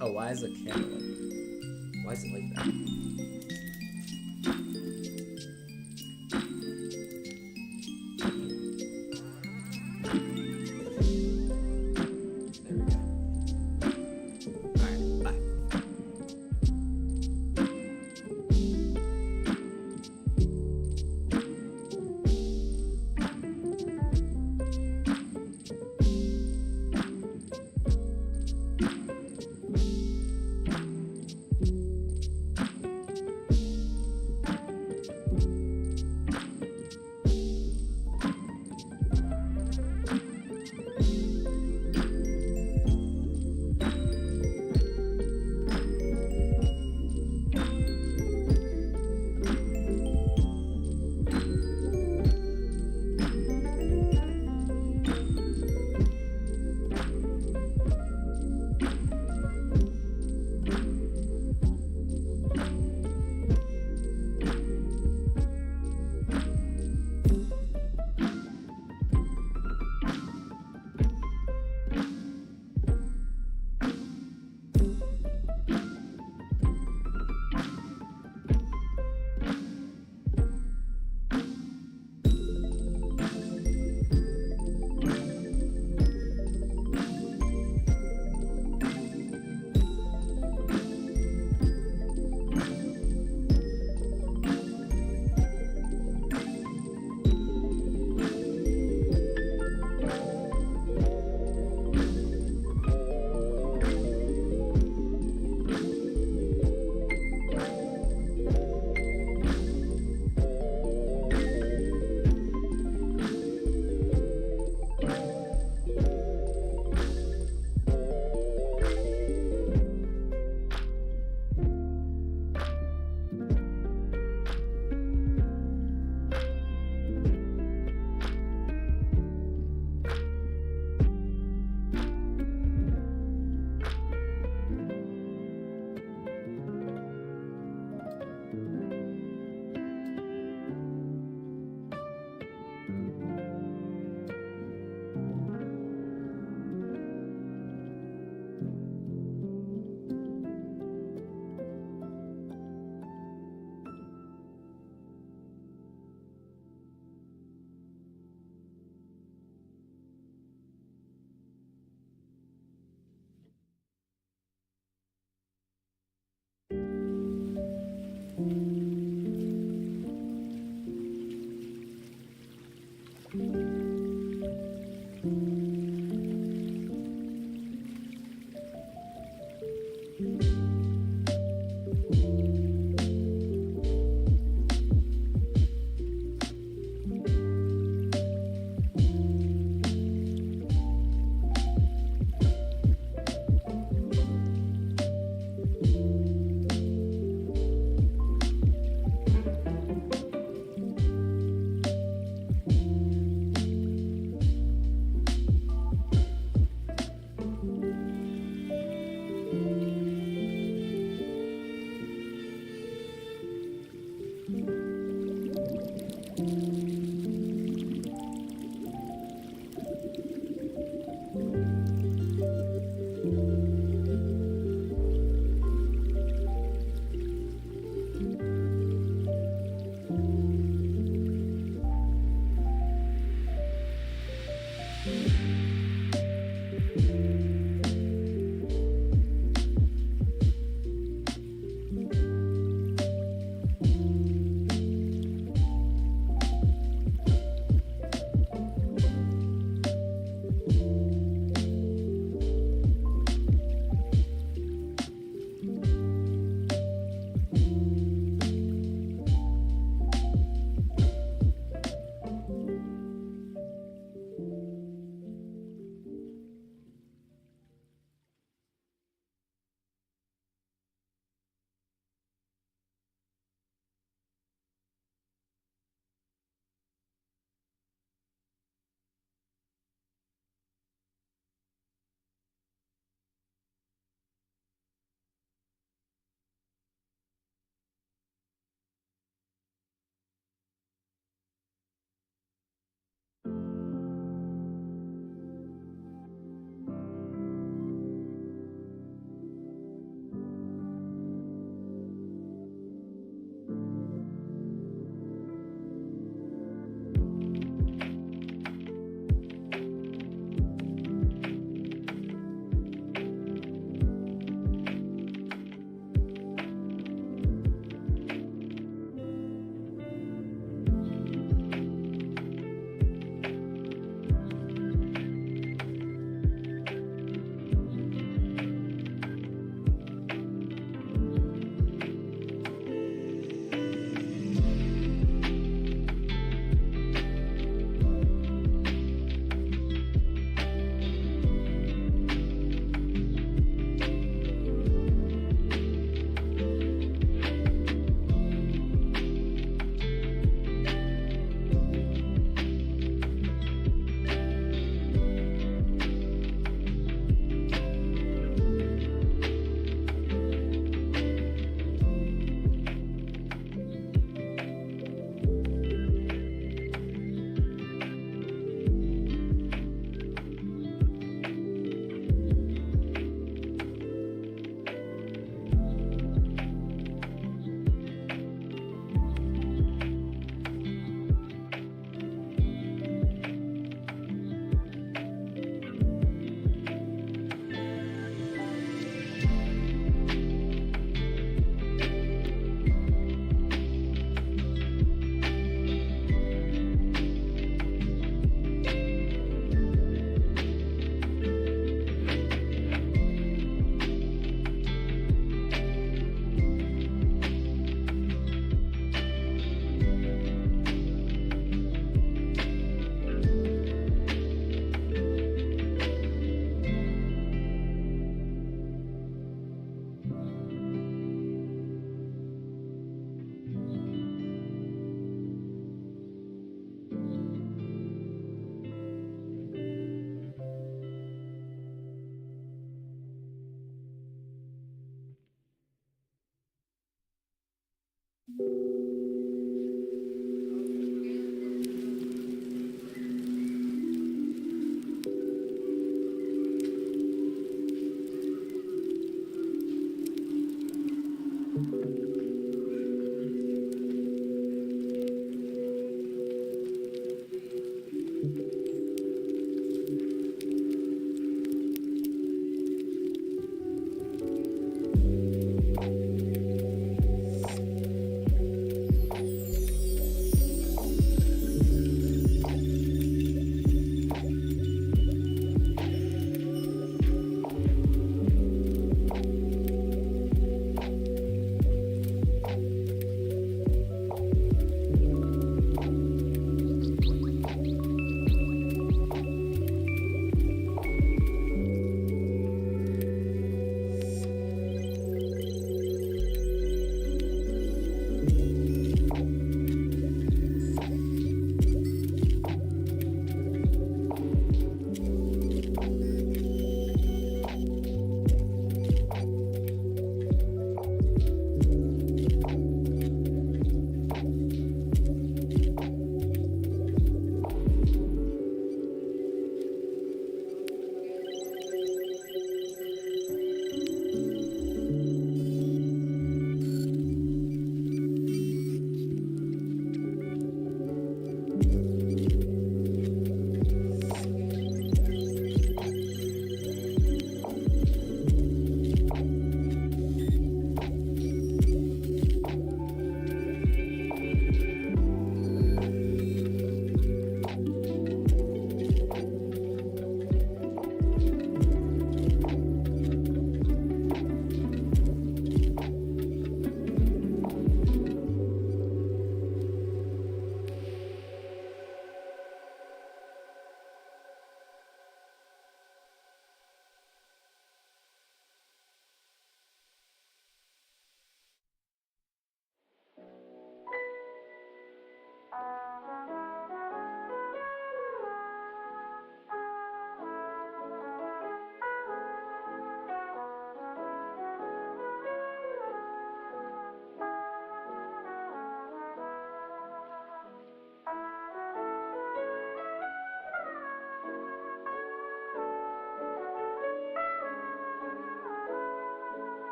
Oh, why is the camera like... Why is it like that?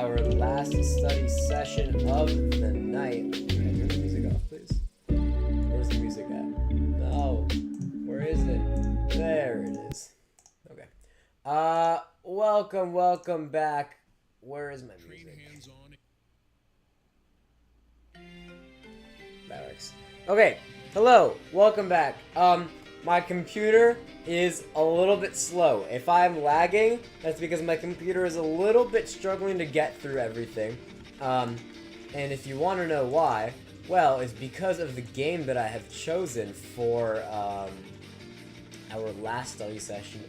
our last study session of the night. Turn the music off, please. Where's the music at? No. Where is it? There it is. Okay. Welcome back. Where is my music? That works. Okay. Hello. Welcome back. My computer is a little bit slow. If I'm lagging, that's because my computer is a little bit struggling to get through everything. And if you want to know why, well, it's because of the game that I have chosen for our last study session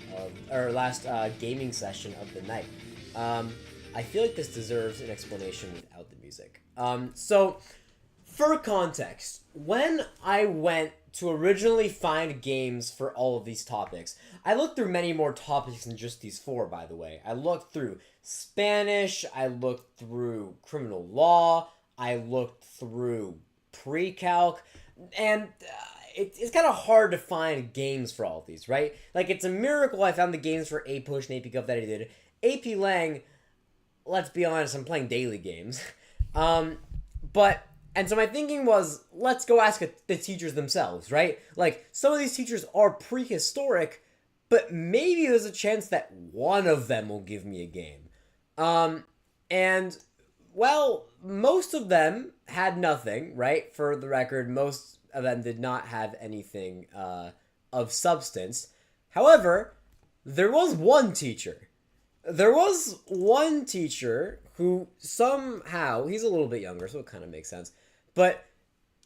last gaming session of the night. I feel like this deserves an explanation without the music. So, for context, when I went to originally find games for all of these topics, I looked through many more topics than just these 4, by the way. I looked through Spanish, I looked through criminal law, I looked through pre-calc, and it's kind of hard to find games for all of these, right? Like, it's a miracle I found the games for AP Push and AP Gov that I did. AP Lang, let's be honest, I'm playing daily games. And so my thinking was, let's go ask the teachers themselves, right? Like, some of these teachers are prehistoric, but maybe there's a chance that one of them will give me a game. And, well, most of them had nothing, right? For the record, most of them did not have anything of substance. However, there was one teacher. There was one teacher who somehow, he's a little bit younger, so it kind of makes sense, but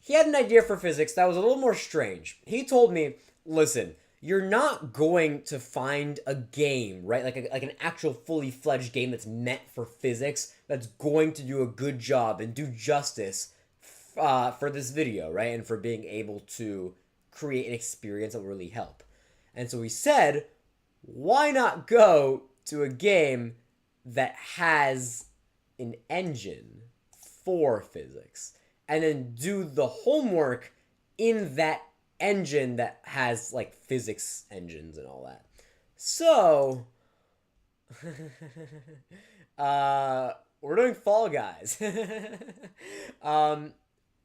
he had an idea for physics that was a little more strange. He told me, listen, you're not going to find a game, right? Like an actual fully fledged game that's meant for physics, that's going to do a good job and do justice for this video, right? And for being able to create an experience that will really help. And so he said, why not go to a game that has an engine for physics, and then do the homework in that engine that has, like, physics engines and all that. So, we're doing Fall Guys. I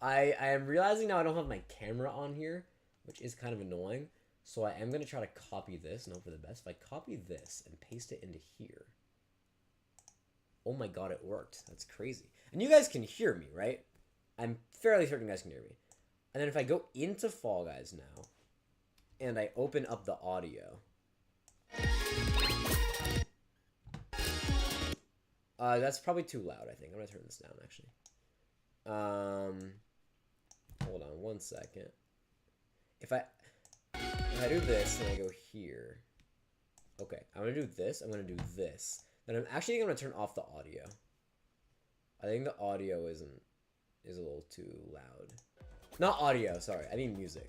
am realizing now I don't have my camera on here, which is kind of annoying. So I am going to try to copy this and hope for the best. If I copy this and paste it into here. Oh my god, it worked. That's crazy. And you guys can hear me, right? I'm fairly certain you guys can hear me. And then if I go into Fall Guys now, and I open up the audio. That's probably too loud, I think. I'm going to turn this down, actually. Hold on one second. If I do this, and I go here. Okay, I'm going to do this. I'm going to do this. Then I'm actually going to turn off the audio. I think the audio is a little too loud. Not audio, sorry. I mean music.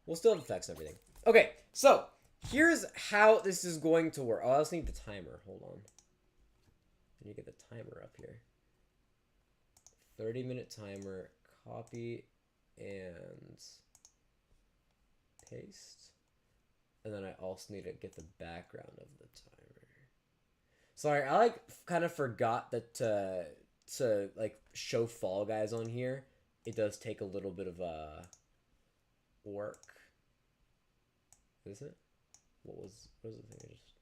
We'll still have effects and everything. Okay, so here's how this is going to work. Oh, I also need the timer. Hold on. I need to get the timer up here. 30-minute timer. Copy and paste. And then I also need to get the background of the timer. Sorry, I kind of forgot that to like show Fall Guys on here. It does take a little bit of work. Is it? What was the thing I just?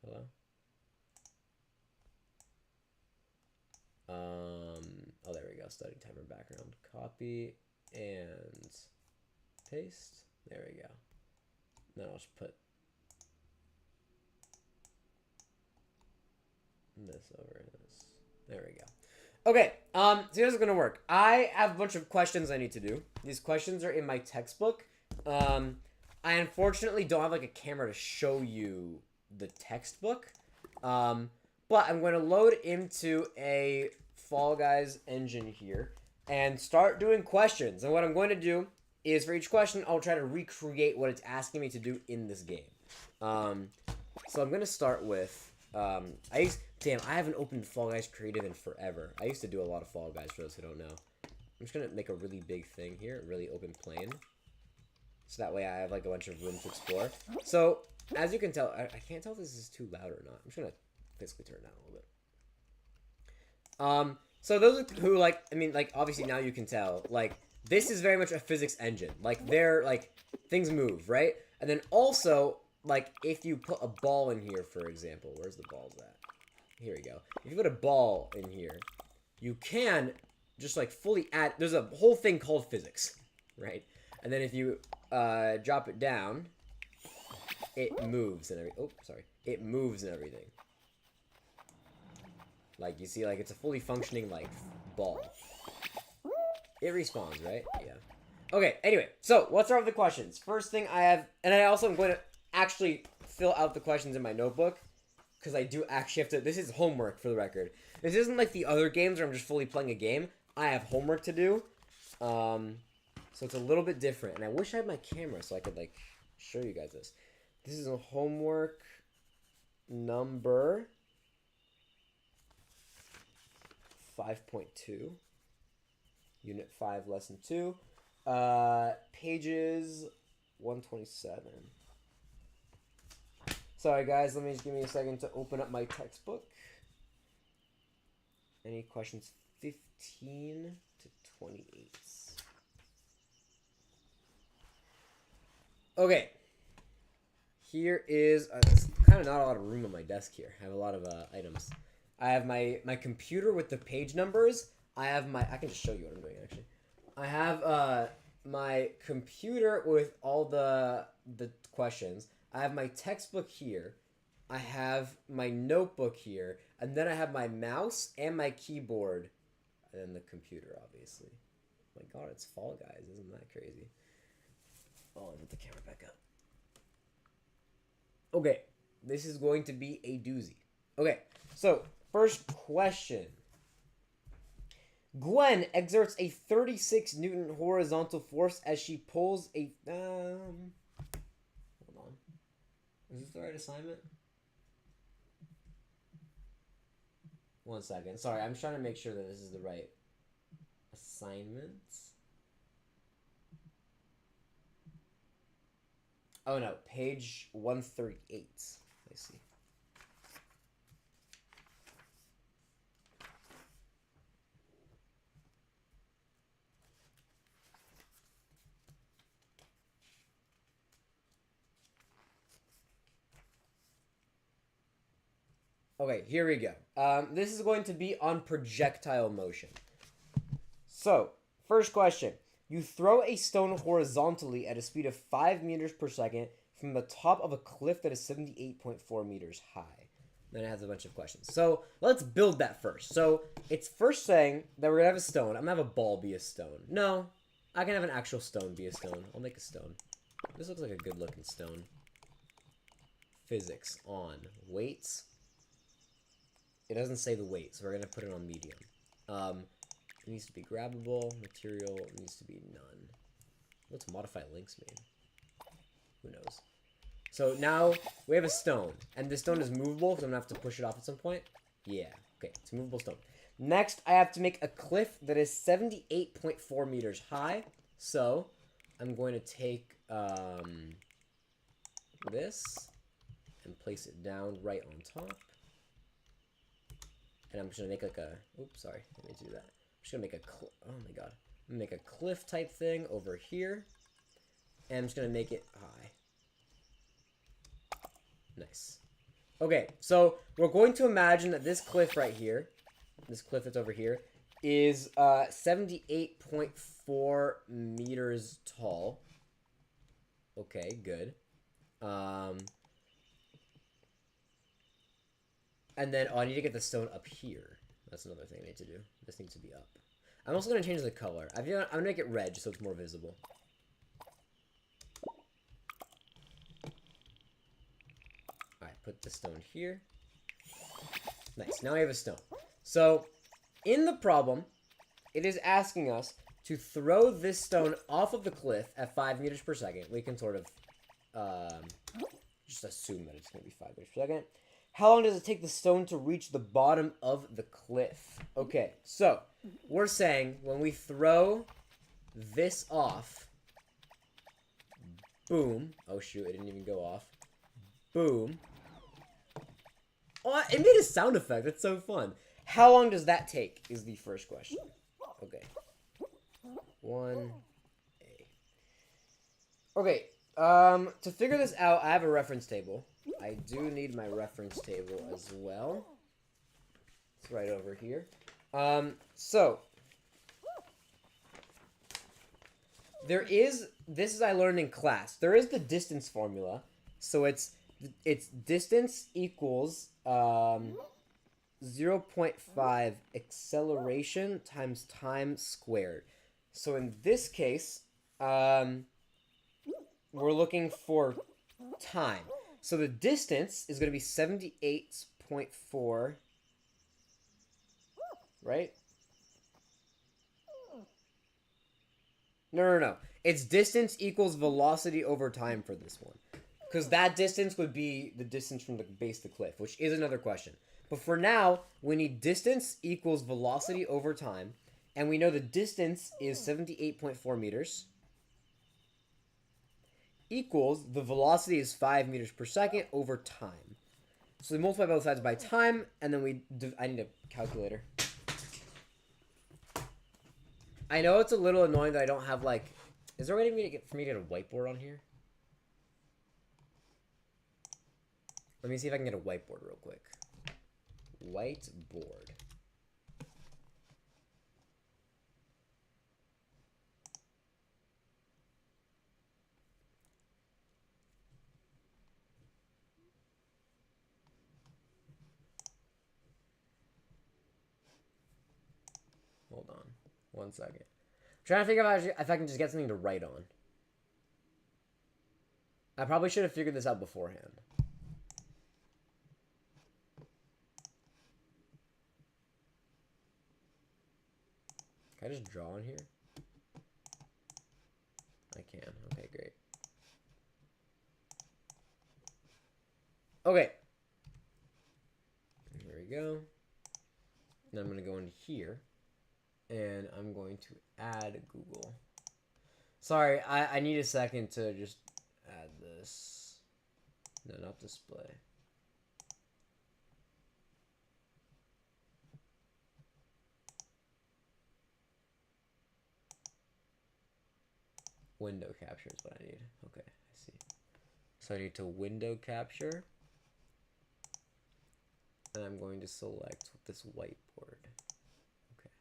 Hello? Oh, there we go. Study timer background. Copy and paste. There we go. Then I'll just put this over this. There we go. Okay, so here's what's gonna work. I have a bunch of questions I need to do. These questions are in my textbook. I unfortunately don't have like a camera to show you the textbook. But I'm going to load into a Fall Guys engine here and start doing questions. And what I'm going to do is for each question, I'll try to recreate what it's asking me to do in this game. So I'm going to start with, I haven't opened Fall Guys Creative in forever. I used to do a lot of Fall Guys for those who don't know. I'm just going to make a really big thing here, really open plane. So that way I have like a bunch of room to explore. So, as you can tell, I can't tell if this is too loud or not. I'm just going to physically turn it down a little bit. So those who like, I mean, like obviously now you can tell, like this is very much a physics engine. Like they're like things move, right? And then also like if you put a ball in here, for example, where's the balls at? Here we go. If you put a ball in here, you can just like fully add. There's a whole thing called physics, right? And then if you drop it down, it moves and everything. Oh, sorry. It moves and everything. Like, you see, like, it's a fully functioning, like, ball. It respawns, right? Yeah. Okay, anyway. So, let's start with the questions. First thing I have... And I also am going to actually fill out the questions in my notebook. Because I do actually have to... This is homework, for the record. This isn't like the other games where I'm just fully playing a game. I have homework to do. So, it's a little bit different. And I wish I had my camera so I could, like, show you guys this. This is a homework number 5.2, Unit 5, Lesson 2, pages 127. Sorry guys, give me a second to open up my textbook. Any questions? 15 to 28. Okay. Here is, there's kind of not a lot of room on my desk here. I have a lot of items. I have my computer with the page numbers. I can just show you what I'm doing, actually. I have my computer with all the questions. I have my textbook here. I have my notebook here. And then I have my mouse and my keyboard. And then the computer, obviously. Oh my god, it's Fall Guys. Isn't that crazy? Oh, I'll put the camera back up. Okay, this is going to be a doozy. Okay, so first question. Gwen exerts a 36 Newton horizontal force as she pulls a... hold on. Is this the right assignment? One second. Sorry, I'm trying to make sure that this is the right assignment. Oh no, page 138. I see. Okay, here we go. This is going to be on projectile motion. So, first question. You throw a stone horizontally at a speed of 5 meters per second from the top of a cliff that is 78.4 meters high. Then it has a bunch of questions. So, let's build that first. So, it's first saying that we're going to have a stone. I'm going to have a ball be a stone. No, I can have an actual stone be a stone. I'll make a stone. This looks like a good looking stone. Physics on. Weights. It doesn't say the weight, so we're going to put it on medium. It needs to be grabbable. Material needs to be none. What's modify links mean? Who knows? So now we have a stone. And this stone is movable because I'm going to have to push it off at some point. Yeah. Okay, it's a movable stone. Next, I have to make a cliff that is 78.4 meters high. So I'm going to take this and place it down right on top. And I'm just going to make like a... Oops, sorry. I didn't mean to do that. I'm just going to make a... Oh my god. I'm going to make a cliff type thing over here. And I'm just going to make it high. Nice. Okay, so we're going to imagine that this cliff right here, this cliff that's over here, is 78.4 meters tall. Okay, good. And then, I need to get the stone up here. That's another thing I need to do. This needs to be up. I'm also going to change the color. I'm going to make it red just so it's more visible. Alright, put the stone here. Nice, now we have a stone. So, in the problem, it is asking us to throw this stone off of the cliff at 5 meters per second. We can sort of just assume that it's going to be 5 meters per second. How long does it take the stone to reach the bottom of the cliff? Okay, so we're saying when we throw this off, boom. Oh shoot, it didn't even go off. Boom. Oh, it made a sound effect. That's so fun. How long does that take is the first question. Okay. 1A. Okay, to figure this out, I have a reference table. I do need my reference table as well. It's right over here. So there is, this is I learned in class. There is the distance formula. So it's distance equals 0.5 acceleration times time squared. So in this case, we're looking for time. So the distance is going to be 78.4, right? No. It's distance equals velocity over time for this one. Because that distance would be the distance from the base to the cliff, which is another question. But for now, we need distance equals velocity over time. And we know the distance is 78.4 meters. Equals, the velocity is 5 meters per second over time. So we multiply both sides by time, and then I need a calculator. I know it's a little annoying that I don't have, like... Is there a way for me to get a whiteboard on here? Let me see if I can get a whiteboard real quick. Whiteboard. Hold on. 1 second. I'm trying to figure out if I can just get something to write on. I probably should have figured this out beforehand. Can I just draw on here? I can. Okay, great. Okay. Here we go. Now I'm going to go into here. And I'm going to add Google. Sorry, I need a second to just add this. No, not display. Window capture is what I need. Okay, I see. So I need to window capture. And I'm going to select this whiteboard. Okay.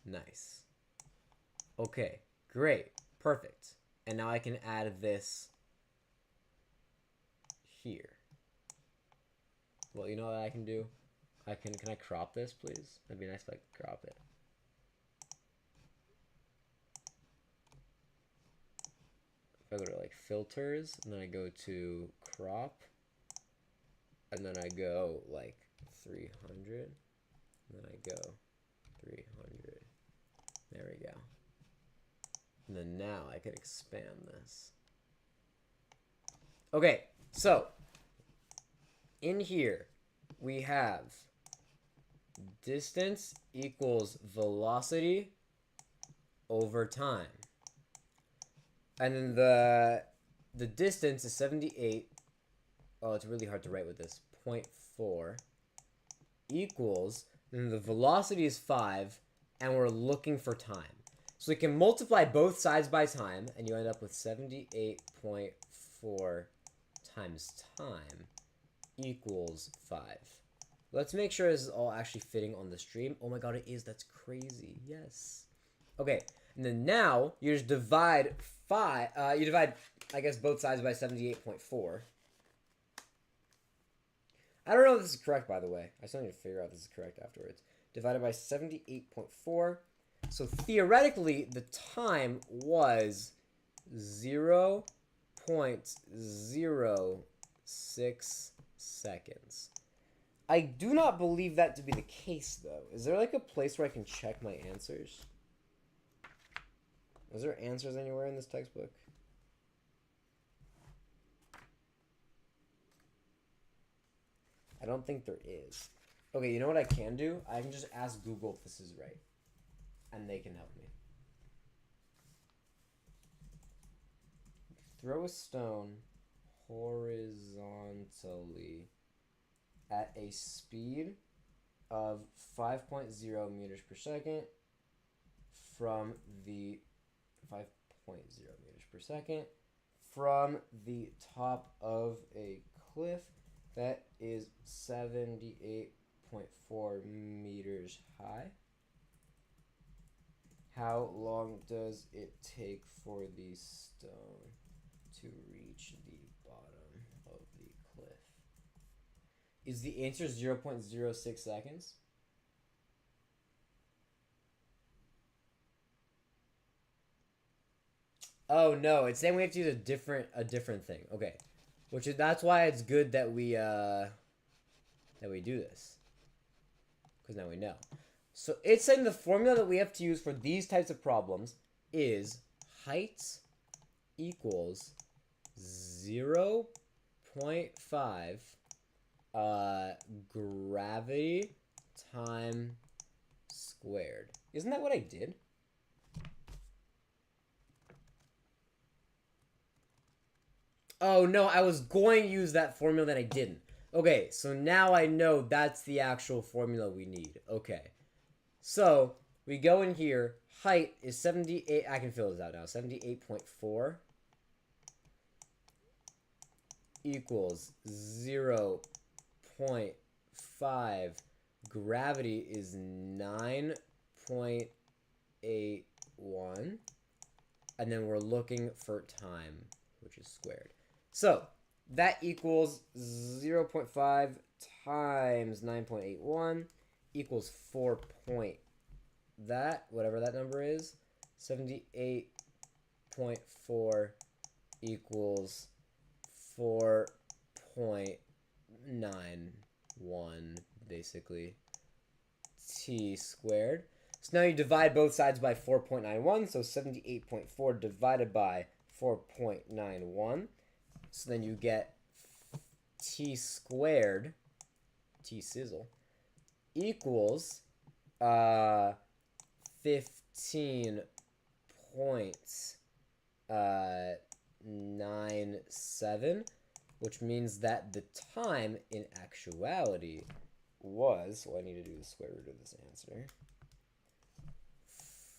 Nice. Okay, great. Perfect. And now I can add this here. Well, you know what I can do? Can I crop this, please? That'd be nice if I could crop it. If I go to like filters, and then I go to crop, and then I go like 300, and then I go 300. There we go. And then now I can expand this. Okay, so in here we have distance equals velocity over time. And then the distance is 78. Oh, it's really hard to write with this. 0.4 equals, and the velocity is 5, and we're looking for time. So we can multiply both sides by time, and you end up with 78.4 times time equals 5. Let's make sure this is all actually fitting on the stream. Oh my god, it is. That's crazy. Yes. Okay, and then now you just divide 5. You divide, I guess, both sides by 78.4. I don't know if this is correct, by the way. I still need to figure out if this is correct afterwards. Divided by 78.4. So theoretically, the time was 0.06 seconds. I do not believe that to be the case, though. Is there like a place where I can check my answers? Is there answers anywhere in this textbook? I don't think there is. Okay, you know what I can do? I can just ask Google if this is right. And they can help me. Throw a stone horizontally at a speed of 5.0 meters per second from the 5.0 meters per second from the top of a cliff that is 78.4 meters high. How long does it take for the stone to reach the bottom of the cliff? Is the answer 0.06 seconds? Oh no, it's saying we have to use a different thing. Okay. That's why it's good that we do this. Because now we know. So it's saying the formula that we have to use for these types of problems is height equals 0.5 gravity time squared. Isn't that what I did? Oh no, I was going to use that formula that I didn't. Okay, so now I know that's the actual formula we need. Okay. So, we go in here. Height is 78. I can fill this out now. 78.4 equals 0.5. Gravity is 9.81. And then we're looking for time, which is squared. So, that equals 0.5 times 9.81 equals 4 point that, whatever that number is, 78.4 equals 4.91, basically, t squared. So now you divide both sides by 4.91, so 78.4 divided by 4.91. So then you get t squared, t sizzle, equals 15.97, which means that the time in actuality was, well, I need to do the square root of this answer.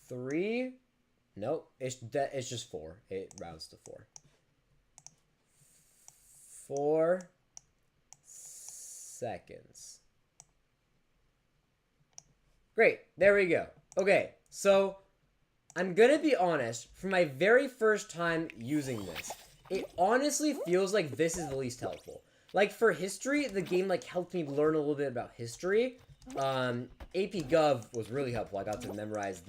3, nope, it's just 4. It rounds to 4. 4 seconds. Great, there we go. Okay, so I'm gonna be honest, for my very first time using this, it honestly feels like this is the least helpful. Like, for history, the game, like, helped me learn a little bit about history. AP Gov was really helpful. I got to memorize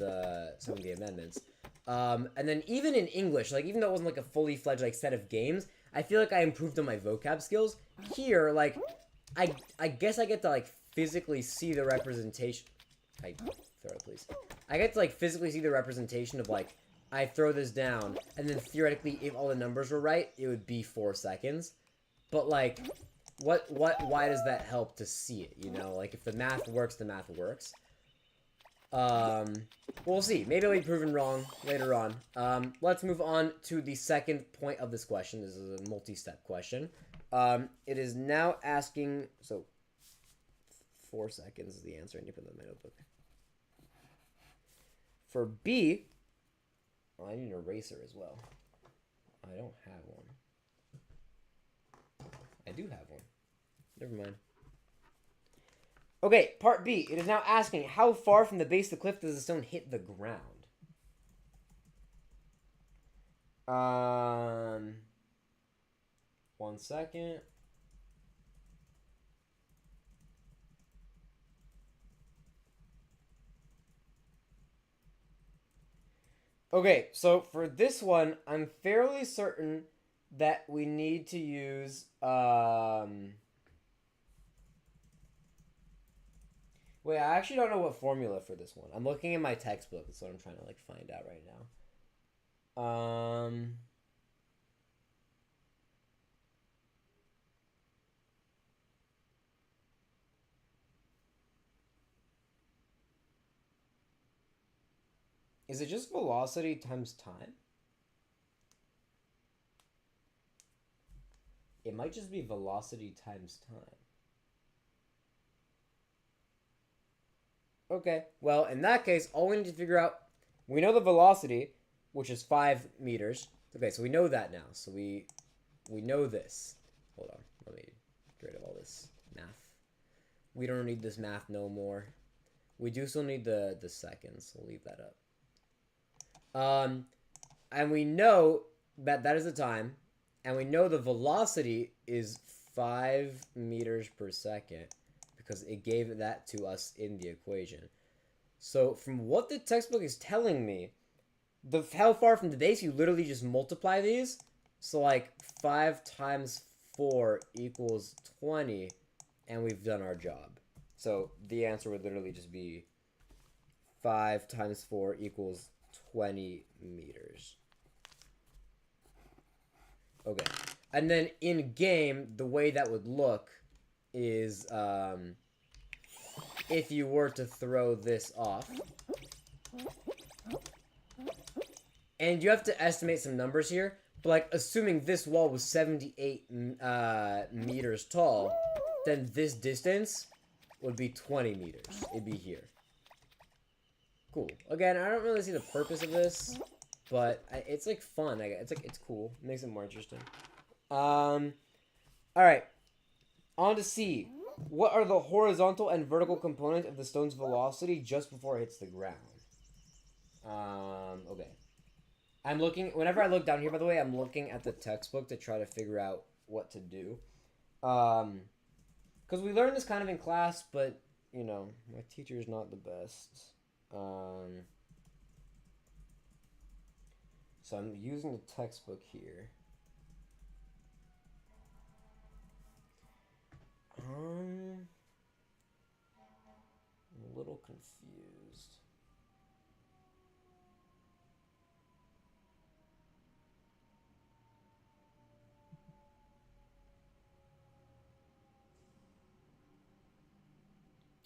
some of the amendments. And then even in English, like, even though it wasn't, like, a fully fledged, like, set of games, I feel like I improved on my vocab skills. Here, like, I guess I get to, like, physically see the representation. Throw it, please. I get to, like, physically see the representation of, like, I throw this down, and then theoretically, if all the numbers were right, it would be 4 seconds. But, like, why does that help to see it, you know? Like, if the math works, the math works. We'll see. Maybe I'll be proven wrong later on. Let's move on to the second point of this question. This is a multi-step question. It is now asking, so 4 seconds is the answer. I need to put that in my notebook. For B, I need an eraser as well. I don't have one. I do have one. Never mind. Okay, part B. It is now asking, how far from the base of the cliff does the stone hit the ground? 1 second. Okay, so for this one, I'm fairly certain that we need to use, wait, I actually don't know what formula for this one. I'm looking in my textbook. That's what I'm trying to, like, find out right now. Is it just velocity times time? It might just be velocity times time. Okay, well, in that case, all we need to figure out, we know the velocity, which is 5 meters. Okay, so we know that now. So we know this. Hold on, let me get rid of all this math. We don't need this math no more. We do still need the seconds. We'll leave that up. And we know that that is the time, and we know the velocity is 5 meters per second because it gave that to us in the equation. So from what the textbook is telling me, how far from the base, you literally just multiply these. So like 5 times 4 equals 20, and we've done our job. So the answer would literally just be 5 times 4 equals 20 meters. Okay. And then in game, the way that would look is if you were to throw this off. And you have to estimate some numbers here. But like, assuming this wall was 78 meters tall, then this distance would be 20 meters. It'd be here. Cool. Again, I don't really see the purpose of this, but it's like fun. It's cool. It makes it more interesting. All right. On to C. What are the horizontal and vertical components of the stone's velocity just before it hits the ground? Okay. I'm looking, whenever I look down here, by the way, I'm looking at the textbook to try to figure out what to do. Because we learned this kind of in class, but, you know, my teacher's not the best. So I'm using the textbook here. I'm a little confused.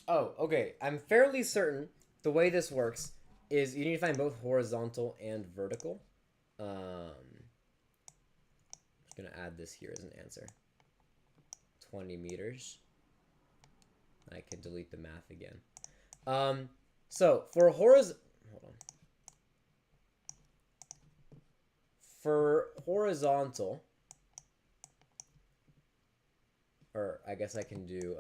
Oh, okay. I'm fairly certain the way this works is you need to find both horizontal and vertical. I'm just going to add this here as an answer. 20 meters. I can delete the math again. So for hold on. For horizontal, or I guess I can do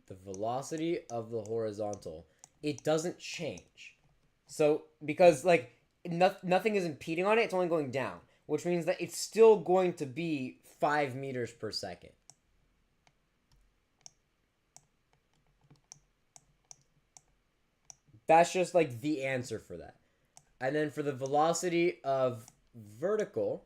the velocity of the horizontal, it doesn't change. So because like nothing is impeding on it, it's only going down, which means that it's still going to be 5 meters per second. That's just like the answer for that. And then for the velocity of vertical,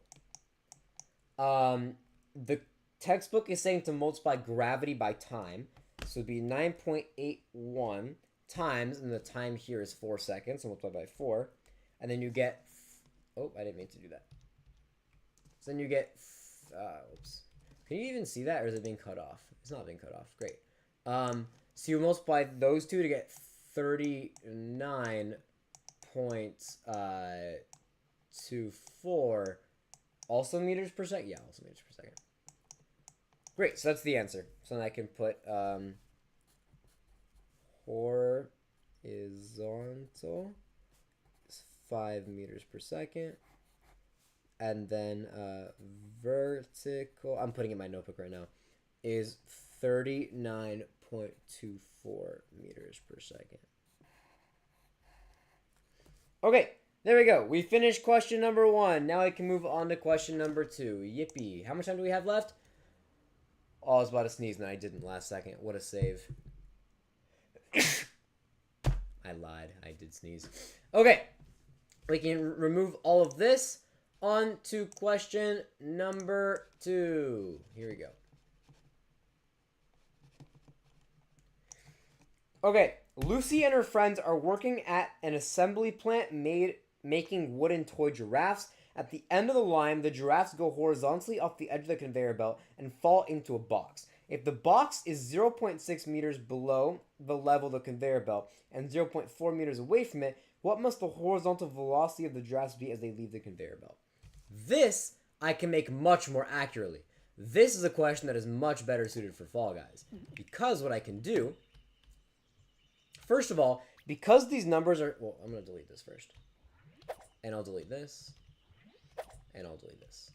the textbook is saying to multiply gravity by time. So it'd be 9.81 times, and the time here is 4 seconds, so multiply by 4. And then you get, oh, I didn't mean to do that. So then you get, oops. Can you even see that, or is it being cut off? It's not being cut off. Great. So you multiply those two to get 39.24, also meters per second? Yeah, also meters per second. Great, so that's the answer. So then I can put horizontal is 5 meters per second. And then vertical, I'm putting it in my notebook right now, is 39.24 meters per second. Okay, there we go. We finished question number 1. Now I can move on to question number 2. Yippee. How much time do we have left? Oh, I was about to sneeze and I didn't last second. What a save. I lied. I did sneeze. Okay. We can remove all of this. On to question number 2. Here we go. Okay. Lucy and her friends are working at an assembly plant making wooden toy giraffes. At the end of the line, the giraffes go horizontally off the edge of the conveyor belt and fall into a box. If the box is 0.6 meters below the level of the conveyor belt and 0.4 meters away from it, what must the horizontal velocity of the giraffes be as they leave the conveyor belt? This I can make much more accurately. This is a question that is much better suited for Fall Guys. Because what I can do First of all, because these numbers are... Well, I'm going to delete this first. And I'll delete this. And I'll delete this.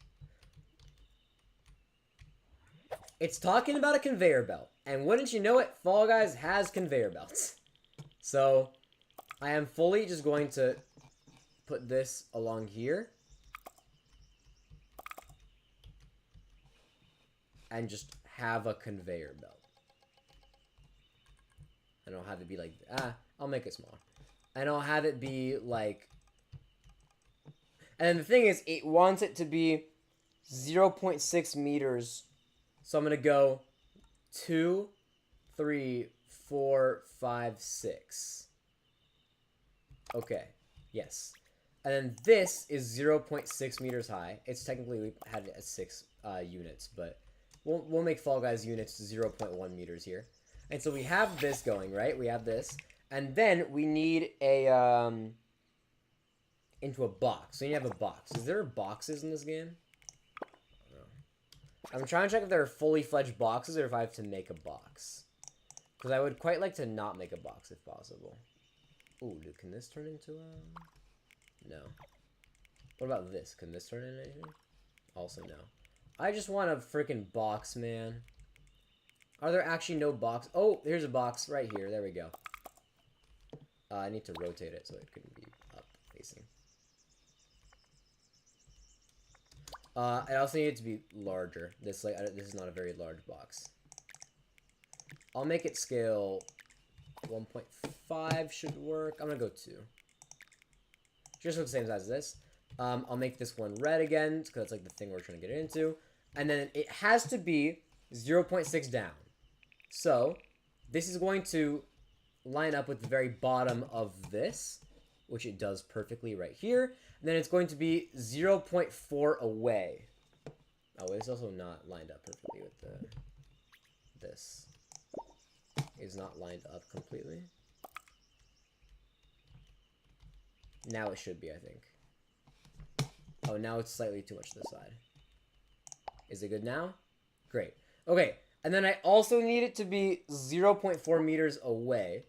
It's talking about a conveyor belt. And wouldn't you know it, Fall Guys has conveyor belts. So, I am fully just going to put this along here. And just have a conveyor belt. And I'll have it be like... I'll make it smaller. And I'll have it be like... And then the thing is, it wants it to be 0.6 meters. So I'm going to go 2, 3, 4, 5, 6. Okay. Yes. And then this is 0.6 meters high. It's technically, we had it at 6 units, but we'll make Fall Guys units 0.1 meters here. And so we have this going, right? We have this. And then we need a, into a box. So you have a box. Is there boxes in this game? I don't know. I'm trying to check if there are fully fledged boxes or if I have to make a box. Because I would quite like to not make a box if possible. Ooh, dude, can this turn into a... No. What about this? Can this turn into anything? Also no. I just want a freaking box, man. Are there actually no box? Oh, here's a box right here. There we go. I need to rotate it so it can be up facing. I also need it to be larger. This is not a very large box. I'll make it scale 1.5 should work. I'm gonna go 2. Just the same size as this. I'll make this one red again because that's like the thing we're trying to get into. And then it has to be 0.6 down. So this is going to line up with the very bottom of this, which it does perfectly right here. And then it's going to be 0.4 away. Oh, it's also not lined up perfectly with the... This is not lined up completely. Now it should be, I think. Oh, now it's slightly too much to the side. Is it good now? Great. Okay, and then I also need it to be 0.4 meters away.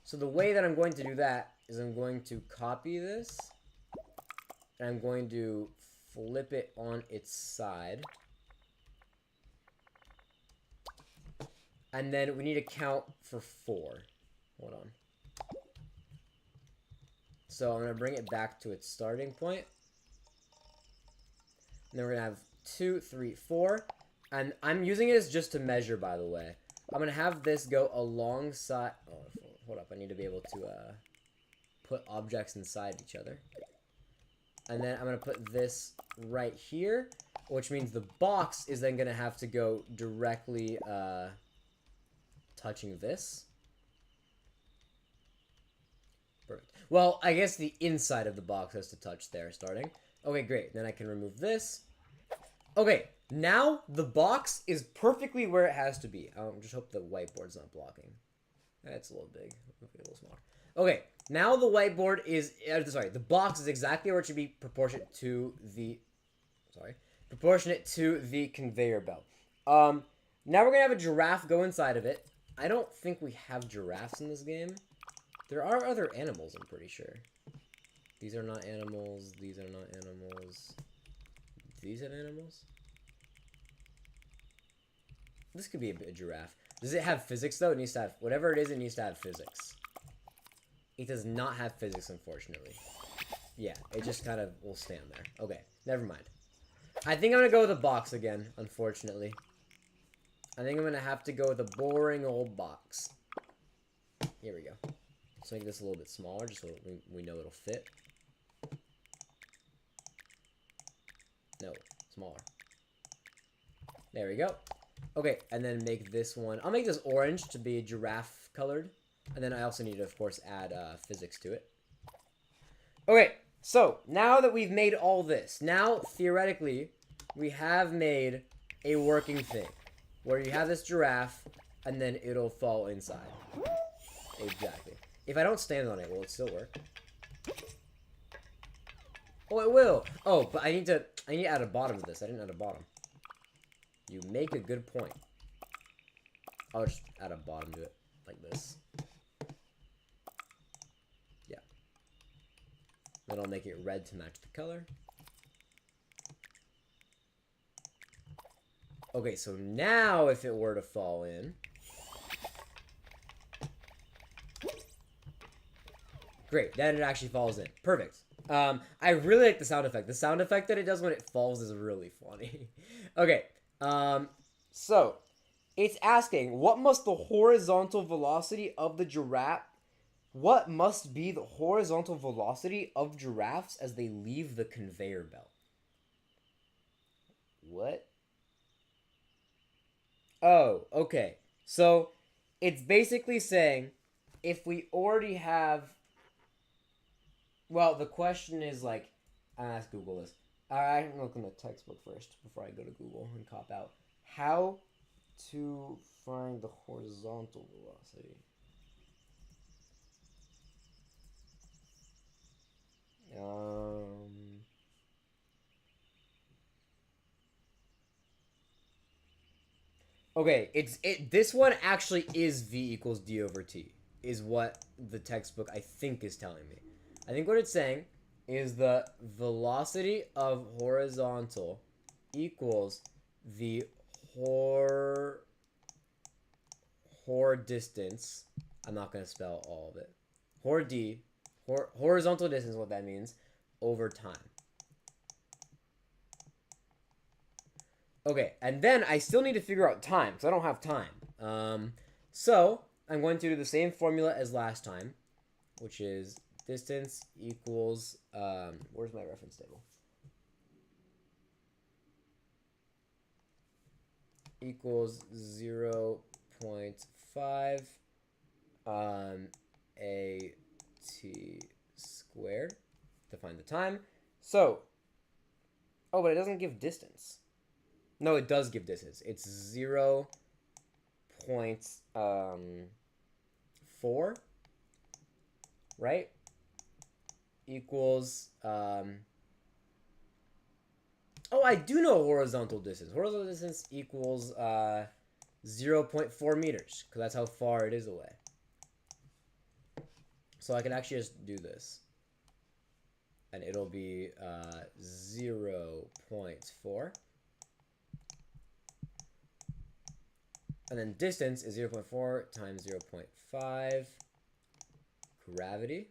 So the way that I'm going to do that is I'm going to copy this. And I'm going to flip it on its side. And then we need to count for 4. Hold on. So I'm going to bring it back to its starting point. And then we're going to have 2, 3, 4. And I'm using it as just to measure, by the way. I'm going to have this go alongside... Oh, hold up. I need to be able to put objects inside each other. And then I'm going to put this right here, which means the box is then going to have to go directly touching this. Perfect. Well, I guess the inside of the box has to touch there starting. Okay, great. Then I can remove this. Okay, now the box is perfectly where it has to be. Just hope the whiteboard's not blocking. That's a little big. Make it a little smaller. Okay, now the whiteboard is... sorry, the box is exactly where it should be proportionate to the... proportionate to the conveyor belt. Now we're going to have a giraffe go inside of it. I don't think we have giraffes in this game. There are other animals, I'm pretty sure. These are not animals. These are not animals. These are animals? This could be a giraffe. Does it have physics, though? It needs to have... Whatever it is, it needs to have physics. It does not have physics, unfortunately. Yeah, it just kind of will stand there. Okay, never mind. I think I'm going to go with a box again, unfortunately. I think I'm going to have to go with a boring old box. Here we go. Let's make this a little bit smaller, just so we know it'll fit. No, smaller. There we go. Okay, and then make this one... I'll make this orange to be giraffe colored. And then I also need to, of course, add physics to it. Okay, so now that we've made all this, now, theoretically, we have made a working thing. Where you have this giraffe, and then it'll fall inside. Exactly. If I don't stand on it, will it still work? Oh, it will! Oh, but I need to add a bottom to this. I didn't add a bottom. You make a good point. I'll just add a bottom to it, like this. Then I'll make it red to match the color. Okay, so now if it were to fall in... Great, then it actually falls in. Perfect. I really like the sound effect. The sound effect that it does when it falls is really funny. Okay, so it's asking, what must the horizontal velocity of the giraffe... What must be the horizontal velocity of giraffes as they leave the conveyor belt? What? Oh, okay. So, it's basically saying, if we already have... Well, the question is like... I asked Google this. I'm looking at the textbook first before I go to Google and cop out. How to find the horizontal velocity. Okay, this one actually is V equals D over T, is what the textbook I think is telling me. I think what it's saying is the velocity of horizontal equals the hor distance. I'm not going to spell all of it. Horizontal distance, what that means, over time. Okay, and then I still need to figure out time, because I don't have time. So, I'm going to do the same formula as last time, which is distance equals, where's my reference table? Equals 0.5 AT squared to find the time. So, oh, but it doesn't give distance. No, it does give distance. It's 0.4, right? Equals, oh, I do know horizontal distance. Horizontal distance equals 0.4 meters, because that's how far it is away. So I can actually just do this. And it'll be 0.4. And then distance is 0.4 times 0.5. Gravity,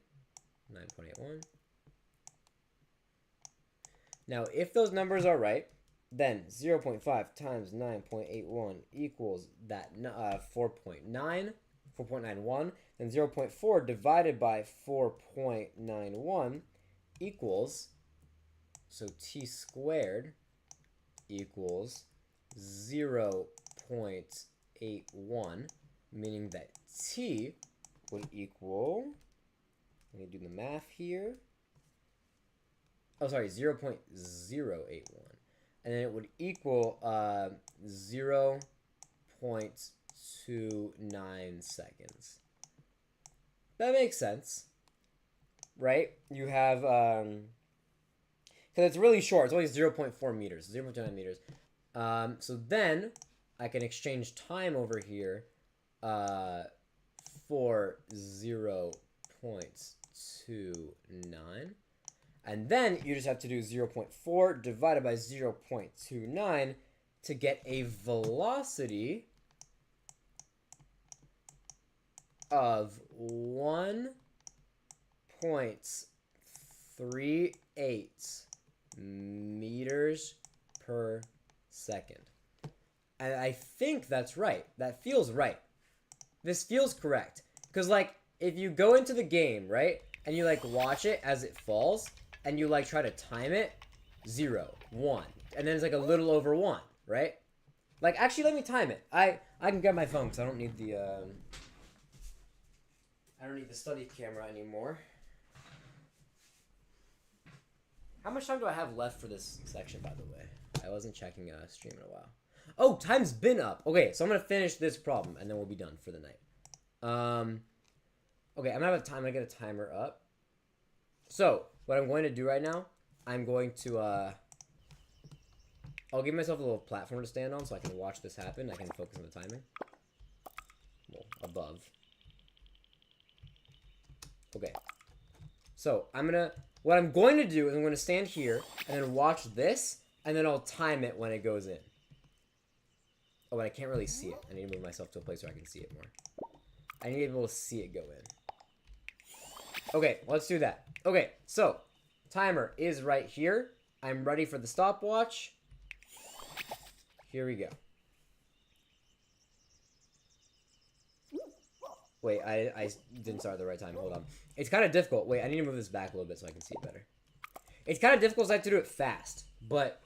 9.81. Now, if those numbers are right, then 0.5 times 9.81 equals that 4.91. Then 0.4 divided by 4.91 equals, so t squared equals 0.81, meaning that t would equal, let me do the math here. Oh, sorry, 0.081. And then it would equal 0.29 seconds. That makes sense, right? You have, because it's really short. It's only 0.4 meters, 0.29 meters. So then I can exchange time over here for 0.29. And then you just have to do 0.4 divided by 0.29 to get a velocity of 1.38 meters per second. And I think that's right. That feels right. This feels correct. Because, like, if you go into the game, right, and you, like, watch it as it falls, and you, like, try to time it, 0, 1. And then it's, like, a little over 1, right? Like, actually, let me time it. I can grab my phone, because I don't need the, study camera anymore. How much time do I have left for this section, by the way? I wasn't checking stream in a while. Oh, time's been up. Okay, so I'm going to finish this problem, and then we'll be done for the night. Okay, I'm going to get a timer up. So, what I'm going to do right now, I'm going to, I'll give myself a little platform to stand on so I can watch this happen. I can focus on the timing. Well, above. Okay. So, I'm going to what I'm going to do is I'm going to stand here and then watch this, and then I'll time it when it goes in. Oh, but I can't really see it. I need to move myself to a place where I can see it more. I need to be able to see it go in. Okay, let's do that. Okay, so timer is right here. I'm ready for the stopwatch. Here we go. Wait, I didn't start at the right time. Hold on. It's kind of difficult. Wait, I need to move this back a little bit so I can see it better. It's kind of difficult because I have to do it fast. But,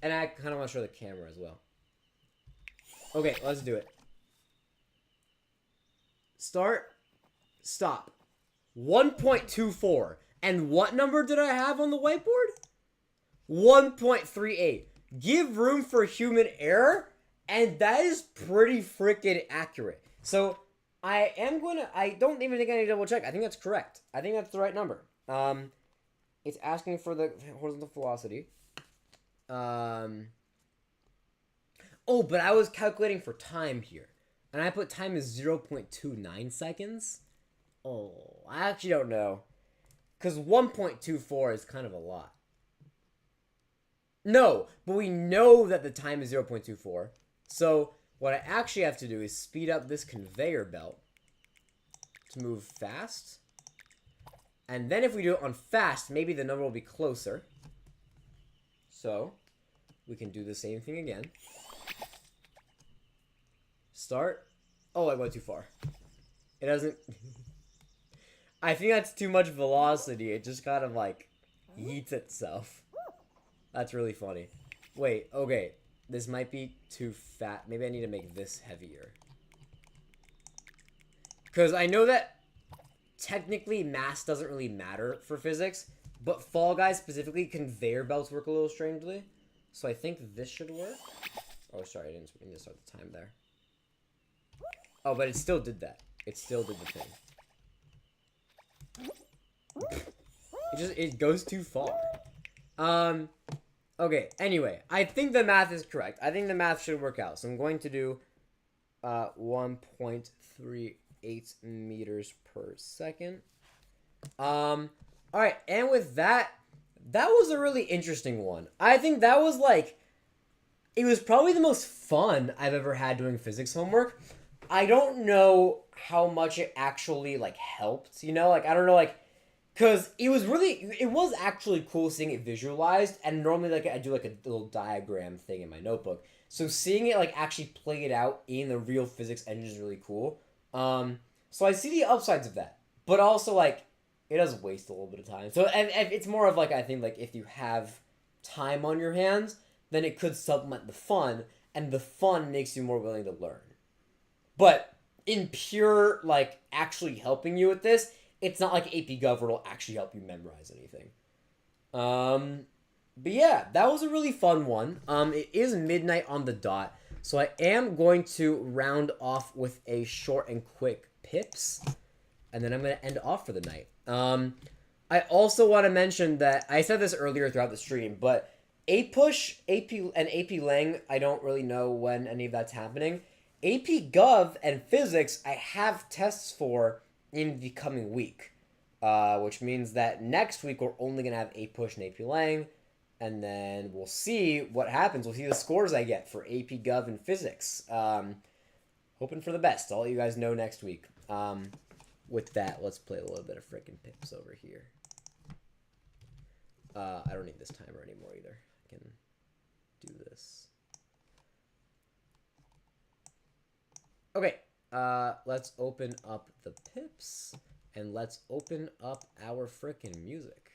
and I kind of want to show the camera as well. Okay, let's do it. Start. Stop. 1.24. And what number did I have on the whiteboard? 1.38. Give room for human error. And that is pretty freaking accurate. So, I don't even think I need to double check. I think that's correct. I think that's the right number. It's asking for the horizontal velocity. Oh, but I was calculating for time here. And I put time as 0.29 seconds. Oh, I actually don't know. Because 1.24 is kind of a lot. No, but we know that the time is 0.24. So, what I actually have to do is speed up this conveyor belt to move fast. And then if we do it on fast, maybe the number will be closer. So, we can do the same thing again. Start. Oh, I went too far. It doesn't... I think that's too much velocity. It just kind of, like, yeets itself. That's really funny. Wait, okay. This might be too fat. Maybe I need to make this heavier. Because I know that technically mass doesn't really matter for physics, but Fall Guys specifically, conveyor belts work a little strangely. So I think this should work. Oh, sorry, I didn't mean to start the time there. Oh, but it still did that. It still did the thing. It goes too far. Okay, anyway, I think the math is correct. I think the math should work out. So I'm going to do 1.38 meters per second. Alright, and with that, that was a really interesting one. I think that was like, it was probably the most fun I've ever had doing physics homework. I don't know how much it actually, like, helped, you know? Like, I don't know, like, because it was actually cool seeing it visualized, and normally, like, I do, like, a little diagram thing in my notebook. So seeing it, like, actually play it out in the real physics engine is really cool. So I see the upsides of that. But also, like, it does waste a little bit of time. So and it's more of, like, I think, like, if you have time on your hands, then it could supplement the fun, and the fun makes you more willing to learn. But in pure, like, actually helping you with this, it's not like AP Gov will actually help you memorize anything. But yeah, that was a really fun one. It is midnight on the dot, so I am going to round off with a short and quick pips, and then I'm going to end off for the night. I also want to mention that, I said this earlier throughout the stream, but APUSH, and AP Lang, I don't really know when any of that's happening. AP Gov and Physics, I have tests for in the coming week, which means that next week we're only going to have APUSH and AP Lang, and then we'll see what happens. We'll see the scores I get for AP Gov and Physics. Hoping for the best. I'll let you guys know next week. With that, let's play a little bit of freaking pips over here. I don't need this timer anymore either. I can do this. Okay, let's open up the pips, and let's open up our frickin' music.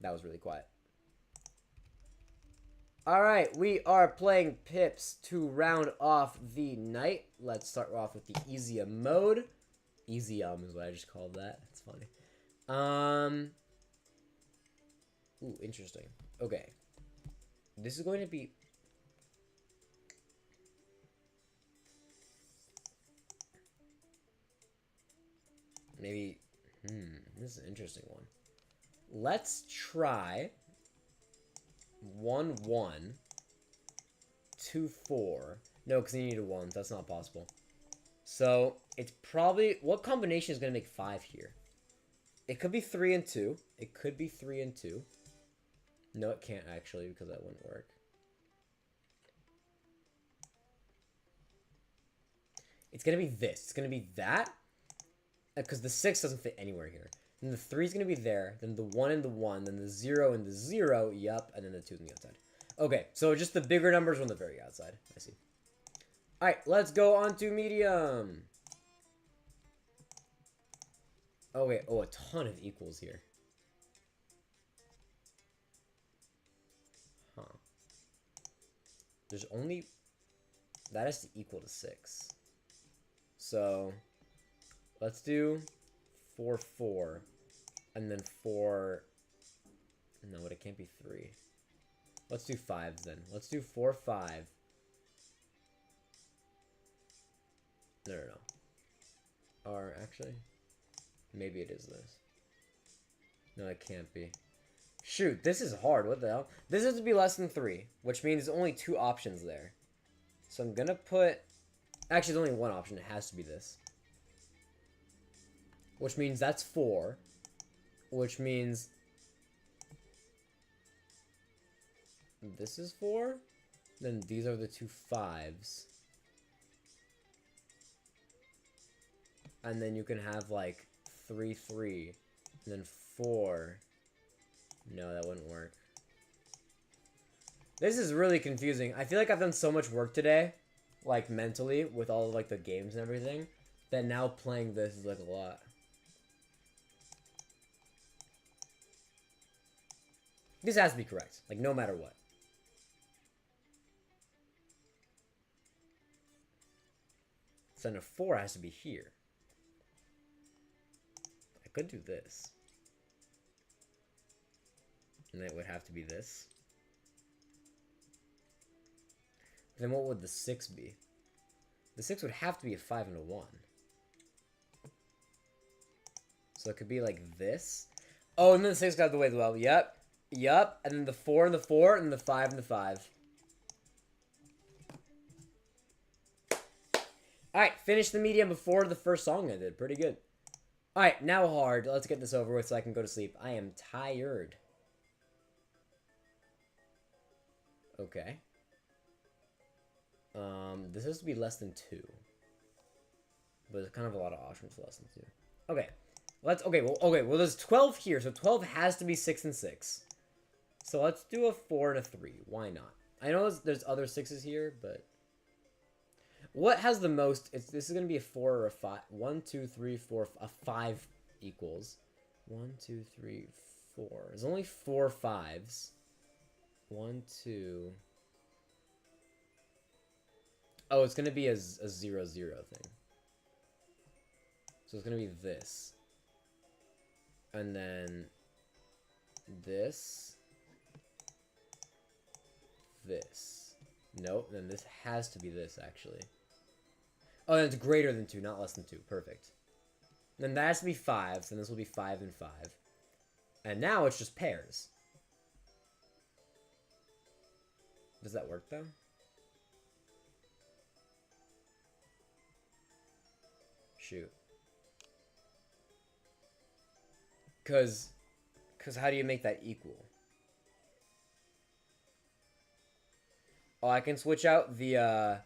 That was really quiet. Alright, we are playing pips to round off the night. Let's start off with the easier mode. Easium is what I just called that. That's funny. Ooh, interesting. Okay. This is going to be... Maybe... this is an interesting one. Let's try... 1, 1, 2, 4. No, because you need a 1. That's not possible. So, it's probably... What combination is going to make 5 here? It could be 3 and 2. It could be 3 and 2. No, it can't actually, because that wouldn't work. It's gonna be this. It's gonna be that. Because the 6 doesn't fit anywhere here. Then the 3 is gonna be there. Then the 1 and the 1. Then the 0 and the 0. Yup. And then the 2 on the outside. Okay, so just the bigger numbers on the very outside. I see. Alright, let's go on to medium. Oh, wait. Oh, a ton of equals here. Huh. There's only... That has to equal to 6. So, let's do 4, 4. And then 4... No, but it can't be 3. Let's do 5s then. Let's do 4, 5. No. Or, actually... Maybe it is this. No, it can't be. Shoot, this is hard. What the hell? This has to be less than 3, which means there's only 2 options there. So I'm gonna put... Actually, there's only 1 option. It has to be this. Which means that's 4. Which means... This is 4. Then these are the 2 5s. And then you can have, like... 3, 3, and then 4. No, that wouldn't work. This is really confusing. I feel like I've done so much work today, like mentally, with all of, like the games and everything, that now playing this is like a lot. This has to be correct, like no matter what. So then a 4 has to be here. Could do this. And it would have to be this. Then what would the 6 be? The 6 would have to be a 5 and a 1. So it could be like this. Oh, and then the 6 got the way as well. Yep. Yep. And then the 4 and the 4, and the 5 and the 5. Alright, finish the medium before the first song ended. Pretty good. Alright, now hard. Let's get this over with so I can go to sleep. I am tired. Okay. This has to be less than 2. But there's kind of a lot of options for less than 2. Okay. Well, there's 12 here, so 12 has to be 6 and 6. So let's do a 4 and a 3. Why not? I know there's other 6s here, but... What has the most? This is going to be a 4 or a 5. 1, 2, 3, 4. A 5 equals. 1, 2, 3, 4. There's only 4 5s. 1, 2. Oh, it's going to be a 0, 0 thing. So it's going to be this. And then this. This. Nope, then this has to be this, actually. Oh, that's greater than 2, not less than 2. Perfect. Then that has to be 5s, and this will be 5 and 5. And now it's just pairs. Does that work, though? Shoot. Because how do you make that equal? Oh, I can switch out the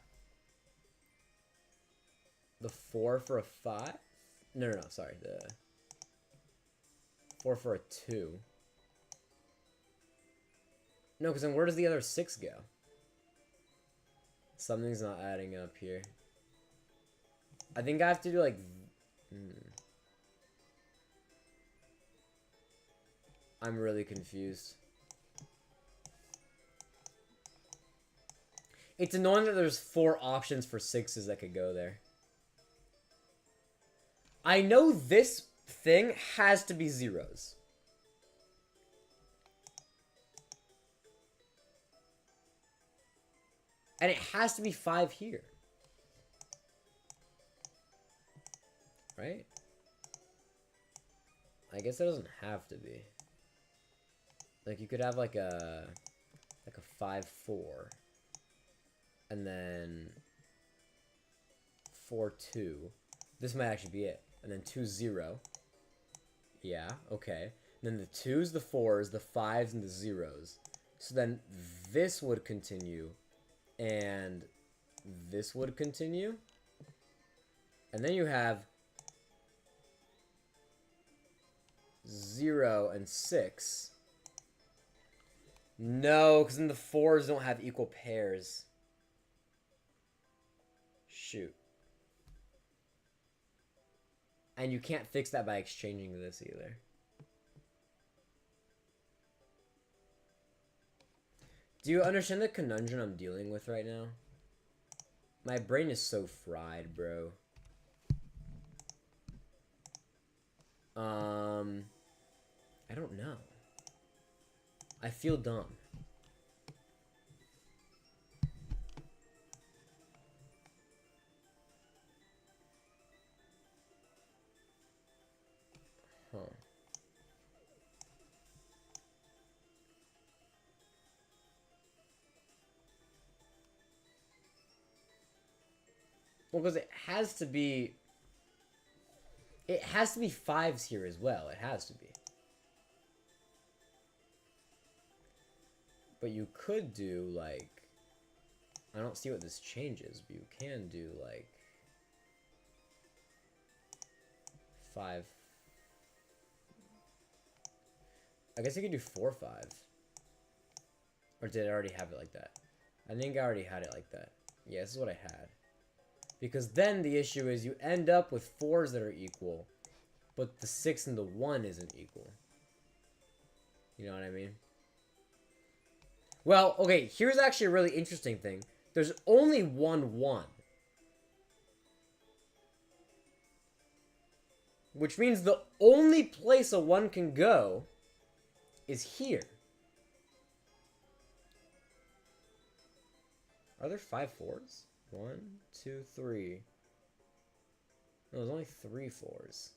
4 for a 5? No, sorry. The 4 for a 2. No, because then where does the other 6 go? Something's not adding up here. I think I have to do, like... I'm really confused. It's annoying that there's 4 options for 6s that could go there. I know this thing has to be 0s. And it has to be 5 here. Right? I guess it doesn't have to be. Like, you could have like a 5, 4. And then 4, 2. This might actually be it. And then 2, 0. Yeah, okay. Then the 2s, the 4s, the 5s, and the 0s. So then this would continue, and this would continue. And then you have 0 and 6. No, because then the 4s don't have equal pairs. Shoot. And you can't fix that by exchanging this either. Do you understand the conundrum I'm dealing with right now? My brain is so fried, bro. I don't know. I feel dumb. Huh. Well, because it has to be 5s here as well. It has to be. But you could do, like... I don't see what this changes, but you can do, like... 5... I guess you could do 4, 5. Or did I already have it like that? I think I already had it like that. Yeah, this is what I had. Because then the issue is you end up with 4s that are equal, but the 6 and the 1 isn't equal. You know what I mean? Well, okay, here's actually a really interesting thing. There's only one 1. Which means the only place a 1 can go is here. Are there 5 4s? 1, 2, 3. No, there's only 3 4s.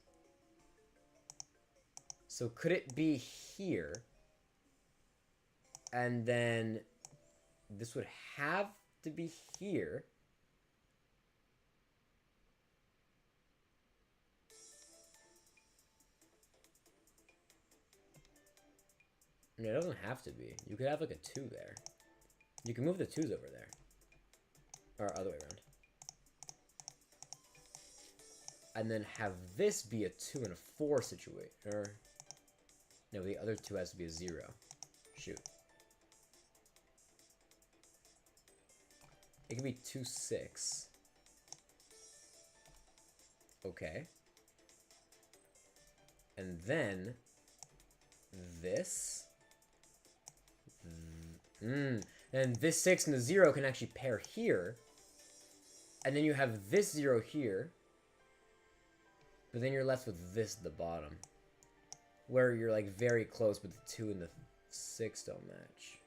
So could it be here? And then this would have to be here. No, it doesn't have to be. You could have like a 2 there. You can move the 2s over there. Or other way around. And then have this be a 2 and a 4 situation. Or no, the other 2 has to be a 0. Shoot. It could be 2, 6. Okay. And then this. And this 6 and the 0 can actually pair here. And then you have this 0 here. But then you're left with this at the bottom. Where you're like very close, but the 2 and the 6 don't match.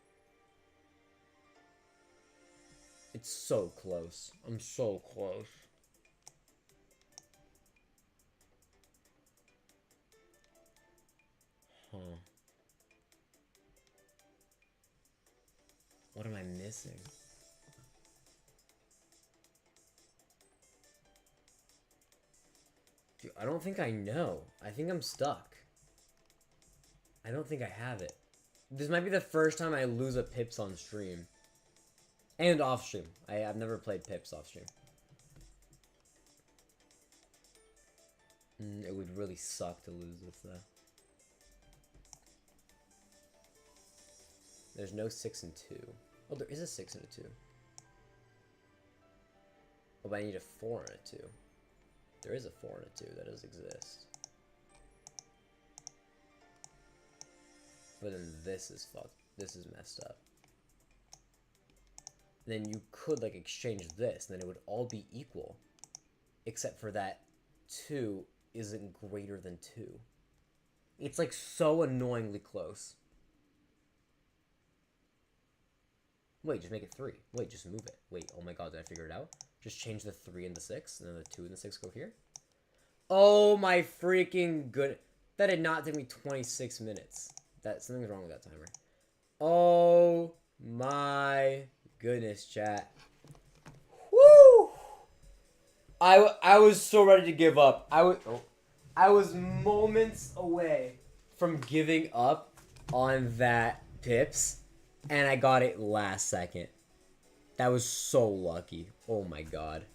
It's so close. I'm so close. Huh. What am I missing? Dude, I don't think I know. I think I'm stuck. I don't think I have it. This might be the first time I lose a Pips on stream. And off stream. I've never played Pips off stream. It would really suck to lose this though. There's no 6 and 2. Oh, there is a 6 and a 2. Oh, but I need a 4 and a 2. There is a 4 and a 2. That does exist. But then this is fucked. This is messed up. Then you could like exchange this, and then it would all be equal. Except for that 2 isn't greater than 2. It's like so annoyingly close. Wait, just make it 3. Wait, just move it. Wait, oh my god, did I figure it out? Just change the 3 and the 6, and then the 2 and the 6 go here? Oh my freaking good. That did not take me 26 minutes. Something's wrong with that timer. Oh my goodness, chat. Woo! I was so ready to give up. I was moments away from giving up on that Pips, and I got it last second. That was so lucky. Oh my god.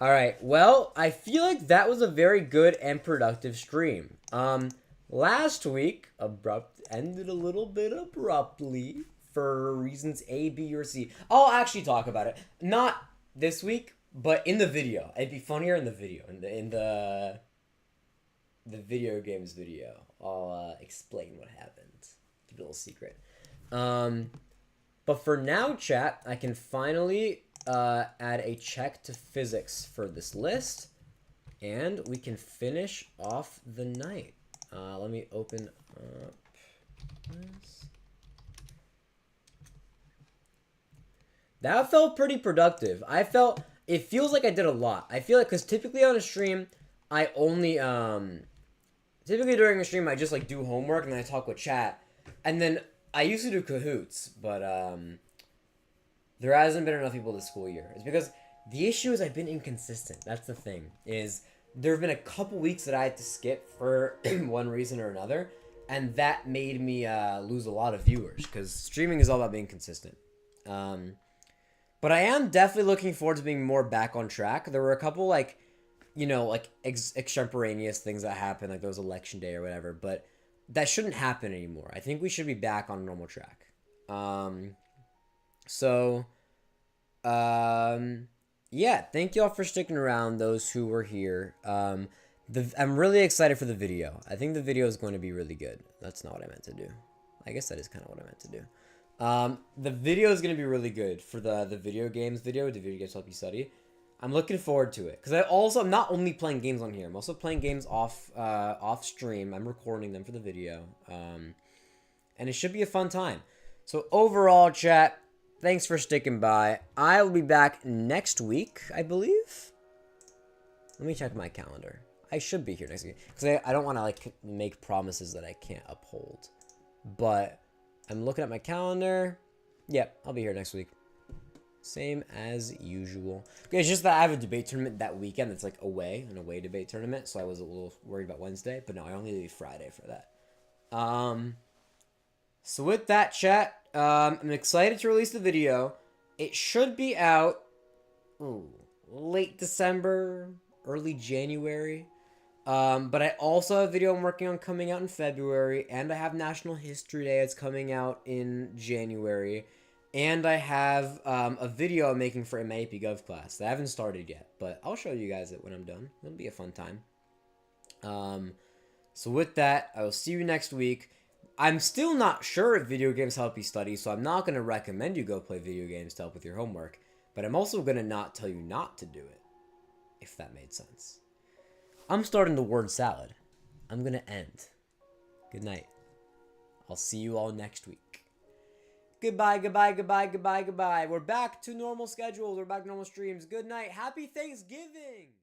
Alright, well, I feel like that was a very good and productive stream. Last week, ended a little bit abruptly for reasons A, B, or C. I'll actually talk about it. Not this week, but in the video. It'd be funnier in the video. In the video games video. I'll explain what happened. Keep it a little secret. But for now, chat, I can finally add a check to physics for this list. And we can finish off the night. Let me open up this. That felt pretty productive. It feels like I did a lot. I feel like, because typically on a stream, I only, typically during a stream, I just, like, do homework, and then I talk with chat. And then, I used to do Kahoots, but, there hasn't been enough people this school year. It's because the issue is I've been inconsistent. That's the thing, is there have been a couple weeks that I had to skip for one reason or another, and that made me, lose a lot of viewers, because streaming is all about being consistent. But I am definitely looking forward to being more back on track. There were a couple, like, you know, like, extemporaneous things that happened, like there was election day or whatever, but that shouldn't happen anymore. I think we should be back on a normal track. Yeah, thank y'all for sticking around, those who were here. I'm really excited for the video. I think the video is going to be really good. That's not what I meant to do. I guess that is kind of what I meant to do. The video is going to be really good for the video games video. The video games help you study. I'm looking forward to it. Because I'm not only playing games on here. I'm also playing games off stream. I'm recording them for the video. And it should be a fun time. So overall, chat, thanks for sticking by. I will be back next week, I believe. Let me check my calendar. I should be here next week. Because I don't want to, like, make promises that I can't uphold. But I'm looking at my calendar. Yep, I'll be here next week. Same as usual. Okay, it's just that I have a debate tournament that weekend that's, like, an away debate tournament. So I was a little worried about Wednesday. But no, I only leave Friday for that. So with that, chat, I'm excited to release the video. It should be out late December, early January. But I also have a video I'm working on coming out in February, and I have National History Day that's coming out in January, and I have a video I'm making for my AP Gov class that I haven't started yet, but I'll show you guys it when I'm done. It'll be a fun time. So with that, I will see you next week. I'm still not sure if video games help you study, so I'm not going to recommend you go play video games to help with your homework, but I'm also going to not tell you not to do it, if that made sense. I'm starting the word salad. I'm going to end. Good night. I'll see you all next week. Goodbye, goodbye, goodbye, goodbye, goodbye. We're back to normal schedules. We're back to normal streams. Good night. Happy Thanksgiving.